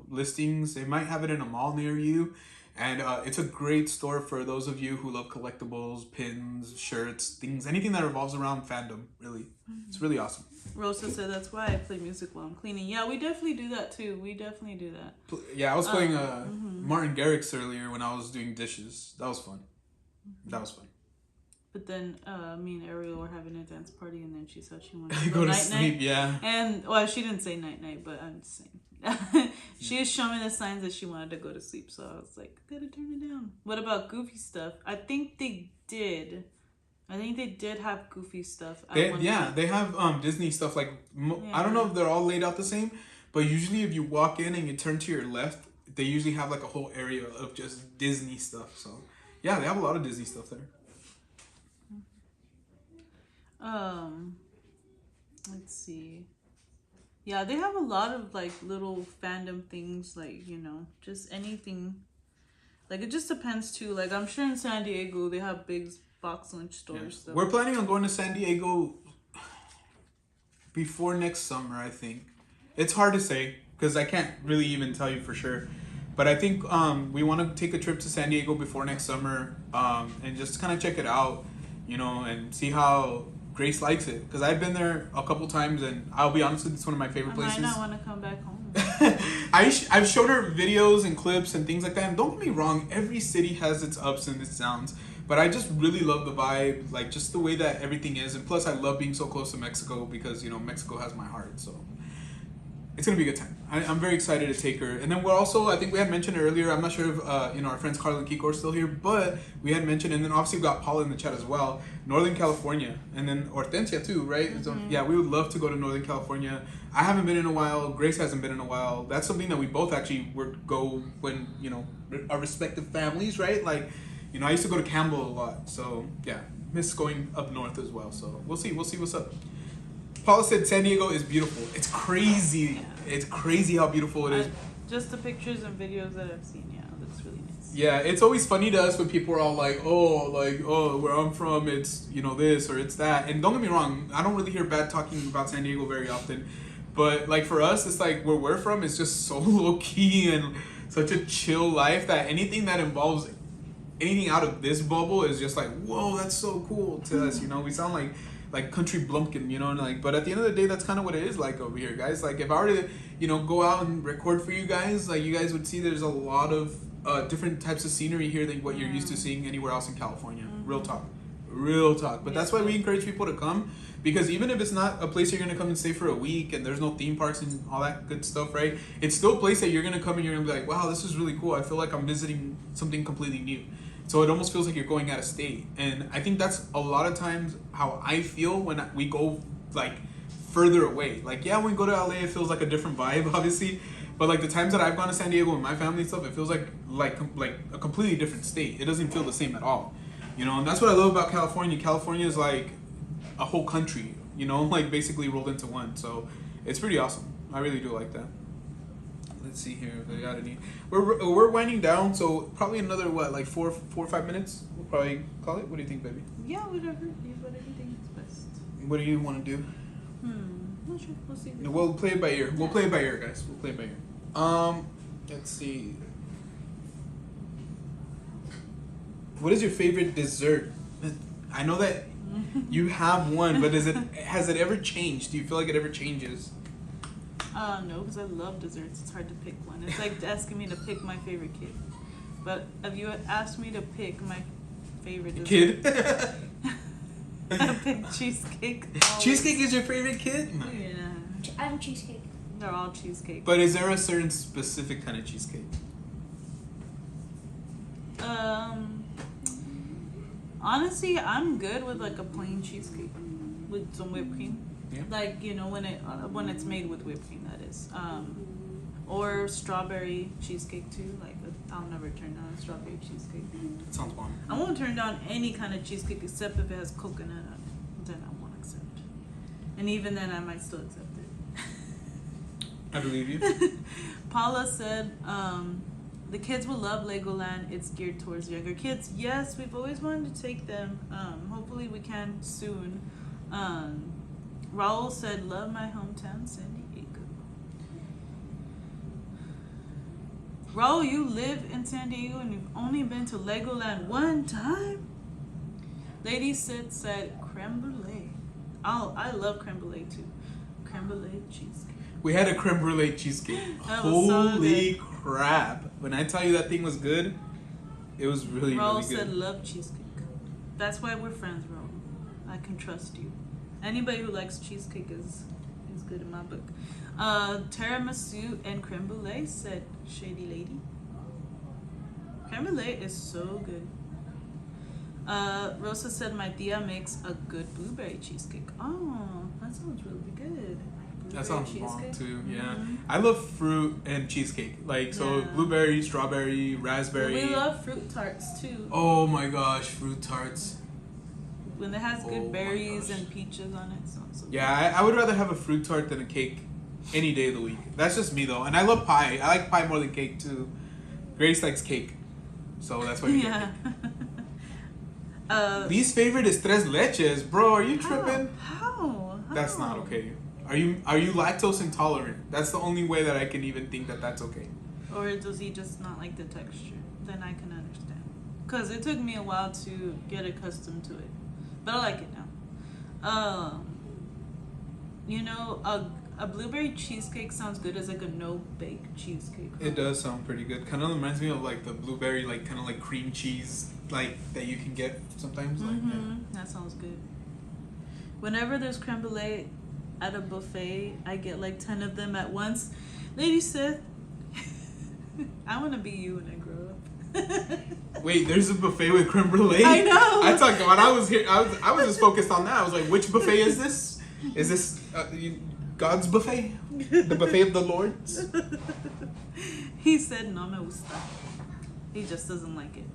listings. They might have it in a mall near you. And it's a great store for those of you who love collectibles, pins, shirts, things, anything that revolves around fandom, really. Mm-hmm. It's really awesome. Rosa said that's why I play music while I'm cleaning. Yeah, we definitely do that too. We definitely do that. Yeah, I was playing Martin Garrix earlier when I was doing dishes. That was fun. That was fun. But then me and Ariel were having a dance party, and then she said she wanted to go to night sleep, night. yeah. And she didn't say night night, but I'm just saying. She was showing me the signs that she wanted to go to sleep, so I was like, gotta turn it down. What about goofy stuff? I think they did have goofy stuff. They have Disney stuff. Like I don't know if they're all laid out the same, but usually if you walk in and you turn to your left, they usually have like a whole area of just Disney stuff. So yeah, they have a lot of Disney stuff there. Let's see. Yeah, they have a lot of like little fandom things, like, just anything. Like, it just depends too. Like, I'm sure in San Diego they have big box lunch stores. So. We're planning on going to San Diego before next summer, I think. It's hard to say because I can't really even tell you for sure. But I think we want to take a trip to San Diego before next summer and just kind of check it out, and see how Grace likes it. Because I've been there a couple times, and I'll be honest with you, it's one of my favorite places. I might not want to come back home. I've showed her videos and clips and things like that. And don't get me wrong, every city has its ups and its downs. But I just really love the vibe, like just the way that everything is. And plus, I love being so close to Mexico because, Mexico has my heart. So it's going to be a good time. I'm very excited to take her. And then we're also, I think we had mentioned earlier, I'm not sure if, our friends Carl and Kiko are still here, but we had mentioned, and then obviously we got Paula in the chat as well, Northern California, and then Hortensia too, right? Mm-hmm. So yeah, we would love to go to Northern California. I haven't been in a while. Grace hasn't been in a while. That's something that we both actually would go when, our respective families, right? Like, I used to go to Campbell a lot. So yeah, miss going up north as well. So we'll see what's up. Paula said San Diego is beautiful. It's crazy. Yeah. It's crazy how beautiful it is. Just the pictures and videos that I've seen, yeah, it looks really nice. Yeah, it's always funny to us when people are all like, where I'm from, it's, this or it's that. And don't get me wrong, I don't really hear bad talking about San Diego very often. But, like, for us, it's like where we're from is just so low-key and such a chill life that anything that involves anything out of this bubble is just like, whoa, that's so cool to us, We sound like country blumpkin, but at the end of the day, that's kind of what it is like over here, guys. Like, if I were to, go out and record for you guys, like, you guys would see there's a lot of different types of scenery here than what you're used to seeing anywhere else in California. Mm-hmm. Real talk. But that's why we encourage people to come, because even if it's not a place you're going to come and stay for a week and there's no theme parks and all that good stuff, right? It's still a place that you're going to come and you're going to be like, wow, this is really cool. I feel like I'm visiting something completely new. So it almost feels like you're going out of state. And I think that's a lot of times how I feel when we go, like, further away. Like, yeah, when we go to LA, it feels like a different vibe, obviously. But, like, the times that I've gone to San Diego with my family and stuff, it feels like a completely different state. It doesn't feel the same at all. And that's what I love about California. California is, like, a whole country, like, basically rolled into one. So it's pretty awesome. I really do like that. Let's see here if they got any. We're winding down, so probably another 4 or 5 minutes. We'll probably call it. What do you think, baby? Yeah, whatever you think is best. What do you want to do? Not sure. We'll see. We'll play it by ear. We'll play it by ear, guys. We'll play it by ear. Let's see. What is your favorite dessert? I know that you have one, but has it ever changed? Do you feel like it ever changes? No, because I love desserts. It's hard to pick one. It's like asking me to pick my favorite kid. But if you had asked me to pick my favorite dessert... Kid? I pick cheesecake. Always. Cheesecake is your favorite kid? Yeah. I'm cheesecake. They're all cheesecake. But is there a certain specific kind of cheesecake? Honestly, I'm good with like a plain cheesecake with some whipped cream. Yeah. Like, when it's made with whipped cream, that is. Or strawberry cheesecake too. Like, I'll never turn down a strawberry cheesecake. That sounds bomb. I won't turn down any kind of cheesecake except if it has coconut on it. Then I won't accept. And even then, I might still accept it. I believe you. Paula said, the kids will love Legoland. It's geared towards younger kids. Yes, we've always wanted to take them. Hopefully we can soon. Raul said, love my hometown, San Diego. Raul, you live in San Diego and you've only been to Legoland one time? Lady said creme brulee. Oh, I love creme brulee too. Creme brulee cheesecake. We had a creme brulee cheesecake. Holy crap. When I tell you that thing was good, it was really, Raul really good. said love cheesecake. That's why we're friends, Raul. I can trust you. Anybody who likes cheesecake is good in my book. Tiramisu and creme brulee, said Shady Lady. Creme brulee is so good. Rosa said my tia makes a good blueberry cheesecake. Oh, that sounds really good. That sounds bomb too, yeah. I love fruit and cheesecake. Blueberry, strawberry, raspberry. We love fruit tarts too. Oh my gosh, fruit tarts. When it has Oh good my berries gosh. and peaches on it, so Yeah, I would rather have a fruit tart than a cake any day of the week. That's just me though. And I love pie. I like pie more than cake too. Grace likes cake. So that's why you get yeah. cake. Least favorite is tres leches. Bro, are you tripping? How? That's not okay. Are you lactose intolerant? That's the only way that I can even think that that's okay. Or does he just not like the texture? Then I can understand. Because it took me a while to get accustomed to it. But I like it now. You know, a blueberry cheesecake sounds good as like a no-bake cheesecake. It does sound pretty good. Kind of reminds me of like the blueberry, like kind of like cream cheese, like that you can get sometimes. Like, yeah. That sounds good. Whenever there's creme brulee at a buffet, I get like 10 of them at once. Lady Sith, I want to be you when I grow up. Wait, there's a buffet with creme brulee? I know. I thought when I was here, I was just focused on that. I was like, which buffet is this? Is this God's buffet? The buffet of the Lords? He said no me gusta. He just doesn't like it.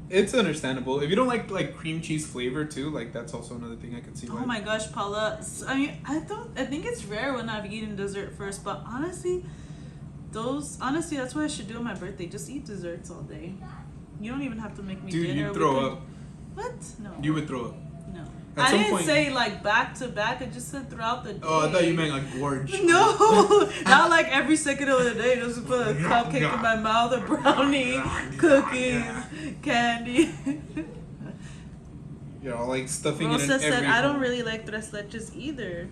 It's understandable. If you don't like cream cheese flavor too, like that's also another thing I can see. Oh my gosh, Paula. I mean, I think it's rare when I've eaten dessert first, but honestly, that's what I should do on my birthday. Just eat desserts all day. You don't even have to make me Dude, dinner. you'd throw up. What? No. You would throw up. No. At I some didn't point- say like back to back. I just said throughout the day. Oh, I thought you meant like gorge. No, not like every second of the day. Just put a cupcake in my mouth, a brownie, cookies, candy. You know, like stuffing it in Rosa every. said, "I don't really like tres leches either."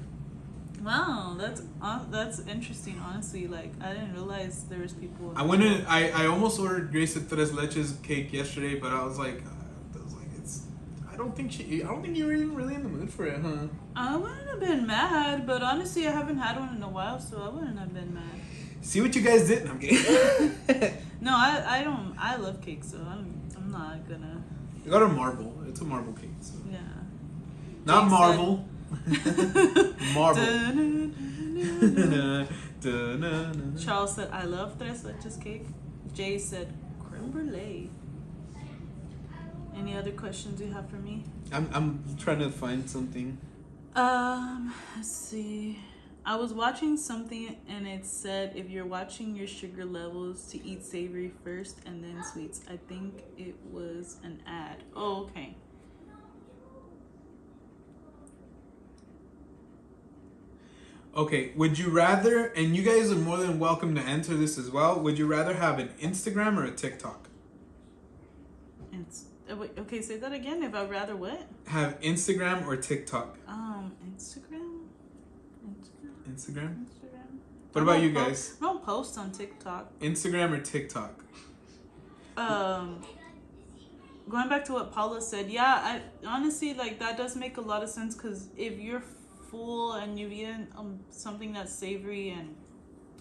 Wow, that's interesting. Honestly, like I didn't realize there was people. I almost ordered Grace a tres leches cake yesterday, but I was like, I don't think you were even really in the mood for it, huh? I wouldn't have been mad, but honestly, I haven't had one in a while, so I wouldn't have been mad. See what you guys did? I'm kidding. No, I don't. I love cake, so I'm not gonna. You got a marble. It's a marble cake. So. Yeah. Not Jake Marvel. Marble. Charles said, "I love tres leches cake." Jay said, "Creme brulee." Any other questions you have for me? I'm trying to find something. Let's see. I was watching something and it said if you're watching your sugar levels to eat savory first and then sweets. I think it was an ad. Oh, okay. Okay, would you rather, and you guys are more than welcome to answer this as well, would you rather have an Instagram or a TikTok? Wait, okay, say that again. If I'd rather what? Have Instagram or TikTok? Instagram? Instagram? What about you guys? I don't post on TikTok. Instagram or TikTok? Going back to what Paula said, yeah, I honestly, like, that does make a lot of sense, because if you're full and you've eaten something that's savory and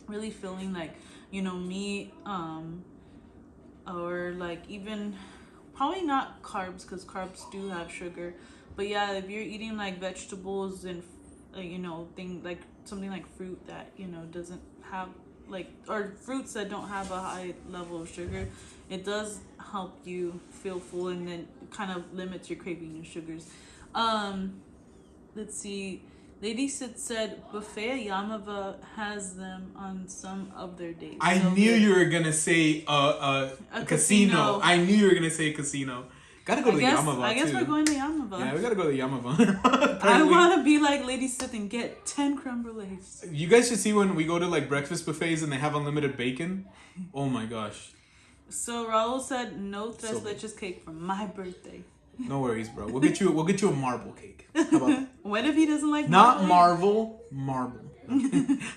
really feeling like, you know, meat, or like even probably not carbs, because carbs do have sugar, but yeah, if you're eating like vegetables and you know, like something like fruit that, you know, doesn't have like, or fruits that don't have a high level of sugar, it does help you feel full and then kind of limits your craving of sugars. Let's see. Lady said Buffet Yamava has them on some of their days. I knew you were gonna say a casino. I knew you were gonna say casino. Gotta go to the Yamava I guess too. we're going to Yamava. Yeah, we gotta go to the Yamava. I want to be like Lady Sith and get 10 creme brulees. You guys should see when we go to like breakfast buffets and they have unlimited bacon. Oh my gosh. So Raul said no tres leches cake for my birthday. No worries, bro. We'll get you a marble cake. How about that? What if he doesn't like Not marble? marble.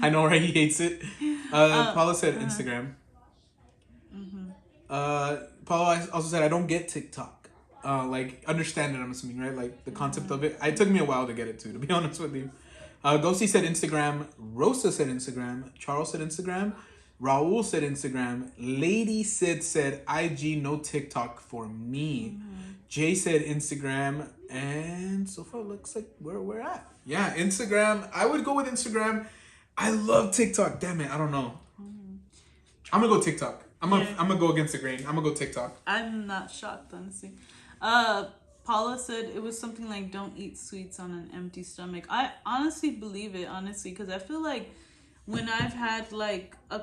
I know, right? He hates it. Paula said Instagram. Paula also said I don't get TikTok. Like understand it, I'm assuming, right? Like the concept of it. It took me a while to get it too, to be honest with you. Ghosty said Instagram. Rosa said Instagram. Charles said Instagram. Raul said Instagram. Lady Sid said IG, no TikTok for me. Jay said Instagram. And so far, looks like where we're at. Yeah, Instagram. I would go with Instagram. I love TikTok. Damn it, I don't know. I'm gonna go TikTok. I'm gonna go against the grain. I'm gonna go TikTok. I'm not shocked, honestly. Paula said it was something like don't eat sweets on an empty stomach. I honestly believe it, because I feel like when I've had like a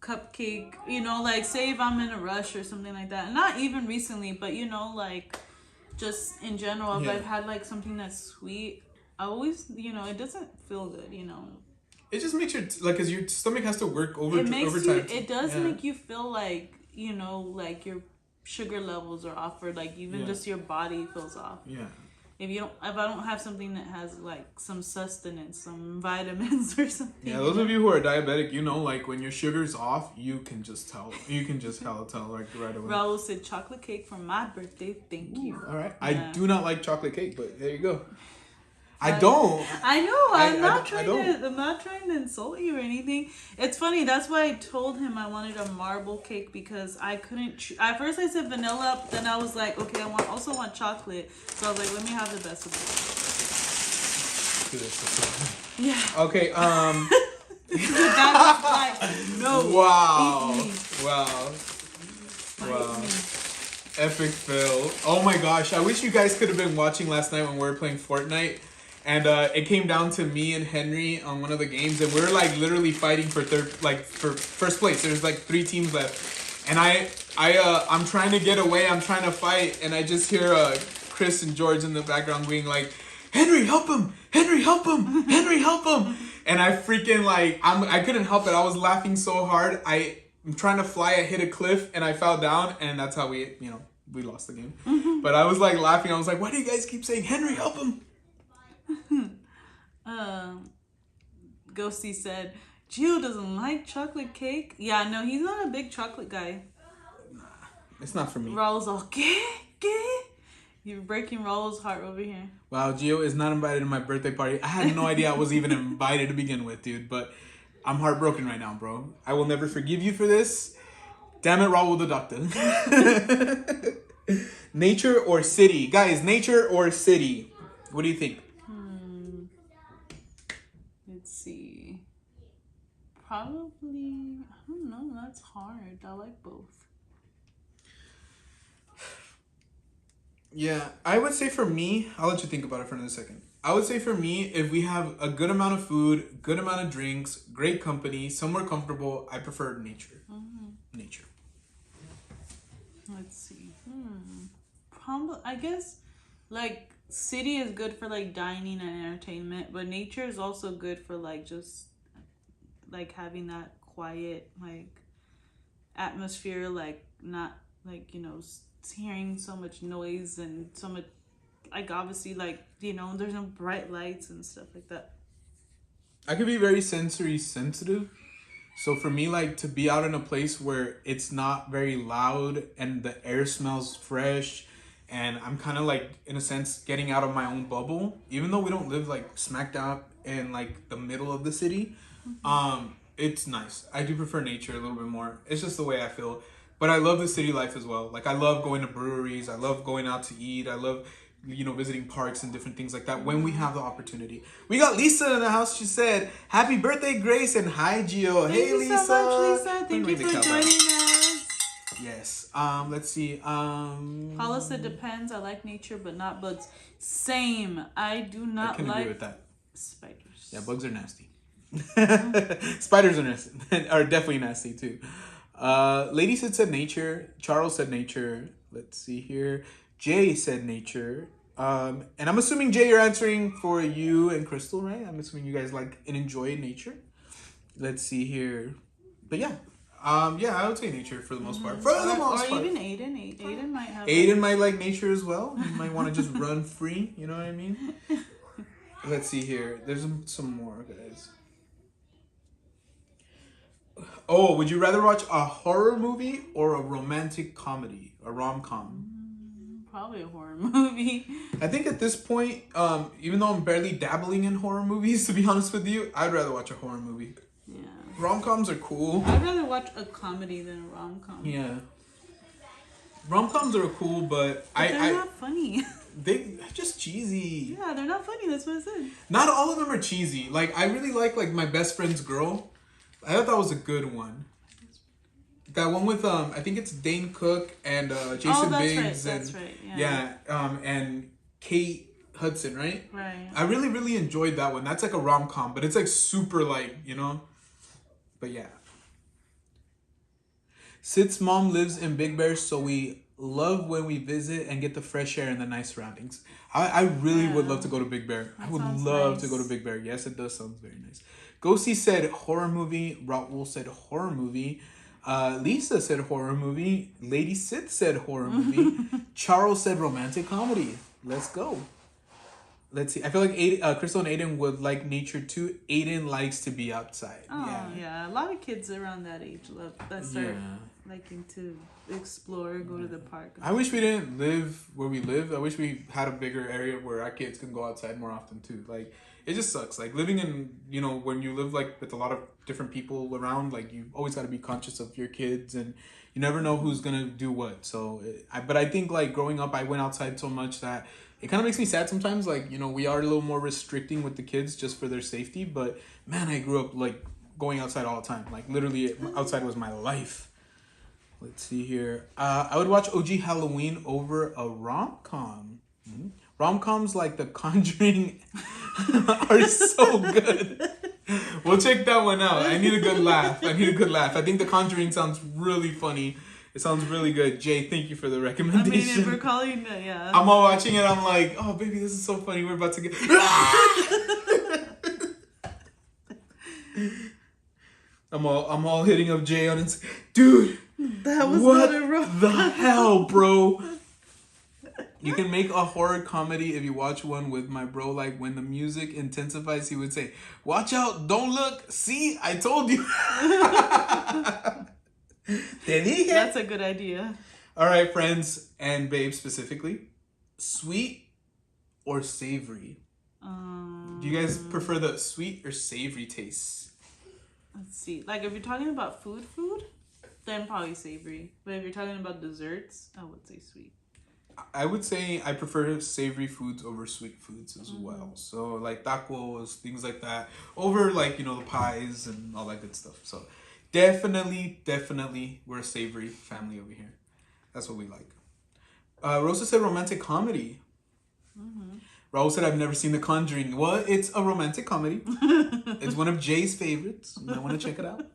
cupcake, like say if I'm in a rush or something like that, not even recently, but like just in general, if I've had like something that's sweet, I always, it doesn't feel good, It just makes because your stomach has to work over time. It does make you feel like, like your sugar levels are off, or like even just your body feels off. Yeah. If I don't have something that has like some sustenance, some vitamins or something. Yeah, those of you who are diabetic, like when your sugar's off, you can just tell. You can just tell like right away. Raul said chocolate cake for my birthday. Thank you. All right. Yeah. I do not like chocolate cake, but there you go. I don't. I know. I'm not I trying to insult you or anything. It's funny. That's why I told him I wanted a marble cake, because I couldn't. At first I said vanilla. Then I was like, okay, I also want chocolate. So I was like, let me have the best of both. Yeah. Okay. That was like, no. Wow. Eat me. Wow. Eat me. Epic fail. Oh my gosh. I wish you guys could have been watching last night when we were playing Fortnite. And it came down to me and Henry on one of the games, and we were like literally fighting for first place. There's like 3 teams left, and I'm trying to get away. I'm trying to fight, and I just hear Chris and George in the background being like, "Henry, help him! Henry, help him! Henry, help him!" And I freaking I couldn't help it. I was laughing so hard. I'm trying to fly. I hit a cliff and I fell down, and that's how we lost the game. Mm-hmm. But I was like laughing. I was like, "Why do you guys keep saying Henry, help him?" Ghosty said Gio doesn't like chocolate cake. Yeah, no, he's not a big chocolate guy. Nah, it's not for me. Raul's all gay. You're breaking Raul's heart over here. Wow, Gio is not invited to my birthday party. I had no idea I was even invited to begin with, dude. But I'm heartbroken right now, bro. I will never forgive you for this. Damn it, Raul the doctor. Nature or city? Guys, nature or city? What do you think? Let's see. Probably, I don't know. That's hard. I like both. Yeah, I would say for me, I'll let you think about it for another second. I would say for me, if we have a good amount of food, good amount of drinks, great company, somewhere comfortable, I prefer nature. Mm-hmm. Nature. Let's see. Probably, I guess, like, city is good for like dining and entertainment, but nature is also good for like just like having that quiet like atmosphere, like not like hearing so much noise and so much like obviously like there's no bright lights and stuff like that. I could be very sensory sensitive, so for me, like, to be out in a place where it's not very loud and the air smells fresh, and I'm kind of like, in a sense, getting out of my own bubble, even though we don't live like smack dab in like the middle of the city. It's nice. I do prefer nature a little bit more. It's just the way I feel. But I love the city life as well. Like, I love going to breweries. I love going out to eat. I love, visiting parks and different things like that when we have the opportunity. We got Lisa in the house. She said, "Happy birthday, Grace," and hi, Gio. Hey, Lisa. Thank you so much, Lisa. Thank you for joining us. Yes. Let's see. Paula said depends. I like nature, but not bugs. Same. I do not I can like agree with that. Spiders. Yeah, bugs are nasty. Spiders are nasty. Are definitely nasty too. Lady said nature. Charles said nature. Let's see here. Jay said nature. And I'm assuming, Jay, you're answering for you and Crystal, right? I'm assuming you guys like and enjoy nature. Let's see here. But yeah. Yeah, I would say nature for the most part. For the most part. Or even Aiden. Aiden might have. Aiden might like nature as well. He might want to just run free. You know what I mean? Let's see here. There's some more, guys. Oh, would you rather watch a horror movie or a romantic comedy? A rom-com? Probably a horror movie. I think at this point, even though I'm barely dabbling in horror movies, to be honest with you, I'd rather watch a horror movie. Yeah. Rom-coms are cool. I'd rather watch a comedy than a rom-com. Yeah. Rom-coms are cool, but they're not funny. They're just cheesy. Yeah, they're not funny. That's what I said. Not all of them are cheesy. Like, I really like My Best Friend's Girl. I thought that was a good one. That one with I think it's Dane Cook and Jason Biggs That's and right. Yeah. and Kate Hudson, right? Right. I really enjoyed that one. That's like a rom-com, but it's like super like, you know. But yeah. Sid's mom lives in Big Bear, so we love when we visit and get the fresh air and the nice surroundings. I really would love to go to Big Bear. I would love to go to Big Bear. Yes, it does sound very nice. Ghosty said horror movie. Raul said horror movie. Lisa said horror movie. Lady Sid said horror movie. Charles said romantic comedy. Let's go. Let's see. I feel like Crystal and Aiden would like nature too. Aiden likes to be outside. Oh yeah. A lot of kids around that age love that start liking to explore, go to the park. I wish we didn't live where we live. I wish we had a bigger area where our kids can go outside more often too. Like it just sucks. Like living in, you know, when you live like with a lot of different people around, like you always got to be conscious of your kids and you never know who's gonna do what. So, but I think like growing up, I went outside so much that it kind of makes me sad sometimes. Like, you know, we are a little more restricting with the kids just for their safety. But man, I grew up like going outside all the time. Like literally, outside was my life. Let's see here. I would watch OG Halloween over a rom-com. Mm-hmm. Rom-coms like The Conjuring are so good. We'll check that one out. I need a good laugh. I think The Conjuring sounds really funny. It sounds really good. Jay, thank you for the recommendation. I mean, if we're calling it, yeah. I'm all watching it. I'm like, oh, baby, this is so funny. We're about to get... I'm all hitting up Jay on Instagram. Dude, that was what not a wrong. the hell, bro? You can make a horror comedy if you watch one with my bro. Like when the music intensifies, he would say, "Watch out! Don't look! See, I told you." That's a good idea. All right, friends and babes specifically, sweet or savory? Do you guys prefer the sweet or savory taste? Let's see. Like if you're talking about food, then probably savory. But if you're talking about desserts, I would say sweet. I would say I prefer savory foods over sweet foods as well. So like tacos, things like that, over like, you know, the pies and all that good stuff. So definitely, we're a savory family over here. That's what we like. Rosa said romantic comedy. Raul said I've never seen The Conjuring. Well, it's a romantic comedy. It's one of Jay's favorites. You might want to check it out.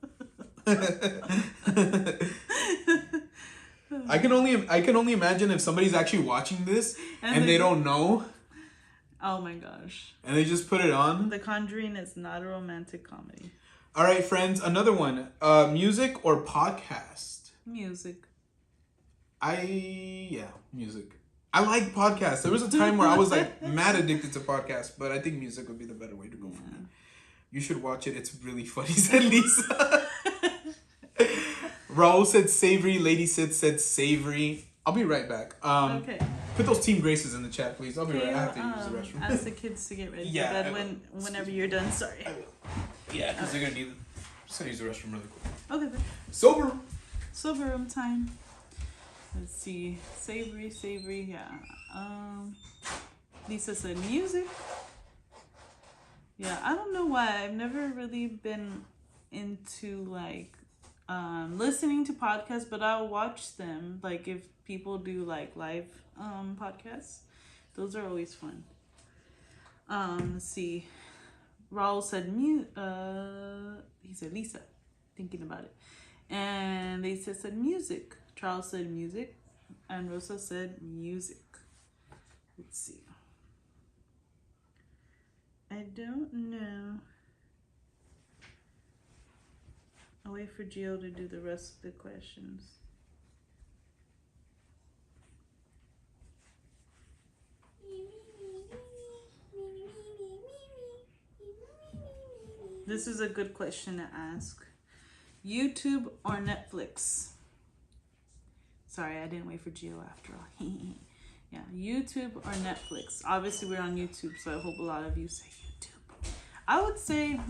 I can only imagine if somebody's actually watching this and they don't know. Oh my gosh. And they just put it on. The Conjuring is not a romantic comedy. All right, friends, another one. Music or podcast? Music. Music. I like podcasts. There was a time where I was like mad addicted to podcasts, but I think music would be the better way to go for me. You should watch it. It's really funny, said Lisa. Raul said savory. Lady Sid said savory. I'll be right back. Okay. Put those Team Graces in the chat, please. I'll be right. I have to use the restroom. Ask the kids to get ready for bed whenever you're done. Sorry. I will. Yeah, because they're gonna need it. Just gonna use the restroom really quick. Okay. Sober room time. Let's see. Savory. Yeah. Lisa said music. Yeah, I don't know why. I've never really been into like listening to podcasts, but I'll watch them. Like if people do like live podcasts, those are always fun. Let's see. Raul said he said Lisa, thinking about it, and Lisa said music. Charles said music, and Rosa said music. Let's see. I don't know. I'll wait for Gio to do the rest of the questions. This is a good question to ask. YouTube or Netflix? Sorry, I didn't wait for Gio after all. Yeah, YouTube or Netflix? Obviously, we're on YouTube, so I hope a lot of you say YouTube. I would say,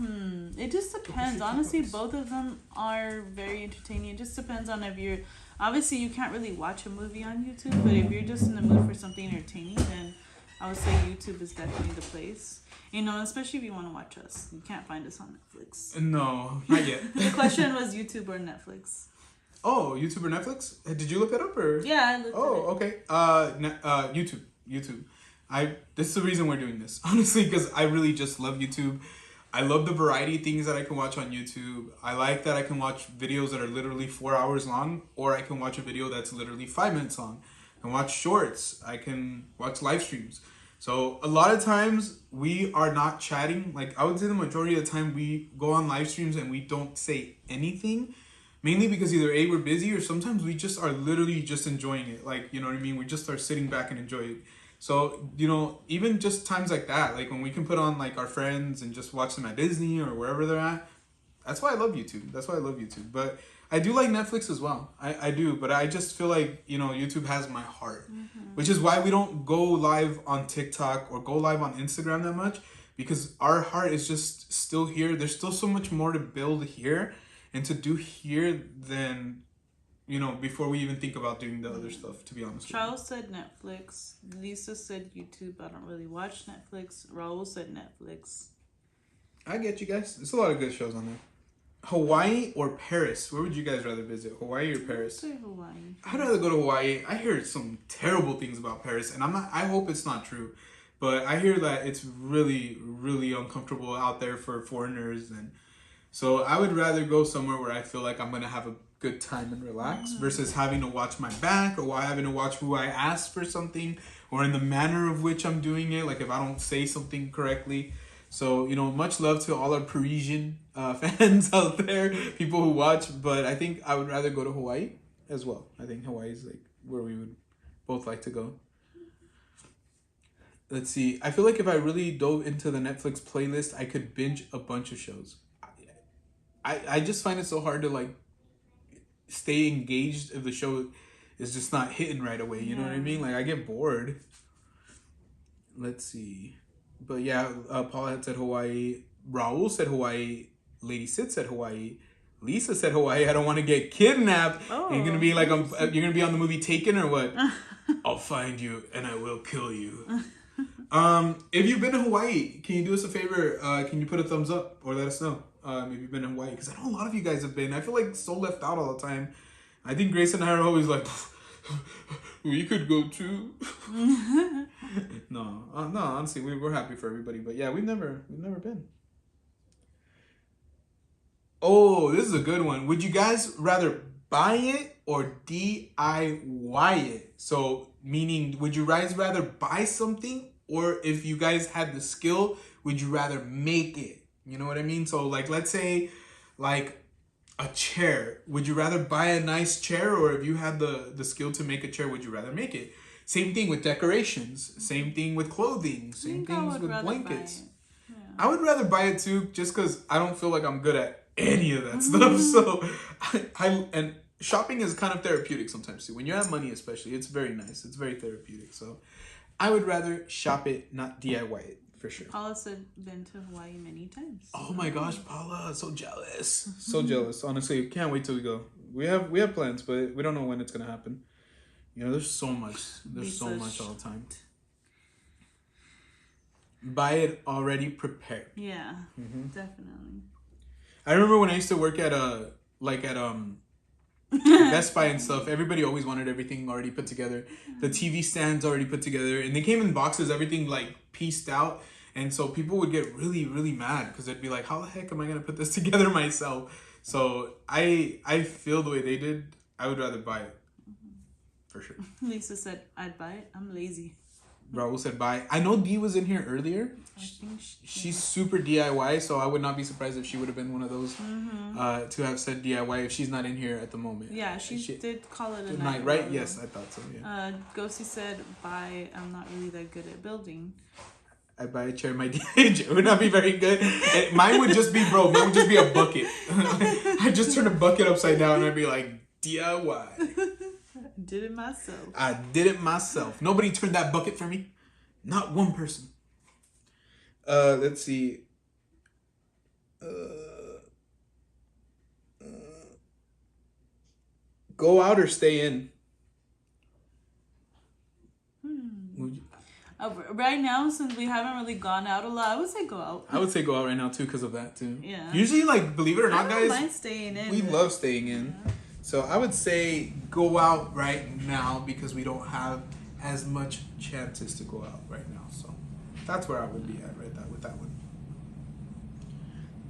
it just depends. Honestly, both of them are very entertaining. It just depends on if you're... Obviously, you can't really watch a movie on YouTube, but if you're just in the mood for something entertaining, then I would say YouTube is definitely the place. You know, especially if you want to watch us. You can't find us on Netflix. No, not yet. The question was YouTube or Netflix. Oh, YouTube or Netflix? Did you look it up or? Yeah, I looked Oh, at it. okay. YouTube. This is the reason we're doing this, honestly, because I really just love YouTube. I love the variety of things that I can watch on YouTube. I like that I can watch videos that are literally 4 hours long, or I can watch a video that's literally 5 minutes long. I can watch shorts. I can watch live streams. So a lot of times we are not chatting. Like I would say the majority of the time we go on live streams and we don't say anything. Mainly because either A, we're busy, or sometimes we just are literally just enjoying it. Like, you know what I mean? We just are sitting back and enjoy it. So, you know, even just times like that, like when we can put on like our friends and just watch them at Disney or wherever they're at, that's why I love YouTube. That's why I love YouTube. But I do like Netflix as well. I do. But I just feel like, you know, YouTube has my heart. Which is why we don't go live on TikTok or go live on Instagram that much. Because our heart is just still here. There's still so much more to build here and to do here than, you know, before we even think about doing the other stuff, to be honest. Charles said Netflix. Lisa said YouTube. I don't really watch Netflix. Raul said Netflix. I get you guys. There's a lot of good shows on there. Hawaii or Paris? Where would you guys rather visit? Hawaii or Paris? Say Hawaii. I'd rather go to Hawaii. I hear some terrible things about Paris, and I hope it's not true. But I hear that it's really, really uncomfortable out there for foreigners, and so I would rather go somewhere where I feel like I'm gonna have a good time and relax versus having to watch my back or having to watch who I asked for something or in the manner of which I'm doing it. Like if I don't say something correctly. So, you know, much love to all our Parisian fans out there, people who watch. But I think I would rather go to Hawaii as well. I think Hawaii is like where we would both like to go. Let's see. I feel like if I really dove into the Netflix playlist, I could binge a bunch of shows. I just find it so hard to like stay engaged if the show is just not hitting right away. You know what I mean? Like I get bored. Let's see. But yeah, Paula had said Hawaii. Raul said Hawaii. Lady Sid said Hawaii. Lisa said Hawaii. I don't want to get kidnapped. Oh, you're gonna be like you're gonna be on the movie Taken or what? I'll find you and I will kill you. If you've been to Hawaii, can you do us a favor? Can you put a thumbs up or let us know if you've been to Hawaii? Because I know a lot of you guys have been. I feel like so left out all the time. I think Grace and I are always like, we could go too. No, honestly, we're happy for everybody. But yeah, we've never been. Oh, this is a good one. Would you guys rather buy it or DIY it? So, meaning, would you guys rather buy something, or if you guys had the skill, would you rather make it? You know what I mean? So, like, let's say, like, a chair. Would you rather buy a nice chair, or if you had the skill to make a chair, would you rather make it? Same thing with decorations. Same thing with clothing. Same things with blankets. Yeah. I would rather buy it too, just because I don't feel like I'm good at any of that stuff. So, and shopping is kind of therapeutic sometimes too. When you have money, especially, it's very nice. It's very therapeutic. So, I would rather shop it, not DIY it, for sure. Paula said been to Hawaii many times. Oh my gosh, Paula, so jealous. So jealous. Honestly, can't wait till we go. We have plans, but we don't know when it's gonna happen. You know, there's so much. There's so much all the time. Buy it already prepared. Yeah, definitely. I remember when I used to work at Best Buy and stuff. Everybody always wanted everything already put together. The TV stands already put together, and they came in boxes. Everything like pieced out, and so people would get really, really mad because they'd be like, "How the heck am I gonna put this together myself?" So I feel the way they did. I would rather buy it. For sure. Lisa said, I'd buy it. I'm lazy. Raul said buy. I know Dee was in here earlier. I think She's super DIY, so I would not be surprised if she would have been one of those to have said DIY if she's not in here at the moment. Yeah, she did call it a night, right? Yes, I thought so, yeah. Ghosty said, buy. I'm not really that good at building. I'd buy a chair. My it would not be very good. Mine would just be, mine would just be a bucket. I'd just turn a bucket upside down and I'd be like, DIY. Did it myself. I did it myself. Nobody turned that bucket for me. Not one person. Let's see. Go out or stay in? Right now, since we haven't really gone out a lot, I would say go out. I would say go out right now too because of that too. Yeah. Usually, like, believe it or not, I don't guys, mind staying in. we love staying in. Yeah. So I would say go out right now because we don't have as much chances to go out right now. So that's where I would be at right that with that one.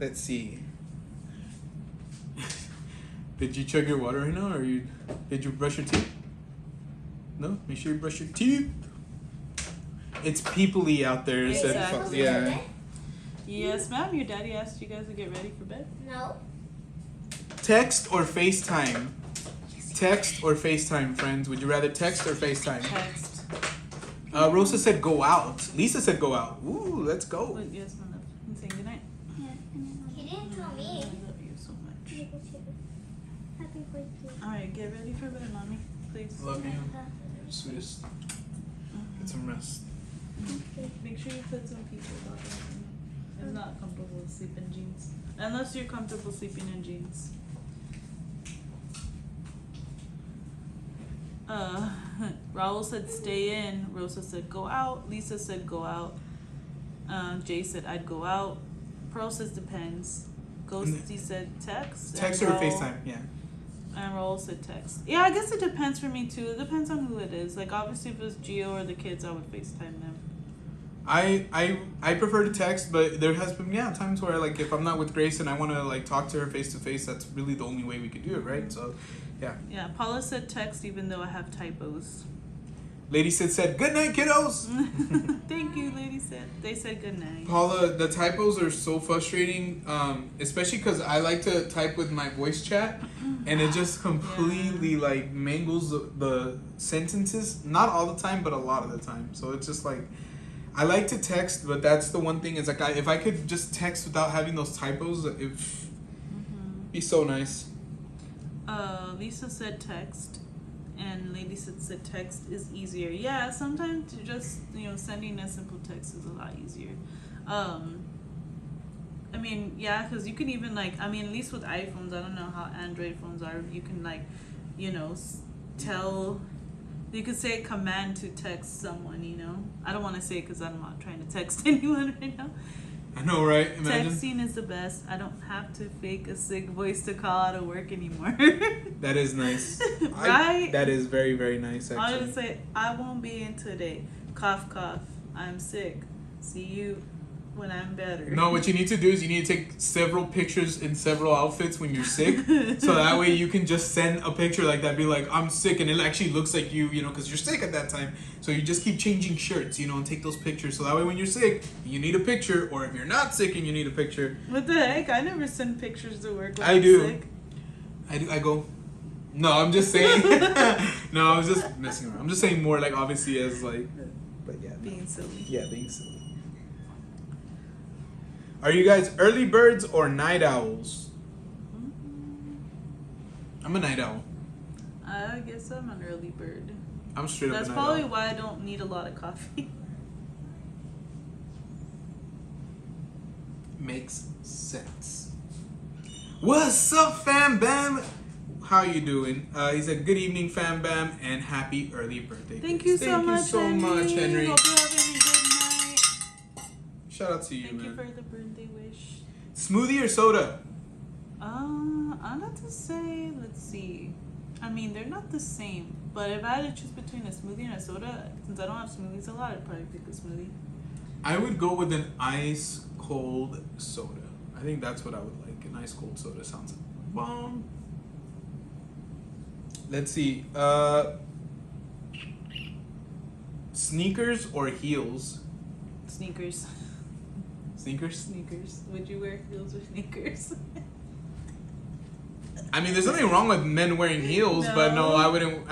Let's see. Did you chug your water right now, or did you brush your teeth? No, make sure you brush your teeth. It's peoply out there. Exactly. Yeah. Yes, ma'am. Your daddy asked you guys to get ready for bed. No. Text or FaceTime? Text or FaceTime, friends? Would you rather text or FaceTime? Text. Rosa said go out. Lisa said go out. Ooh, let's go. Wait, yes, my love. I'm saying goodnight. He didn't tell I me. love you so much. Happy birthday. All right, get ready for bed, mommy, please. Love you. Sweetest. Get some rest. Make sure you put some people out there. It's not comfortable to sleep in jeans. Unless you're comfortable sleeping in jeans. Raul said stay in. Rosa said go out. Lisa said go out. Jay said I'd go out. Pearl says depends. Ghosty said text. Text and or Raul- FaceTime, yeah. And Raul said text. Yeah, I guess it depends for me too. It depends on who it is. Like obviously if it was Gio or the kids, I would FaceTime them. I prefer to text, but there has been times where like if I'm not with Grace and I want to like talk to her face to face, that's really the only way we could do it, right? So, yeah. Yeah, Paula said text even though I have typos. Lady Sid said good night, kiddos. Thank you, Lady said. They said good night. Paula, the typos are so frustrating, especially because I like to type with my voice chat, and it just completely like mangles the sentences. Not all the time, but a lot of the time. So it's just like I like to text, but that's the one thing is like if I could just text without having those typos, it'd be so nice. Lisa said text, and Lady said text is easier. Yeah, sometimes just sending a simple text is a lot easier. I mean, yeah, because you can even at least with iPhones, I don't know how Android phones are. You can tell. You could say a command to text someone. I don't want to say it because I'm not trying to text anyone right now. I know, right? Imagine. Texting is the best. I don't have to fake a sick voice to call out of work anymore. That is nice. Right? That is very, very nice, actually. I'll just say, I won't be in today. Cough, cough. I'm sick. See you when I'm better. No, what you need to do is you need to take several pictures in several outfits when you're sick. So that way you can just send a picture like that. Be like, I'm sick. And it actually looks like you, because you're sick at that time. So you just keep changing shirts, and take those pictures. So that way when you're sick, you need a picture. Or if you're not sick and you need a picture. What the heck? I never send pictures to work when I I'm do. sick. I go. No, I'm just saying. No, I was just messing around. I'm just saying more like obviously as like. But yeah. Being silly. Yeah, being silly. Are you guys early birds or night owls? I'm a night owl. I guess I'm an early bird. I'm straight up That's a night probably owl. why I don't need a lot of coffee. Makes sense. What's up, fam bam? How you doing? He said, good evening, fam bam, and happy early birthday. Thank you so much, Henry. Hope you're having a good night. Shout out to you, Thank you man. for the birthday wish. Smoothie or soda? I'd have to say, let's see. I mean, they're not the same, but if I had to choose between a smoothie and a soda, since I don't have smoothies a lot, I'd probably pick a smoothie. I would go with an ice cold soda. I think that's what I would like. An ice cold soda sounds bomb. Let's see. Sneakers or heels? Sneakers. Sneakers? Sneakers. Would you wear heels or sneakers? I mean, there's nothing wrong with men wearing heels, but no, No. I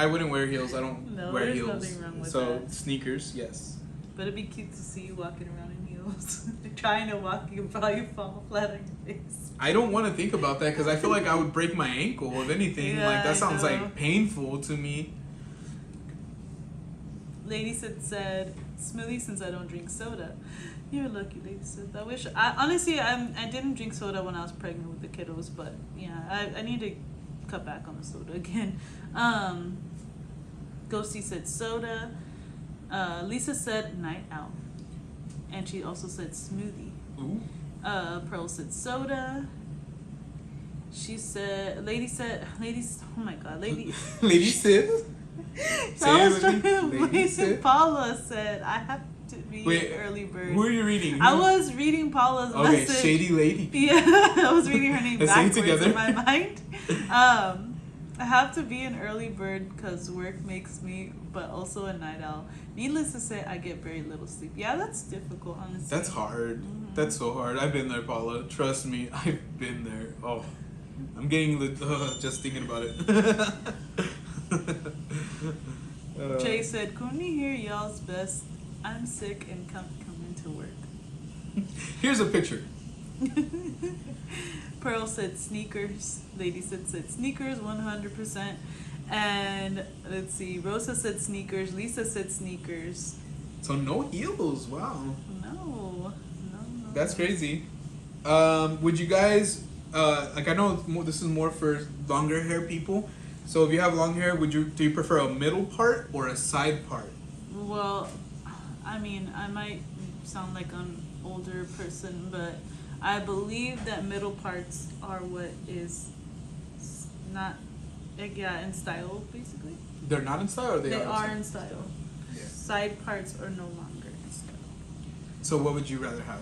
wouldn't wear heels. I don't No, wear there's heels. nothing wrong with so that. sneakers, yes. But it'd be cute to see you walking around in heels. Trying to walk, you probably fall flat on your face. I don't want to think about that because I feel like I would break my ankle. If anything, Yeah, like that I sounds know. like painful to me. Lady said smoothie since I don't drink soda. You're lucky, Lady said. I wish. I didn't drink soda when I was pregnant with the kiddos, but yeah, I need to cut back on the soda again. Ghosty said soda. Lisa said night owl, and she also said smoothie. Ooh. Pearl said soda. She said, ladies, oh my god, lady. Lady Sid? I was Say it trying with to me. Lady Sid? Paula said, I have to be Wait, an early bird. Who are you reading? I was reading Paula's Okay, message. Shady Lady. Yeah, I was reading her name Let's say it backwards together. in my mind. I have to be an early bird because work makes me, but also a night owl. Needless to say, I get very little sleep. Yeah, that's difficult, honestly. That's hard. That's so hard. I've been there, Paula. Trust me, I've been there. Oh, I'm getting just thinking about it. Jay said, couldn't you hear y'all's best? I'm sick and coming to work. Here's a picture. Pearl said sneakers. Lady said sneakers 100%. And let's see, Rosa said sneakers. Lisa said sneakers. So no heels. Wow. No. That's crazy. Would you guys like? I know this is more for longer hair people. So if you have long hair, do you prefer a middle part or a side part? Well, I mean, I might sound like an older person, but I believe that middle parts are what is not, in style, basically. They're not in style, or They are are in style. Yeah. Side parts are no longer in style. So what would you rather have?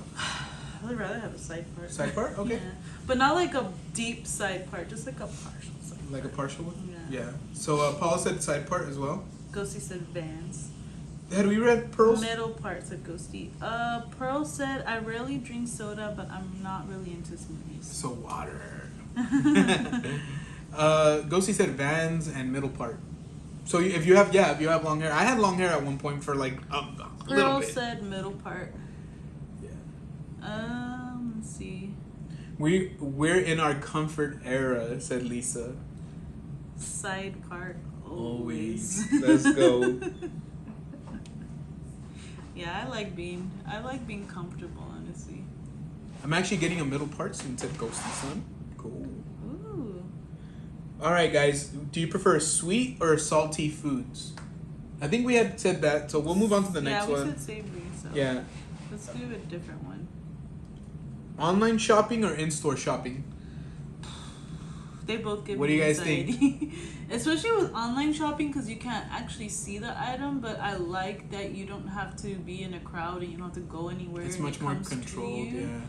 I would rather have a side part. Side part? Okay. Yeah. But not like a deep side part, just like a partial side Like a part. partial one? Yeah. So Paula said side part as well. Ghosty said Vans. Had we read Pearl's? Middle part said Ghosty. Pearl said, I rarely drink soda, but I'm not really into smoothies. So water. Ghosty said Vans and middle part. So if you have long hair. I had long hair at one point for like a little Pearl bit. said middle part. Yeah. Let's see. We're in our comfort era, said Lisa. Side part always. Let's go. Yeah, I like being comfortable, honestly. I'm actually getting a middle part soon, said Ghosty Son. Cool. Ooh. All right, guys. Do you prefer sweet or salty foods? I think we had said that, so we'll move on to the next Yeah, we one. said savory, so Yeah. let's do a different one. Online shopping or in-store shopping? They both give What do me you guys anxiety. Especially with online shopping because you can't actually see the item, but I like that you don't have to be in a crowd and you don't have to go anywhere. It's and much it more comes to controlled, you. yeah.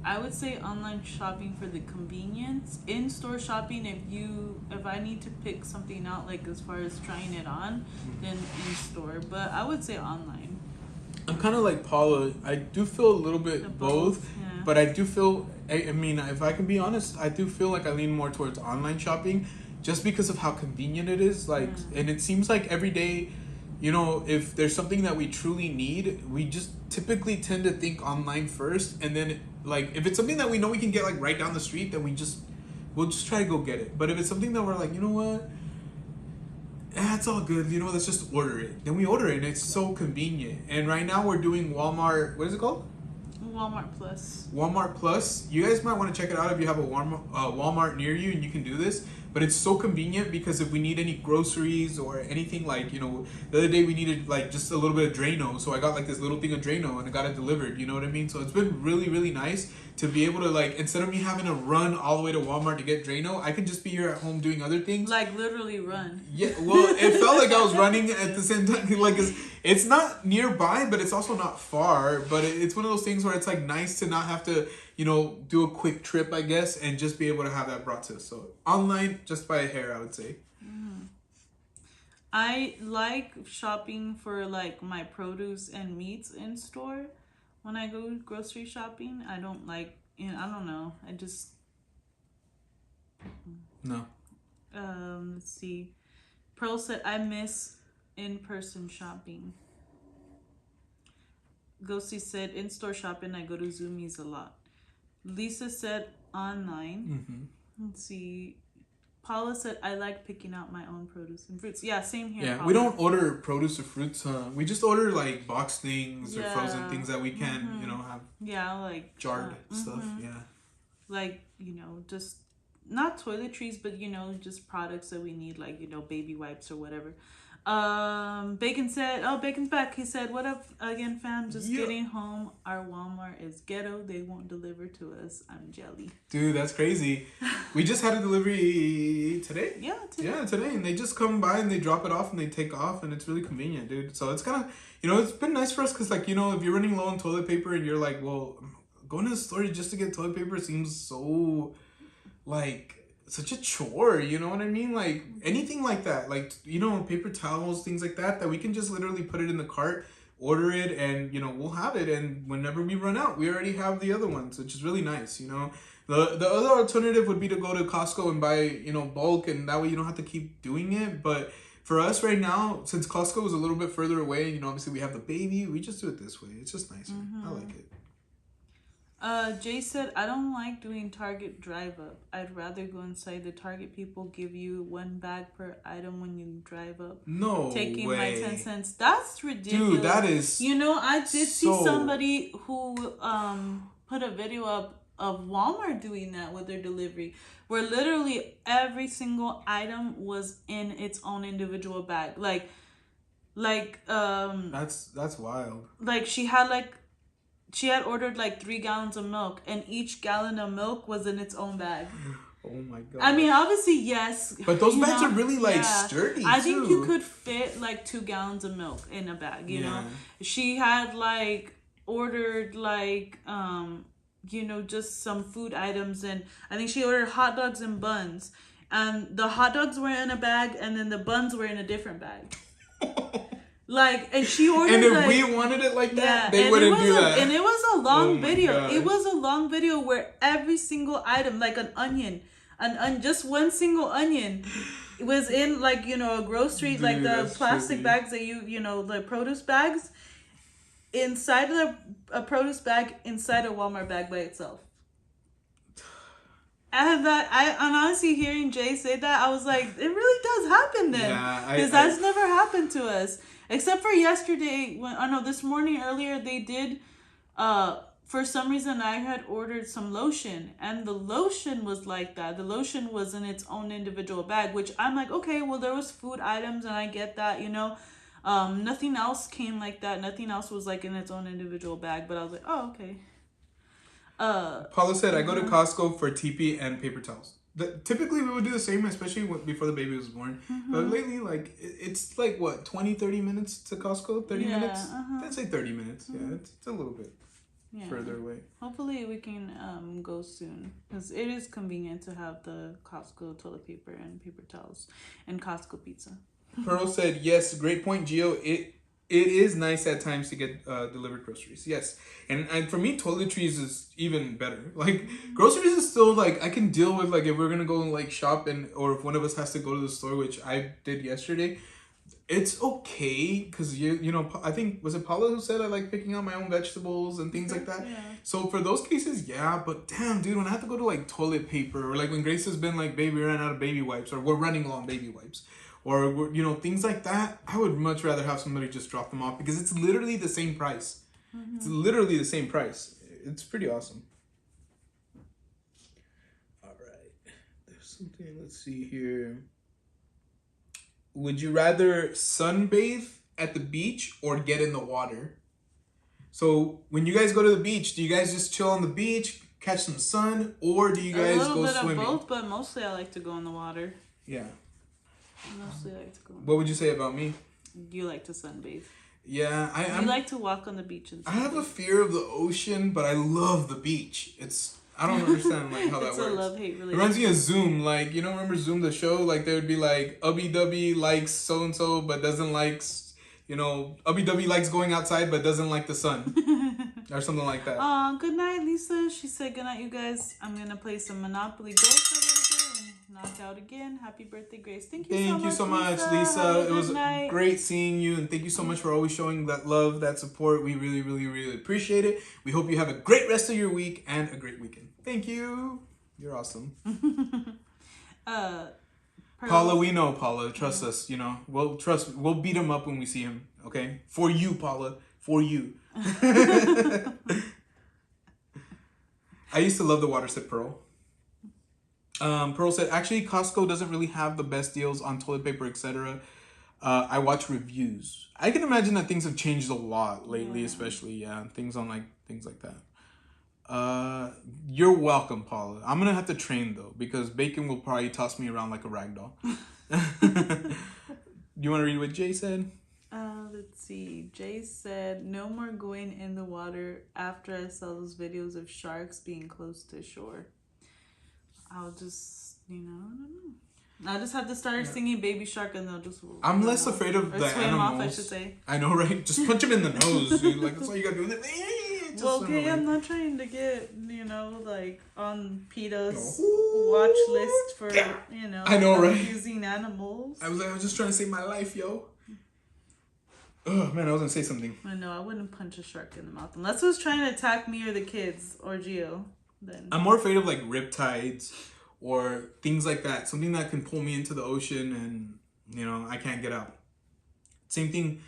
I would say online shopping for the convenience. In-store shopping, if I need to pick something out, like as far as trying it on, then in-store. But I would say online. I'm kind of like Paula. I do feel a little bit both, yeah. but I do feel, I mean, if I can be honest, I do feel like I lean more towards online shopping just because of how convenient it is. Like, and it seems like every day, you know, if there's something that we truly need, we just typically tend to think online first, and then like if it's something that we know we can get like right down the street, then we'll just try to go get it. But if it's something that we're like, you know what, it's all good, you know, let's just order it. Then we order it, and it's so convenient. And right now we're doing Walmart. What is it called? Walmart Plus. Walmart Plus. You guys might want to check it out if you have a Walmart near you and you can do this. But it's so convenient because if we need any groceries or anything, like, you know, the other day we needed like just a little bit of Drano. So I got like this little thing of Drano and I got it delivered. You know what I mean? So it's been really, really nice to be able to, like, instead of me having to run all the way to Walmart to get Drano, I can just be here at home doing other things. Like literally run. Yeah, well, it felt like I was running at the same time. Like, it's not nearby, but it's also not far. But it's one of those things where it's like nice to not have to, you know, do a quick trip, I guess, and just be able to have that brought to us. So online, just by a hair, I would say. I like shopping for like my produce and meats in store. When I go grocery shopping, I don't like, I don't know. I just No. let's see. Pearl said I miss in-person shopping. Ghosty said in-store shopping. I go to Zoomies a lot. Lisa said online. Mm-hmm. Let's see. Paula said I like picking out my own produce and fruits. Yeah, same here. Yeah, Paula. we don't order produce or fruits. We just order like boxed things or Yeah. frozen things that we can, you know, have Yeah, like jarred stuff. Yeah. like, you know, just not toiletries, but, you know, just products that we need, like, you know, baby wipes or whatever. Bacon said, oh, Bacon's back. He said, what up again, fam? Just getting home. Our Walmart is ghetto. They won't deliver to us. I'm jelly. Dude, that's crazy. We just had a delivery today. Yeah, today. Yeah, today. And they just come by and they drop it off and they take off. And it's really convenient, dude. So it's kind of, it's been nice for us because, like, if you're running low on toilet paper and you're like, well, going to the store just to get toilet paper seems so, like, such a chore, you know what I mean? Like, anything like that, like, paper towels, things like that we can just literally put it in the cart, order it, and, we'll have it. And whenever we run out, we already have the other ones, which is really nice, The other alternative would be to go to Costco and buy, bulk, and that way you don't have to keep doing it. But for us right now, since Costco is a little bit further away, obviously we have the baby, we just do it this way. It's just nicer. I like it. Jay said, I don't like doing Target drive up. I'd rather go inside. The Target people give you 1 bag per item when you drive up. No Taking way. my 10 cents. That's ridiculous. Dude, that is I did see somebody who put a video up of Walmart doing that with their delivery, where literally every single item was in its own individual bag. That's wild. Like she had ordered 3 gallons of milk, and each gallon of milk was in its own bag. Oh my god. I mean, obviously, yes. But those bags are really sturdy. I think you could fit 2 gallons of milk in a bag, you know? She had ordered just some food items, and I think she ordered hot dogs and buns. And the hot dogs were in a bag, and then the buns were in a different bag. And she ordered. And if we wanted it like that, they wouldn't do that. And it was a long video. Gosh. It was a long video where every single item, like an onion, just one single onion, was in a grocery, Dude, the plastic silly. bags that the produce bags, inside of a produce bag, inside a Walmart bag by itself. And I'm honestly hearing Jay say that, I was like, it really does happen then. Yeah, because that's never happened to us. Except for yesterday, this morning earlier, they did, for some reason, I had ordered some lotion, and the lotion was like that. The lotion was in its own individual bag, which I'm like, okay, well, there was food items, and I get that, nothing else came like that. Nothing else was in its own individual bag, but I was like, oh, okay. Paula said, I go to Costco for TP and paper towels. Typically, we would do the same, especially before the baby was born. But lately, it's 20, 30 minutes to Costco? 30 minutes? I'd say 30 minutes. Yeah, it's a little bit further away. Hopefully, we can go soon. Because it is convenient to have the Costco toilet paper and paper towels and Costco pizza. Pearl said, yes, great point, Gio. It is nice at times to get delivered groceries. Yes. And for me, toiletries is even better. Groceries is still, I can deal with, if we're going to go, shop or if one of us has to go to the store, which I did yesterday, it's okay. Because, I think, was it Paula who said I like picking out my own vegetables and things like that? Yeah. So for those cases, yeah. But damn, dude, when I have to go to, toilet paper or, when Grace has been baby, we ran out of baby wipes or we're running low on baby wipes. Or, things like that, I would much rather have somebody just drop them off because it's literally the same price. It's literally the same price. It's pretty awesome. All right. There's something, let's see here. Would you rather sunbathe at the beach or get in the water? So, when you guys go to the beach, do you guys just chill on the beach, catch some sun, or do you guys go swimming? A little bit of both, but mostly I like to go in the water. Yeah. Mostly like to go. What would you say about me? You like to sunbathe. Yeah, I like to walk on the beach and sunbathe. I have a fear of the ocean, but I love the beach. I don't understand how that works. It's a love-hate relationship. It reminds me of Zoom. Remember Zoom the show? They would be Ubby Dubby likes so and so, but doesn't like, Ubby Dubby likes going outside, but doesn't like the sun, or something like that. Good night, Lisa. She said good night, you guys. I'm gonna play some Monopoly Go for a little bit and knock out again. Happy birthday, Grace. Thank you so much, Lisa. It was great seeing you, and thank you so much for always showing that love, that support. We really, really, really appreciate it. We hope you have a great rest of your week and a great weekend. Thank you. You're awesome. Paula, we know, Paula. Trust us, We'll beat him up when we see him, okay? For you, Paula. For you. I used to love the water, said Pearl. Pearl said, actually, Costco doesn't really have the best deals on toilet paper, etc. I watch reviews. I can imagine that things have changed a lot lately, Yeah. especially things like that. You're welcome, Paula. I'm gonna have to train though because Bacon will probably toss me around like a rag doll. You want to read what Jay said? Let's see. Jay said, "No more going in the water after I saw those videos of sharks being close to shore. I'll just, I don't know. I'll just have to start singing Baby Shark and they'll just. I'm less afraid of or the swim animals. off, I should say. I know, right? Just punch him in the nose, dude. Like that's all you gotta do. Just Well, swim okay, away. I'm not trying to get, like on PETA's watch list for, I know, right? abusing animals. I was just trying to save my life, yo. Oh man, I was gonna say something. I know, I wouldn't punch a shark in the mouth unless it was trying to attack me or the kids or Gio. Then I'm more afraid of like riptides or things like that. Something that can pull me into the ocean and I can't get out. Same thing.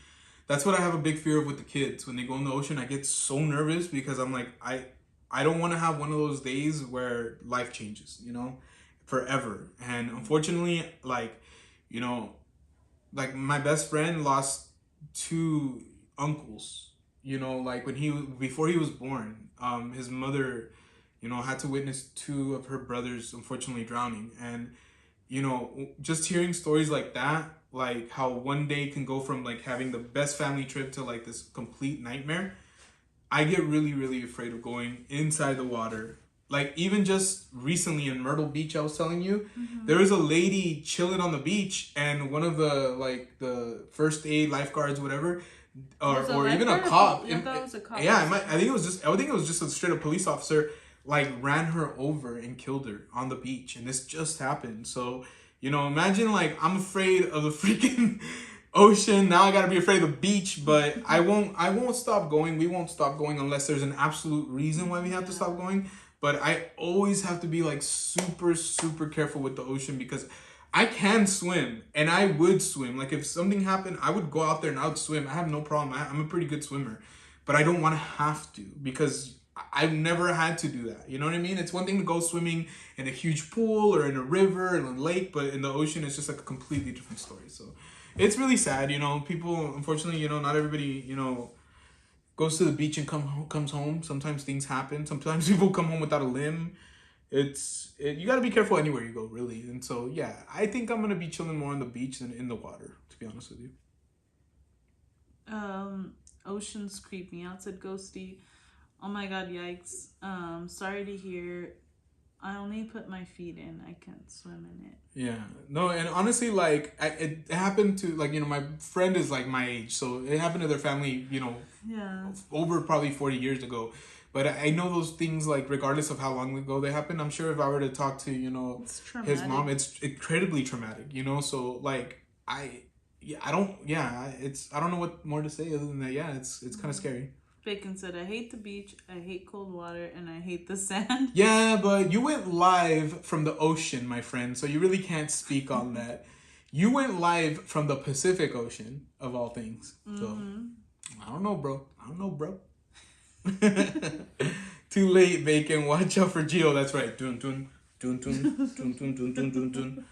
That's what I have a big fear of with the kids. When they go in the ocean, I get so nervous because I'm like, I don't want to have one of those days where life changes, forever. And unfortunately, like my best friend lost 2 uncles, like before he was born, his mother, had to witness 2 of her brothers unfortunately drowning. And, just hearing stories like that, like how one day can go from like having the best family trip to like this complete nightmare, I get really, really afraid of going inside the water. Like even just recently in Myrtle Beach, I was telling you, there was a lady chilling on the beach and one of the first aid lifeguards, whatever, or even a cop. Yeah, that was a cop. Yeah, I think it was just a straight up police officer, like ran her over and killed her on the beach. And this just happened. So, imagine like I'm afraid of the freaking ocean. Now I gotta be afraid of the beach, but I won't stop going. We won't stop going unless there's an absolute reason why we have to stop going. But I always have to be like super, super careful with the ocean because I can swim and I would swim. Like if something happened, I would go out there and I would swim. I have no problem. I'm a pretty good swimmer, but I don't want to have to because I've never had to do that. You know what I mean? It's one thing to go swimming in a huge pool or in a river and a lake, but in the ocean, it's just like a completely different story. So it's really sad. People, unfortunately, not everybody, goes to the beach and comes home. Sometimes things happen. Sometimes people come home without a limb. You got to be careful anywhere you go, really. And so, yeah, I think I'm going to be chilling more on the beach than in the water, to be honest with you. Oceans creep me out, said Ghosty. Oh my god, yikes. Sorry to hear. I only put my feet in. I can't swim in it. Yeah. No, and honestly, like, it happened to, like, my friend is, like, my age. So it happened to their family, over probably 40 years ago. But I know those things, like, regardless of how long ago they happened, I'm sure if I were to talk to, his mom, it's incredibly traumatic, So, like, I don't know what more to say other than that. Yeah, it's kind of scary. Bacon said, I hate the beach, I hate cold water, and I hate the sand. Yeah, but you went live from the ocean, my friend, so you really can't speak on that. You went live from the Pacific Ocean, of all things. So, I don't know, bro. Too late, Bacon. Watch out for Gio. That's right. Dun, dun, dun, dun, dun, dun, dun, dun, dun, dun.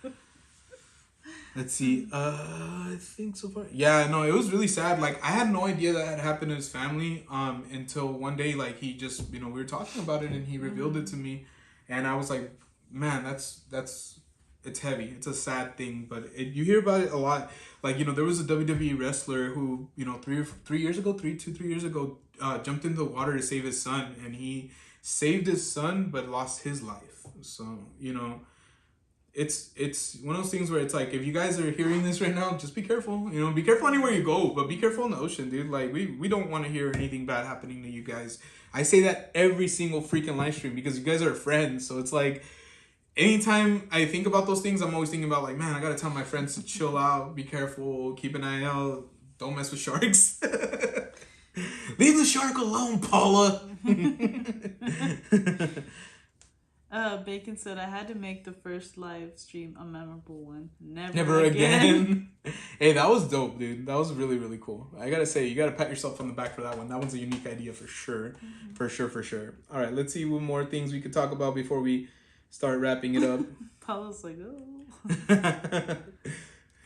Let's see. I think so far. Yeah, no, it was really sad. Like, I had no idea that had happened to his family until one day, like, he just, we were talking about it and he revealed it to me. And I was like, man, that's it's heavy. It's a sad thing, but you hear about it a lot. Like, there was a WWE wrestler who, 3 years ago, jumped into the water to save his son. And he saved his son, but lost his life. So, it's one of those things where it's like, if you guys are hearing this right now, just be careful. Be careful anywhere you go, but be careful in the ocean, dude. Like, we don't want to hear anything bad happening to you guys. I say that every single freaking live stream because you guys are friends. So it's like, anytime I think about those things, I'm always thinking about, like, man, I gotta tell my friends to chill out, be careful, keep an eye out, don't mess with sharks. Leave the shark alone, Paula. Bacon said, I had to make the first live stream a memorable one. Never again. Hey, that was dope, dude. That was really, really cool. I gotta say, you gotta pat yourself on the back for that one. That one's a unique idea for sure. For sure. All right, let's see what more things we could talk about before we start wrapping it up. Paula's like, oh.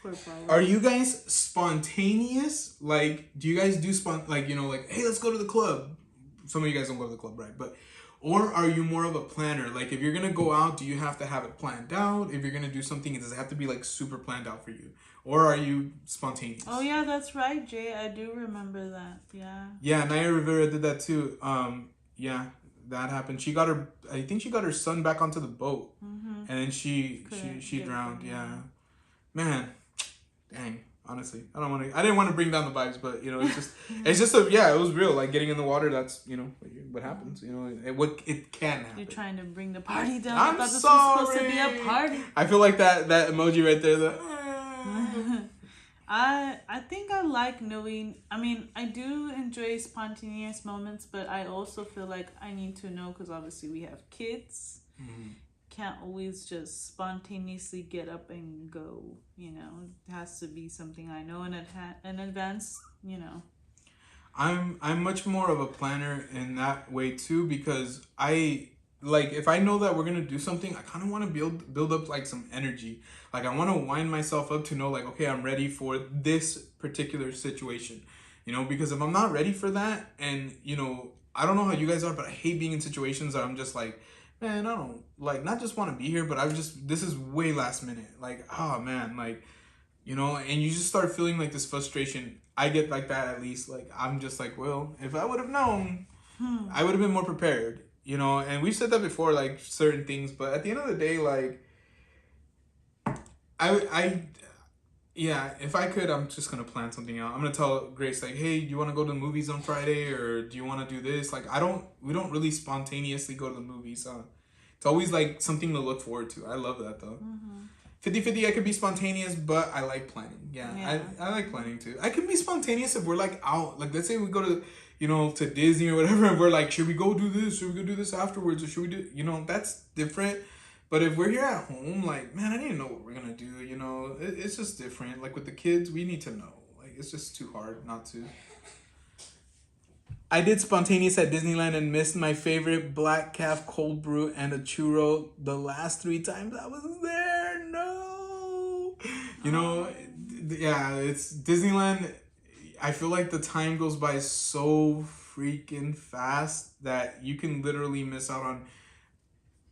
Poor Paula. Are you guys spontaneous? Like, do you guys do like, you know, like, hey, let's go to the club? Some of you guys don't go to the club, right? But, or are you more of a planner? Like, if you're gonna go out, do you have to have it planned out? If you're gonna do something, does it have to be like super planned out for you? Or are you spontaneous? Oh yeah, that's right, Jay. I do remember that. Yeah. Yeah, Naya Rivera did that too. Yeah, that happened. I think she got her son back onto the boat, and then she drowned. Yeah, man, dang. Honestly, I didn't want to bring down the vibes, but you know, it's just it was real. Like getting in the water, that's, you know, what happens. You know, it can happen. You're trying to bring the party down. I'm I thought this sorry. was supposed to be a party. I feel like that emoji right there. I think I like knowing. I mean, I do enjoy spontaneous moments, but I also feel like I need to know, because obviously we have kids. Can't always just spontaneously get up and go. You know, it has to be something I know in advance. You know. I'm much more of a planner in that way too, because if I know that we're gonna do something, I kind of want to build up like some energy. Like I want to wind myself up to know, like, okay, I'm ready for this particular situation. You know, because if I'm not ready for that, and you know, I don't know how you guys are, but I hate being in situations that I'm just like, man, I don't like, not just want to be here, but this is way last minute. Like, oh man, like, you know, and you just start feeling like this frustration. I get like that, at least. Like, I'm just like, well, if I would have known, I would have been more prepared. You know, and we've said that before, like certain things, but at the end of the day, like, if I could, I'm just gonna plan something out. I'm gonna tell Grace, like, hey, do you want to go to the movies on Friday, or do you want to do this? Like, we don't really spontaneously go to the movies. It's always like something to look forward to. I love that though. 50-50, I could be spontaneous, but I like planning. Yeah. I like planning too. I can be spontaneous if we're like out. Like, let's say we go to, you know, to Disney or whatever, and we're like, should we go do this? Should we go do this afterwards? Or should we do, you know, that's different. But if we're here at home, like, man, I didn't know what we're going to do, you know. It's just different. Like, with the kids, we need to know. Like, it's just too hard not to. I did spontaneous at Disneyland and missed my favorite black calf cold brew and a churro the last 3 times I was there. No. You know, yeah, it's Disneyland. I feel like the time goes by so freaking fast that you can literally miss out on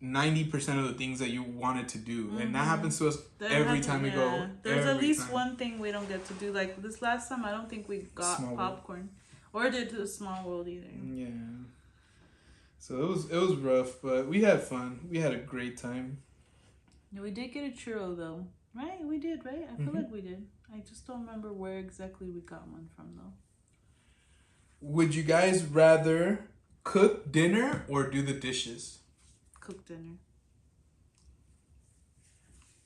90% of the things that you wanted to do. And that happens to us every time we go. There's at least one thing we don't get to do. Like this last time, I don't think we got popcorn. Or did the Small World either. Yeah. So it was rough, but we had fun. We had a great time. Yeah, we did get a churro though. Right? We did, right? I feel like we did. I just don't remember where exactly we got one from though. Would you guys rather cook dinner or do the dishes? Cook dinner.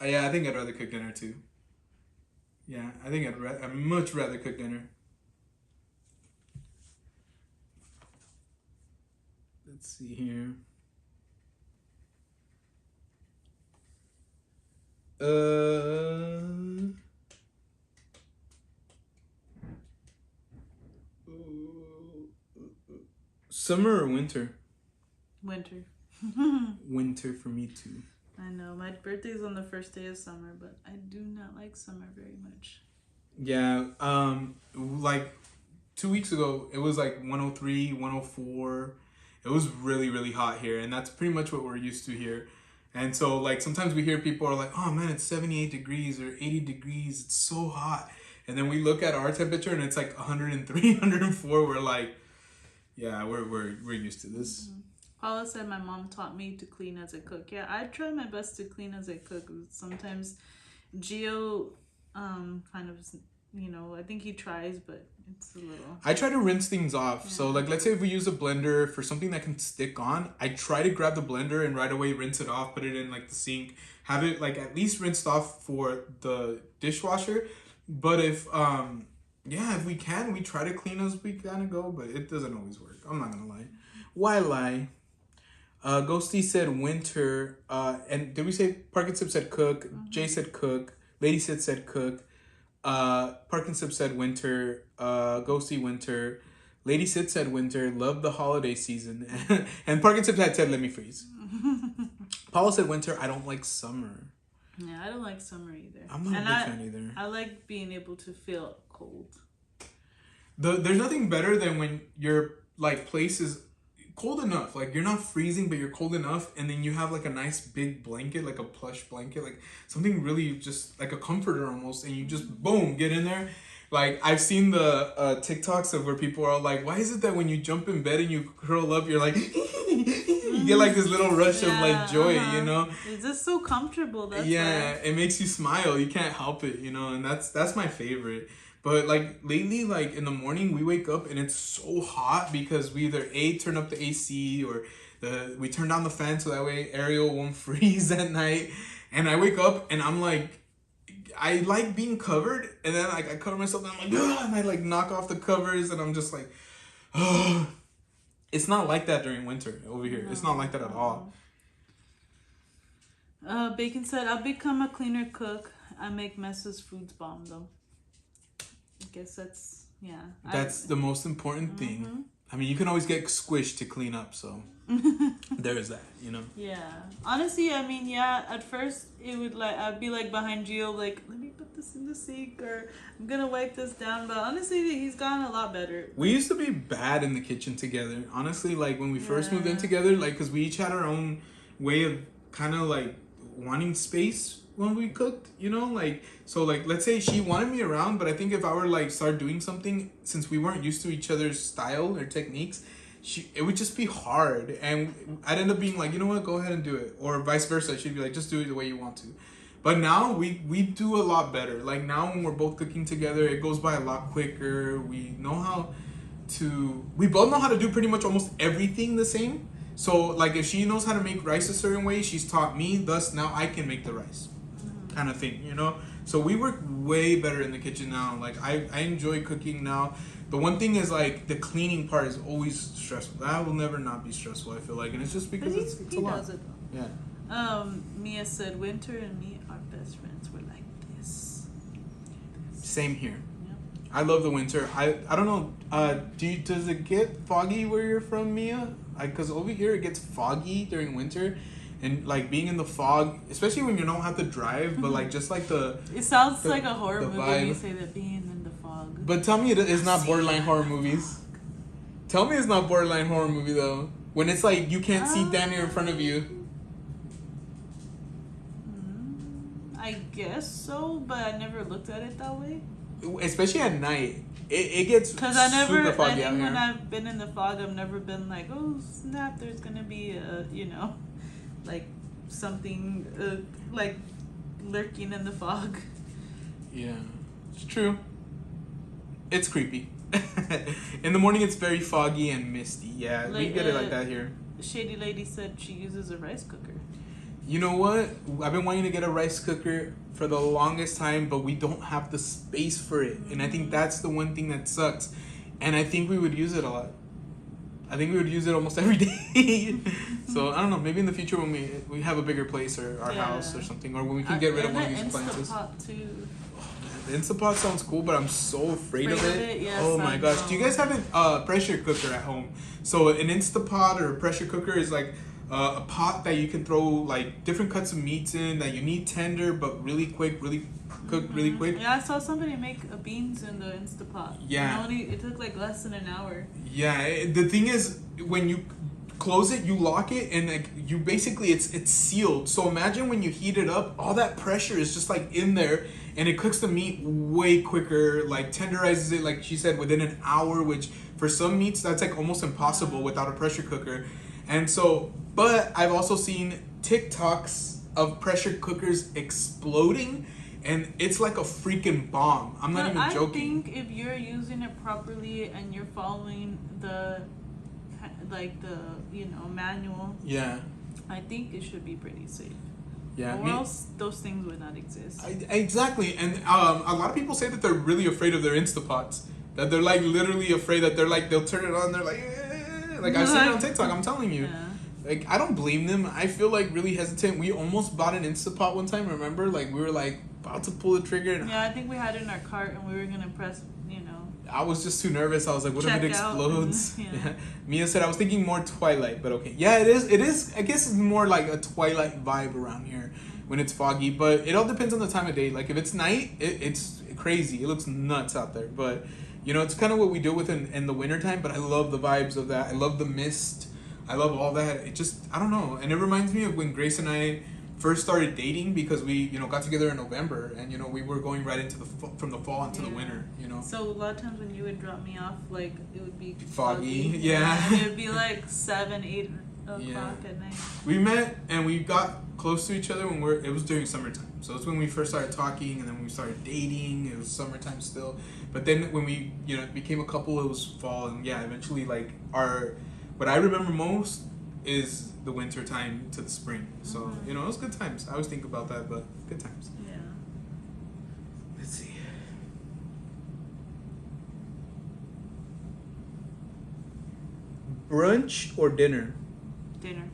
Yeah, I think I'd rather cook dinner too. Yeah, I think I'd much rather cook dinner. Let's see here. Summer or winter? Winter. Winter for me too. I know. My birthday's on the first day of summer, but I do not like summer very much. Yeah, like 2 weeks ago, it was like 103, 104. It was really, really hot here, and that's pretty much what we're used to here. And so, like, sometimes we hear people are like, oh man, it's 78 degrees or 80 degrees. It's so hot. And then we look at our temperature and it's like 103, 104. We're like, yeah, we're used to this. Mm-hmm. Paula said my mom taught me to clean as I cook. Yeah, I try my best to clean as I cook. Sometimes Gio kind of, you know, I think he tries, but it's a little... I try to rinse things off. Yeah. So, like, let's say if we use a blender for something that can stick on, I try to grab the blender and right away rinse it off, put it in, like, the sink, have it, like, at least rinsed off for the dishwasher. But if we can, we try to clean as we kind of go, but it doesn't always work. I'm not gonna lie. Why lie? Ghosty said winter, and did we say Parkinson said cook? Mm-hmm. Jay said cook. Lady said cook. Parkinson said winter. Ghosty winter. Lady Sid said winter. Love the holiday season. And Parkinson had said let me freeze. Paula said winter. I don't like summer. Yeah, I don't like summer either. I'm not a big fan either. I like being able to feel cold. There's nothing better than when your like place is cold enough, like you're not freezing but you're cold enough, and then you have like a nice big blanket, like a plush blanket, like something really just like a comforter almost, and you just boom get in there. Like I've seen the TikToks of where people are like, why is it that when you jump in bed and you curl up, you're like you get like this little rush of like joy, you know? It's just so comfortable. That's yeah, it makes you smile. You can't help it, you know, and that's my favorite. But like lately, like in the morning, we wake up and it's so hot because we either turn up the AC or we turn down the fan so that way Ariel won't freeze at night. And I wake up and I'm like, I like being covered, and then like I cover myself and I'm like, ugh, and I like knock off the covers and I'm just like, oh. It's not like that during winter over here. It's not like that at all. Bacon said, I'll become a cleaner cook. I make messes, food's bomb though. I guess that's, yeah. That's the most important thing. I mean, you can always get squished to clean up, so there is that, you know? Yeah. Honestly, I mean, yeah, at first it would like, I'd be like behind Gio, like, let me put this in the sink, or I'm gonna wipe this down, but honestly, he's gotten a lot better. We used to be bad in the kitchen together. Honestly, like when we first moved in together, like, because we each had our own way of kind of like wanting space when we cooked, you know, like, so like let's say she wanted me around, but I think if I were like start doing something, since we weren't used to each other's style or techniques, it would just be hard, and I'd end up being like, you know what, go ahead and do it, or vice versa. She'd be like, just do it the way you want to. But now we do a lot better. Like now when we're both cooking together, it goes by a lot quicker. We both know how to do pretty much almost everything the same. So like if she knows how to make rice a certain way, she's taught me, thus now I can make the rice. Kind of thing, you know? So we work way better in the kitchen now. Like I enjoy cooking now. The one thing is like the cleaning part is always stressful. That will never not be stressful, I feel like, and it's just because it's a lot. Does it though. Yeah. Mia said, Winter and me are best friends. We're like this. Same here. Yep. I love the winter. I don't know. Does it get foggy where you're from, Mia? Because over here it gets foggy during winter. And like being in the fog, especially when you don't have to drive, but like just like it sounds like a horror movie vibe. when you say that, being in the fog. But tell me it's not borderline horror movies. Tell me it's not borderline horror movie though. When it's like you can't see damn near in front of you. I guess so, but I never looked at it that way. Especially at night. It gets because super foggy I think out here. when I've been in the fog, I've never been like, oh snap, there's gonna be a, you know, like something like lurking in the fog. Yeah, it's true. It's creepy. In the morning, it's very foggy and misty. Yeah, Like, we get it like that here. Shady Lady said she uses a rice cooker. You know what? I've been wanting to get a rice cooker for the longest time, but we don't have the space for it. And I think that's the one thing that sucks. And I think we would use it a lot. I think we would use it almost every day. So, I don't know. Maybe in the future when we have a bigger place or our house or something, or when we can get rid of one of these appliances. Instapot too. The Instapot sounds cool, but I'm so afraid of it. Yes, oh my gosh. Do you guys have a pressure cooker at home? So an Instapot or a pressure cooker is like a pot that you can throw like different cuts of meats in that you need tender but really quick, really cooked really quick. Yeah, I saw somebody make beans in the Instapot. Yeah. It took like less than an hour. Yeah, the thing is when you close it, you lock it, and like you basically it's sealed. So imagine when you heat it up, all that pressure is just like in there, and it cooks the meat way quicker, like tenderizes it, like she said, within an hour, which for some meats that's like almost impossible without a pressure cooker. And so, but I've also seen TikToks of pressure cookers exploding, and it's like a freaking bomb. I'm not even joking. I think if you're using it properly and you're following the manual, yeah, I think it should be pretty safe. Yeah, or else those things would not exist. Exactly, and a lot of people say that they're really afraid of their Instapots. That they're like literally afraid that they're like they'll turn it on, they're like, like I see it on TikTok. I'm telling you, like I don't blame them. I feel like really hesitant. We almost bought an Instapot one time. Remember, like we were like about to pull the trigger. And I think we had it in our cart and we were gonna press, I was just too nervous. I was like, what if it Check out, explodes? yeah. Mia said I was thinking more Twilight, but okay. Yeah, it is. It is. I guess it's more like a Twilight vibe around here when it's foggy. But it all depends on the time of day. Like if it's night, it's crazy. It looks nuts out there. But you know, it's kind of what we deal with in the wintertime. But I love the vibes of that. I love the mist. I love all that. It just, I don't know. And it reminds me of when Grace and I first started dating, because we, you know, got together in November, and you know, we were going right into from the fall into the winter, you know. So a lot of times when you would drop me off, like it would be Foggy, yeah. And it would be like 7, 8 o'clock at night. We met and we got close to each other when it was during summertime. So it's when we first started talking, and then when we started dating, it was summertime still. But then when we, you know, became a couple, it was fall, and yeah, eventually like what I remember most is the winter time to the spring. So, you know, it was good times. I always think about that, but good times. Yeah. Let's see. Brunch or dinner? Dinner.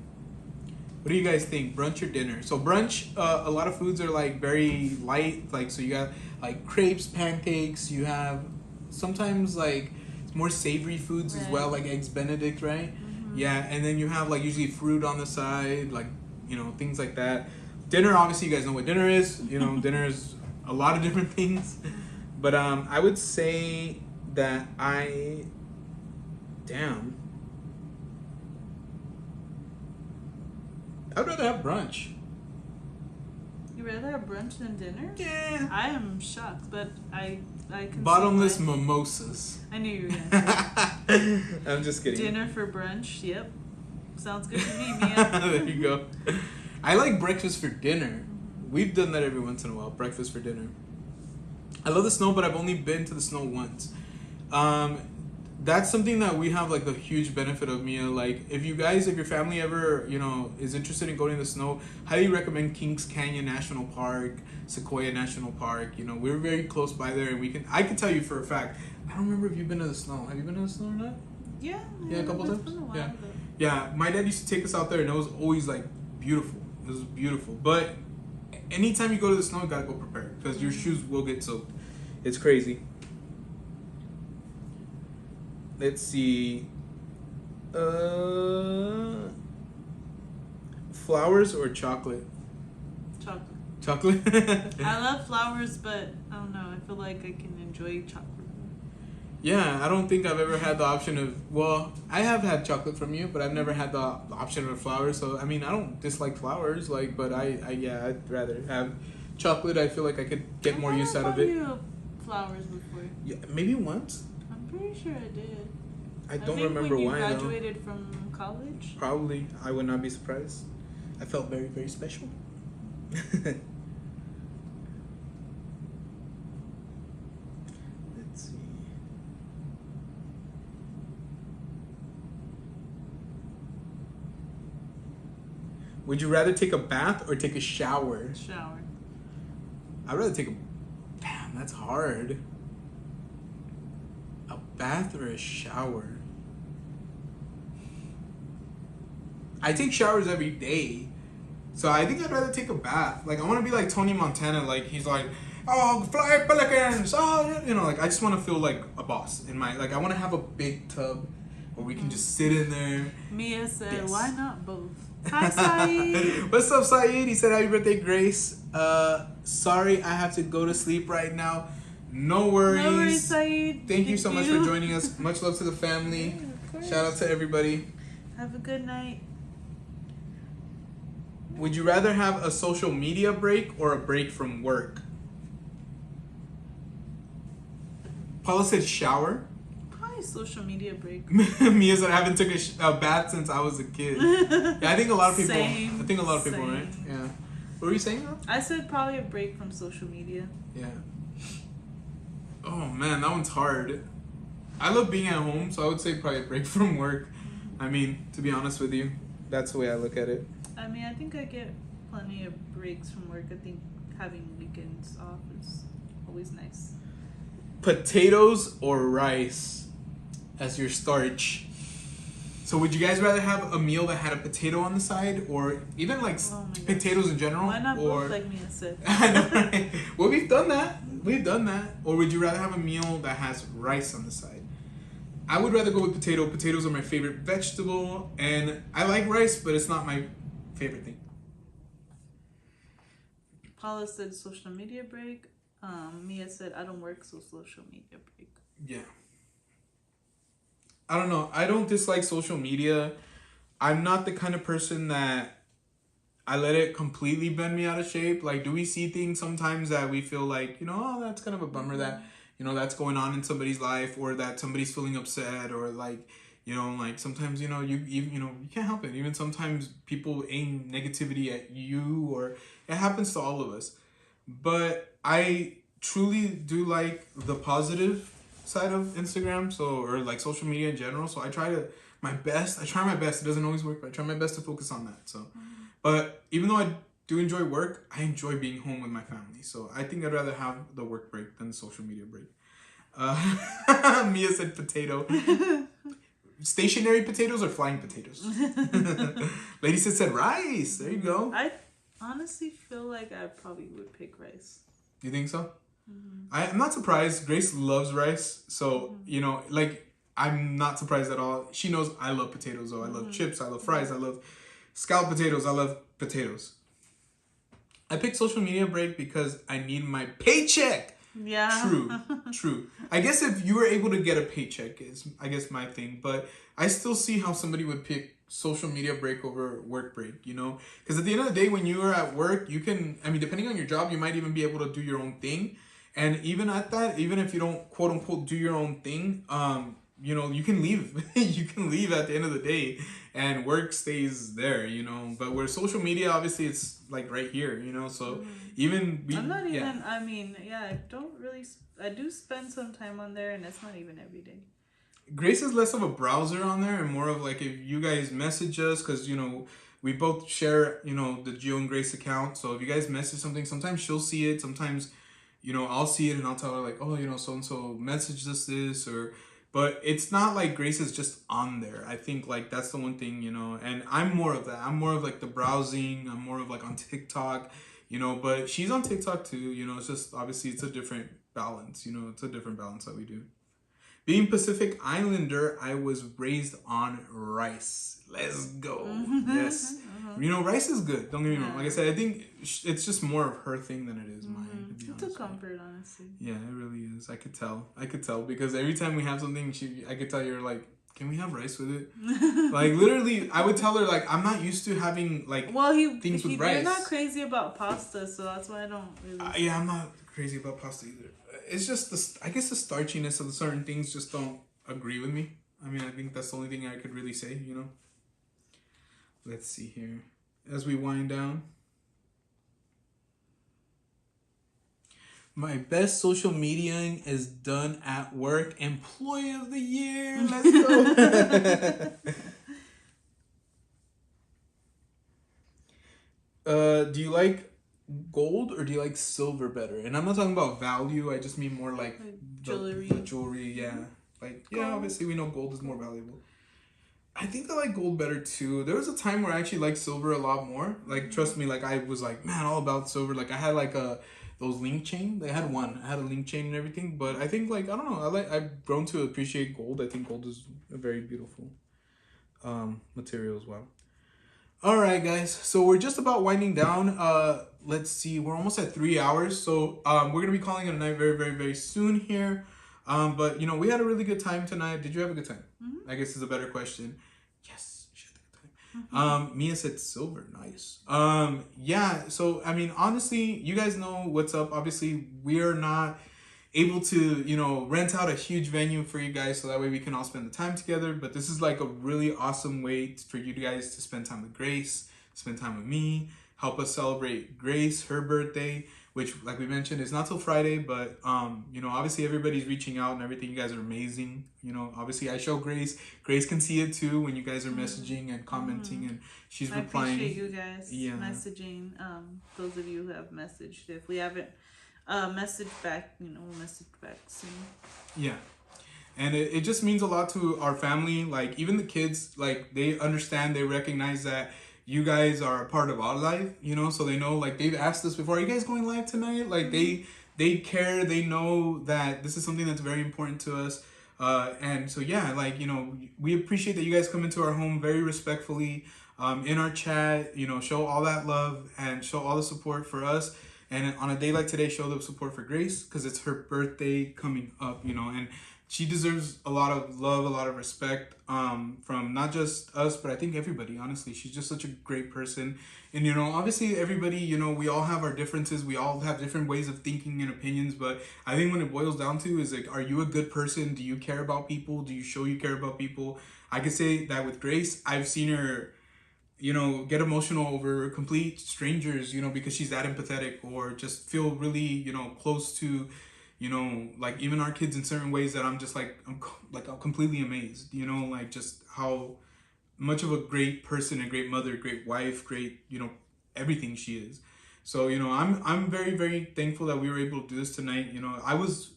What do you guys think? Brunch or dinner? So brunch, a lot of foods are like very light. Like, so you got like crepes, pancakes. You have sometimes like more savory foods as well, like eggs Benedict, right? Yeah, and then you have like usually fruit on the side, like, you know, things like that. Dinner, obviously, you guys know what dinner is. You know, dinner is a lot of different things. But I would say that I'd rather have brunch. You rather have brunch than dinner? Yeah. I am shocked, but I can. Bottomless see why. mimosas. I knew you were gonna say I'm just kidding. dinner for brunch. Yep, sounds good to me, Mia. There you go. I like breakfast for dinner. We've done that every once in a while. Breakfast for dinner. I love the snow, but I've only been to the snow once. That's something that we have like a huge benefit of, Mia. Like if your family ever, you know, is interested in going to the snow, highly recommend Kings Canyon National Park, Sequoia National Park. You know, we're very close by there, and I can tell you for a fact. I don't remember if you've been to the snow. Have you been to the snow or not? Yeah. Yeah, a couple it's times. been a while, Yeah. but- Yeah, my dad used to take us out there, and it was always like beautiful. It was beautiful. But anytime you go to the snow, you gotta go prepared, because your shoes will get soaked. It's crazy. Let's see. Flowers or chocolate? Chocolate. Chocolate? I love flowers, but I don't know. I feel like I can enjoy chocolate. Yeah, I don't think I've ever had the option of. Well, I have had chocolate from you, but I've never had the option of flowers. So I mean, I don't dislike flowers, like, but I'd rather have chocolate. I feel like I could get more use out of it. You flowers before. Yeah, maybe once. I'm pretty sure I did. I don't think remember when you why graduated from college. though. Probably, I would not be surprised. I felt very, very special. Let's see. Would you rather take a bath or take a shower? Shower. I'd rather take a. Damn, that's hard. A bath or a shower? I take showers every day, so I think I'd rather take a bath. Like, I want to be like Tony Montana. Like, he's like, oh, fly pelicans. Oh, you know, like, I just want to feel like a boss in my. Like, I want to have a big tub where we can just sit in there. Mia said, Yes. "Why not both?" Hi, Saeed. What's up, Saeed? He said, happy birthday, Grace. Sorry, I have to go to sleep right now. No worries. No worries, Saeed. Thank you so much for joining us. Much love to the family. Shout out to everybody. Have a good night. Would you rather have a social media break or a break from work? Paula said shower. Probably social media break. Mia said I haven't took a bath since I was a kid. Yeah, I think a lot of people. Same, I think a lot of people, same. right? Yeah. What were you saying? I said probably a break from social media. Yeah. Oh man, that one's hard. I love being at home, so I would say probably a break from work. I mean, to be honest with you, that's the way I look at it. I mean, I think I get plenty of breaks from work. I think having weekends off is always nice. Potatoes or rice as your starch? So would you guys rather have a meal that had a potato on the side, or even like Oh my gosh. potatoes in general? Why not or both like Mia said? I know, right? Well, we've done that. We've done that. Or would you rather have a meal that has rice on the side? I would rather go with potato. Potatoes are my favorite vegetable, and I like rice, but it's not my favorite thing. Paula said social media break. Mia said I don't work, so social media break. Yeah. I don't know. I don't dislike social media. I'm not the kind of person that I let it completely bend me out of shape. Like, do we see things sometimes that we feel like, oh, that's kind of a bummer that, that's going on in somebody's life, or that somebody's feeling upset, or like, like sometimes, you can't help it. Even sometimes people aim negativity at you, or it happens to all of us. But I truly do like the positive side of Instagram, or like social media in general. So I try my best. It doesn't always work, but I try my best to focus on that. So, but even though I do enjoy work, I enjoy being home with my family. So I think I'd rather have the work break than the social media break. Mia said potato. Stationary potatoes or flying potatoes? Lady said rice. There you go. I honestly feel like I probably would pick rice. You think so? I'm not surprised. Grace loves rice. So, I'm not surprised at all. She knows I love potatoes, though. I love chips. I love fries. I love scalloped potatoes. I love potatoes. I picked social media break because I need my paycheck. Yeah. True. I guess if you were able to get a paycheck is, I guess, my thing. But I still see how somebody would pick social media break over work break, Because at the end of the day, when you are at work, you can, depending on your job, you might even be able to do your own thing. And even at that, even if you don't, quote unquote, do your own thing, you can leave. You can leave at the end of the day, and work stays there, But where social media, obviously, it's like right here, So even I'm not even. I do spend some time on there, and it's not even every day. Grace is less of a browser on there and more of like if you guys message us, because we both share the Gio and Grace account. So if you guys message something, sometimes she'll see it, sometimes I'll see it and I'll tell her like, oh, so and so messaged us this, or but it's not like Grace is just on there. I think like that's the one thing, and I'm more of that. I'm more of like the browsing. I'm more of like on TikTok, but she's on TikTok too. It's just obviously it's a different balance. It's a different balance that we do. Being Pacific Islander, I was raised on rice. Let's go. Yes. Rice is good. Don't get me wrong. Like I said, I think it's just more of her thing than it is mine. To be honest. It's a comfort, honestly. Yeah, it really is. I could tell because every time we have something, I could tell you're like, can we have rice with it? Like literally, I would tell her like, I'm not used to having like things with rice. You're not crazy about pasta, so that's why I don't really. Yeah, I'm not crazy about pasta either. It's just I guess the starchiness of certain things just don't agree with me. I think that's the only thing I could really say, Let's see here. As we wind down. My best social media is done at work. Employee of the year. Let's go. Do you like gold or do you like silver better? And I'm not talking about value. I just mean more like jewelry. The jewelry, yeah. Like, yeah, obviously we know gold is more valuable. I think I like gold better too. There was a time where I actually liked silver a lot more. Like, trust me, like I was like, man, all about silver. Like I had like those link chain. I had a link chain and everything. But I think like, I don't know. I've grown to appreciate gold. I think gold is a very beautiful material as well. All right, guys. So we're just about winding down. Let's see. We're almost at 3 hours. So we're going to be calling it a night very, very, very soon here. But, we had a really good time tonight. Did you have a good time? Mm-hmm. I guess is a better question. Yes, she had a good time. Mm-hmm. Mia said silver. Nice. Yeah. So, honestly, you guys know what's up. Obviously, we are not able to, rent out a huge venue for you guys so that way we can all spend the time together. But this is like a really awesome way for you guys to spend time with Grace, spend time with me, help us celebrate Grace, her birthday, which like we mentioned is not till Friday, but obviously everybody's reaching out and everything. You guys are amazing. Obviously I show Grace. Grace can see it too when you guys are messaging and commenting and she's replying. I appreciate you guys messaging. Those of you who have messaged. If we haven't message back, we'll message back soon. Yeah. And it just means a lot to our family. Like even the kids, like they understand, they recognize that you guys are a part of our life, so they know, like they've asked us before, are you guys going live tonight? Like they they care. They know that this is something that's very important to us. And so, yeah, like, you know, we appreciate that you guys come into our home very respectfully, in our chat, you know, show all that love and show all the support for us. And on a day like today, show the support for Grace because it's her birthday coming up, you know, and she deserves a lot of love, a lot of respect, from not just us, but I think everybody, honestly. She's just such a great person. And, you know, obviously everybody, you know, we all have our differences. We all have different ways of thinking and opinions. But I think when it boils down to is like, are you a good person? Do you care about people? Do you show you care about people? I could say that with Grace, I've seen her, you know, get emotional over complete strangers, you know, because she's that empathetic, or just feel really, you know, close to, you know, like even our kids in certain ways that I'm just like, I'm completely amazed, you know, like just how much of a great person, a great mother, great wife, great, you know, everything she is. So, you know, I'm very, very thankful that we were able to do this tonight. You know, I was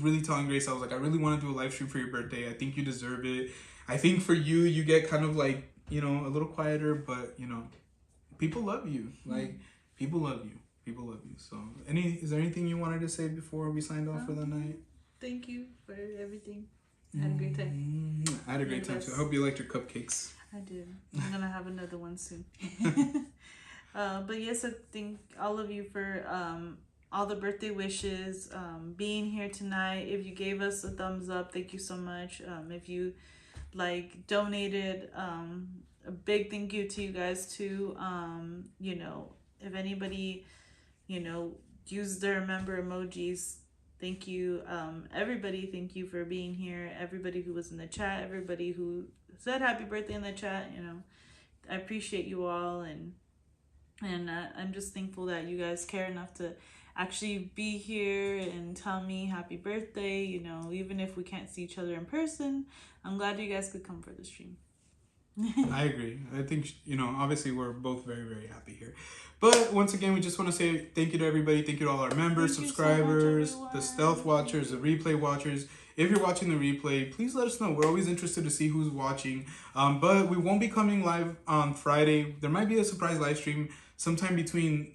really telling Grace, I was like, I really want to do a live stream for your birthday. I think you deserve it. I think for you, you get kind of like, you know, a little quieter, but, you know, people love you. Like, people love you. People love you. So, is there anything you wanted to say before we signed off for the night? Thank you for everything. I had a great time. I had a great time too. I hope you liked your cupcakes. I did. I'm gonna have another one soon. But yes, I thank all of you for all the birthday wishes, being here tonight. If you gave us a thumbs up, thank you so much. If you like donated, a big thank you to you guys too. You know, if anybody, you know, used their member emojis, thank you. Everybody, thank you for being here. Everybody who was in the chat, everybody who said happy birthday in the chat, you know, I appreciate you all, and I'm just thankful that you guys care enough to actually be here and tell me happy birthday, you know, even if we can't see each other in person. I'm glad you guys could come for the stream. I agree. I think, you know, obviously we're both very, very happy here. But once again, we just want to say thank you to everybody. Thank you to all our members, subscribers, so much, the stealth watchers, the replay watchers. If you're watching the replay, please let us know. We're always interested to see who's watching. But we won't be coming live on Friday. There might be a surprise live stream sometime between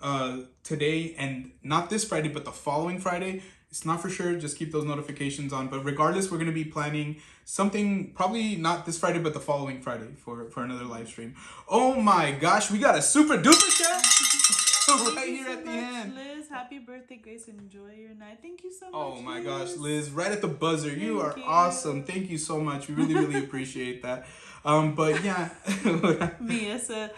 today and not this Friday, but the following Friday. It's not for sure. Just keep those notifications on. But regardless, we're going to be planning something probably not this Friday, but the following Friday for another live stream. Oh my gosh, we got a super duper chat right here at the end. Liz, happy birthday, Grace. Enjoy your night. Thank you so much. Oh my Liz. gosh, Liz, right at the buzzer. You are Thank you. awesome. Thank you so much. We really, really appreciate that. But yeah. Mia said,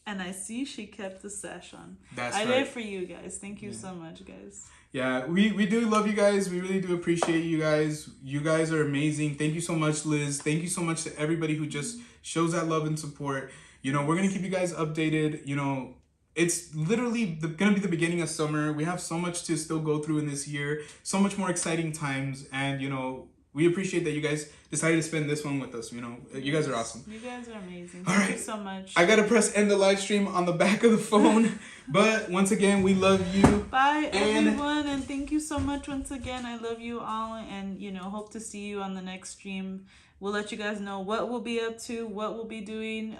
and I see she kept the sash on. That's I right. did for you guys. Thank you so much, guys. Yeah, we do love you guys. We really do appreciate you guys. You guys are amazing. Thank you so much, Liz. Thank you so much to everybody who just shows that love and support. You know, we're going to keep you guys updated. You know, it's literally going to be the beginning of summer. We have so much to still go through in this year. So much more exciting times. And, you know, we appreciate that you guys decided to spend this one with us. You know, you guys are awesome. You guys are amazing. All Thank right. you so much. I got to press end the live stream on the back of the phone. But once again, we love you. Bye, everyone. And thank you so much once again. I love you all. And, you know, hope to see you on the next stream. We'll let you guys know what we'll be up to, what we'll be doing,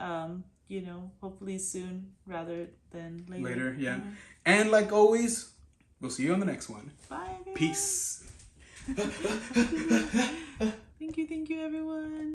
you know, hopefully soon rather than later. Later, yeah. And like always, we'll see you on the next one. Bye, everyone. Peace. Thank you, everyone.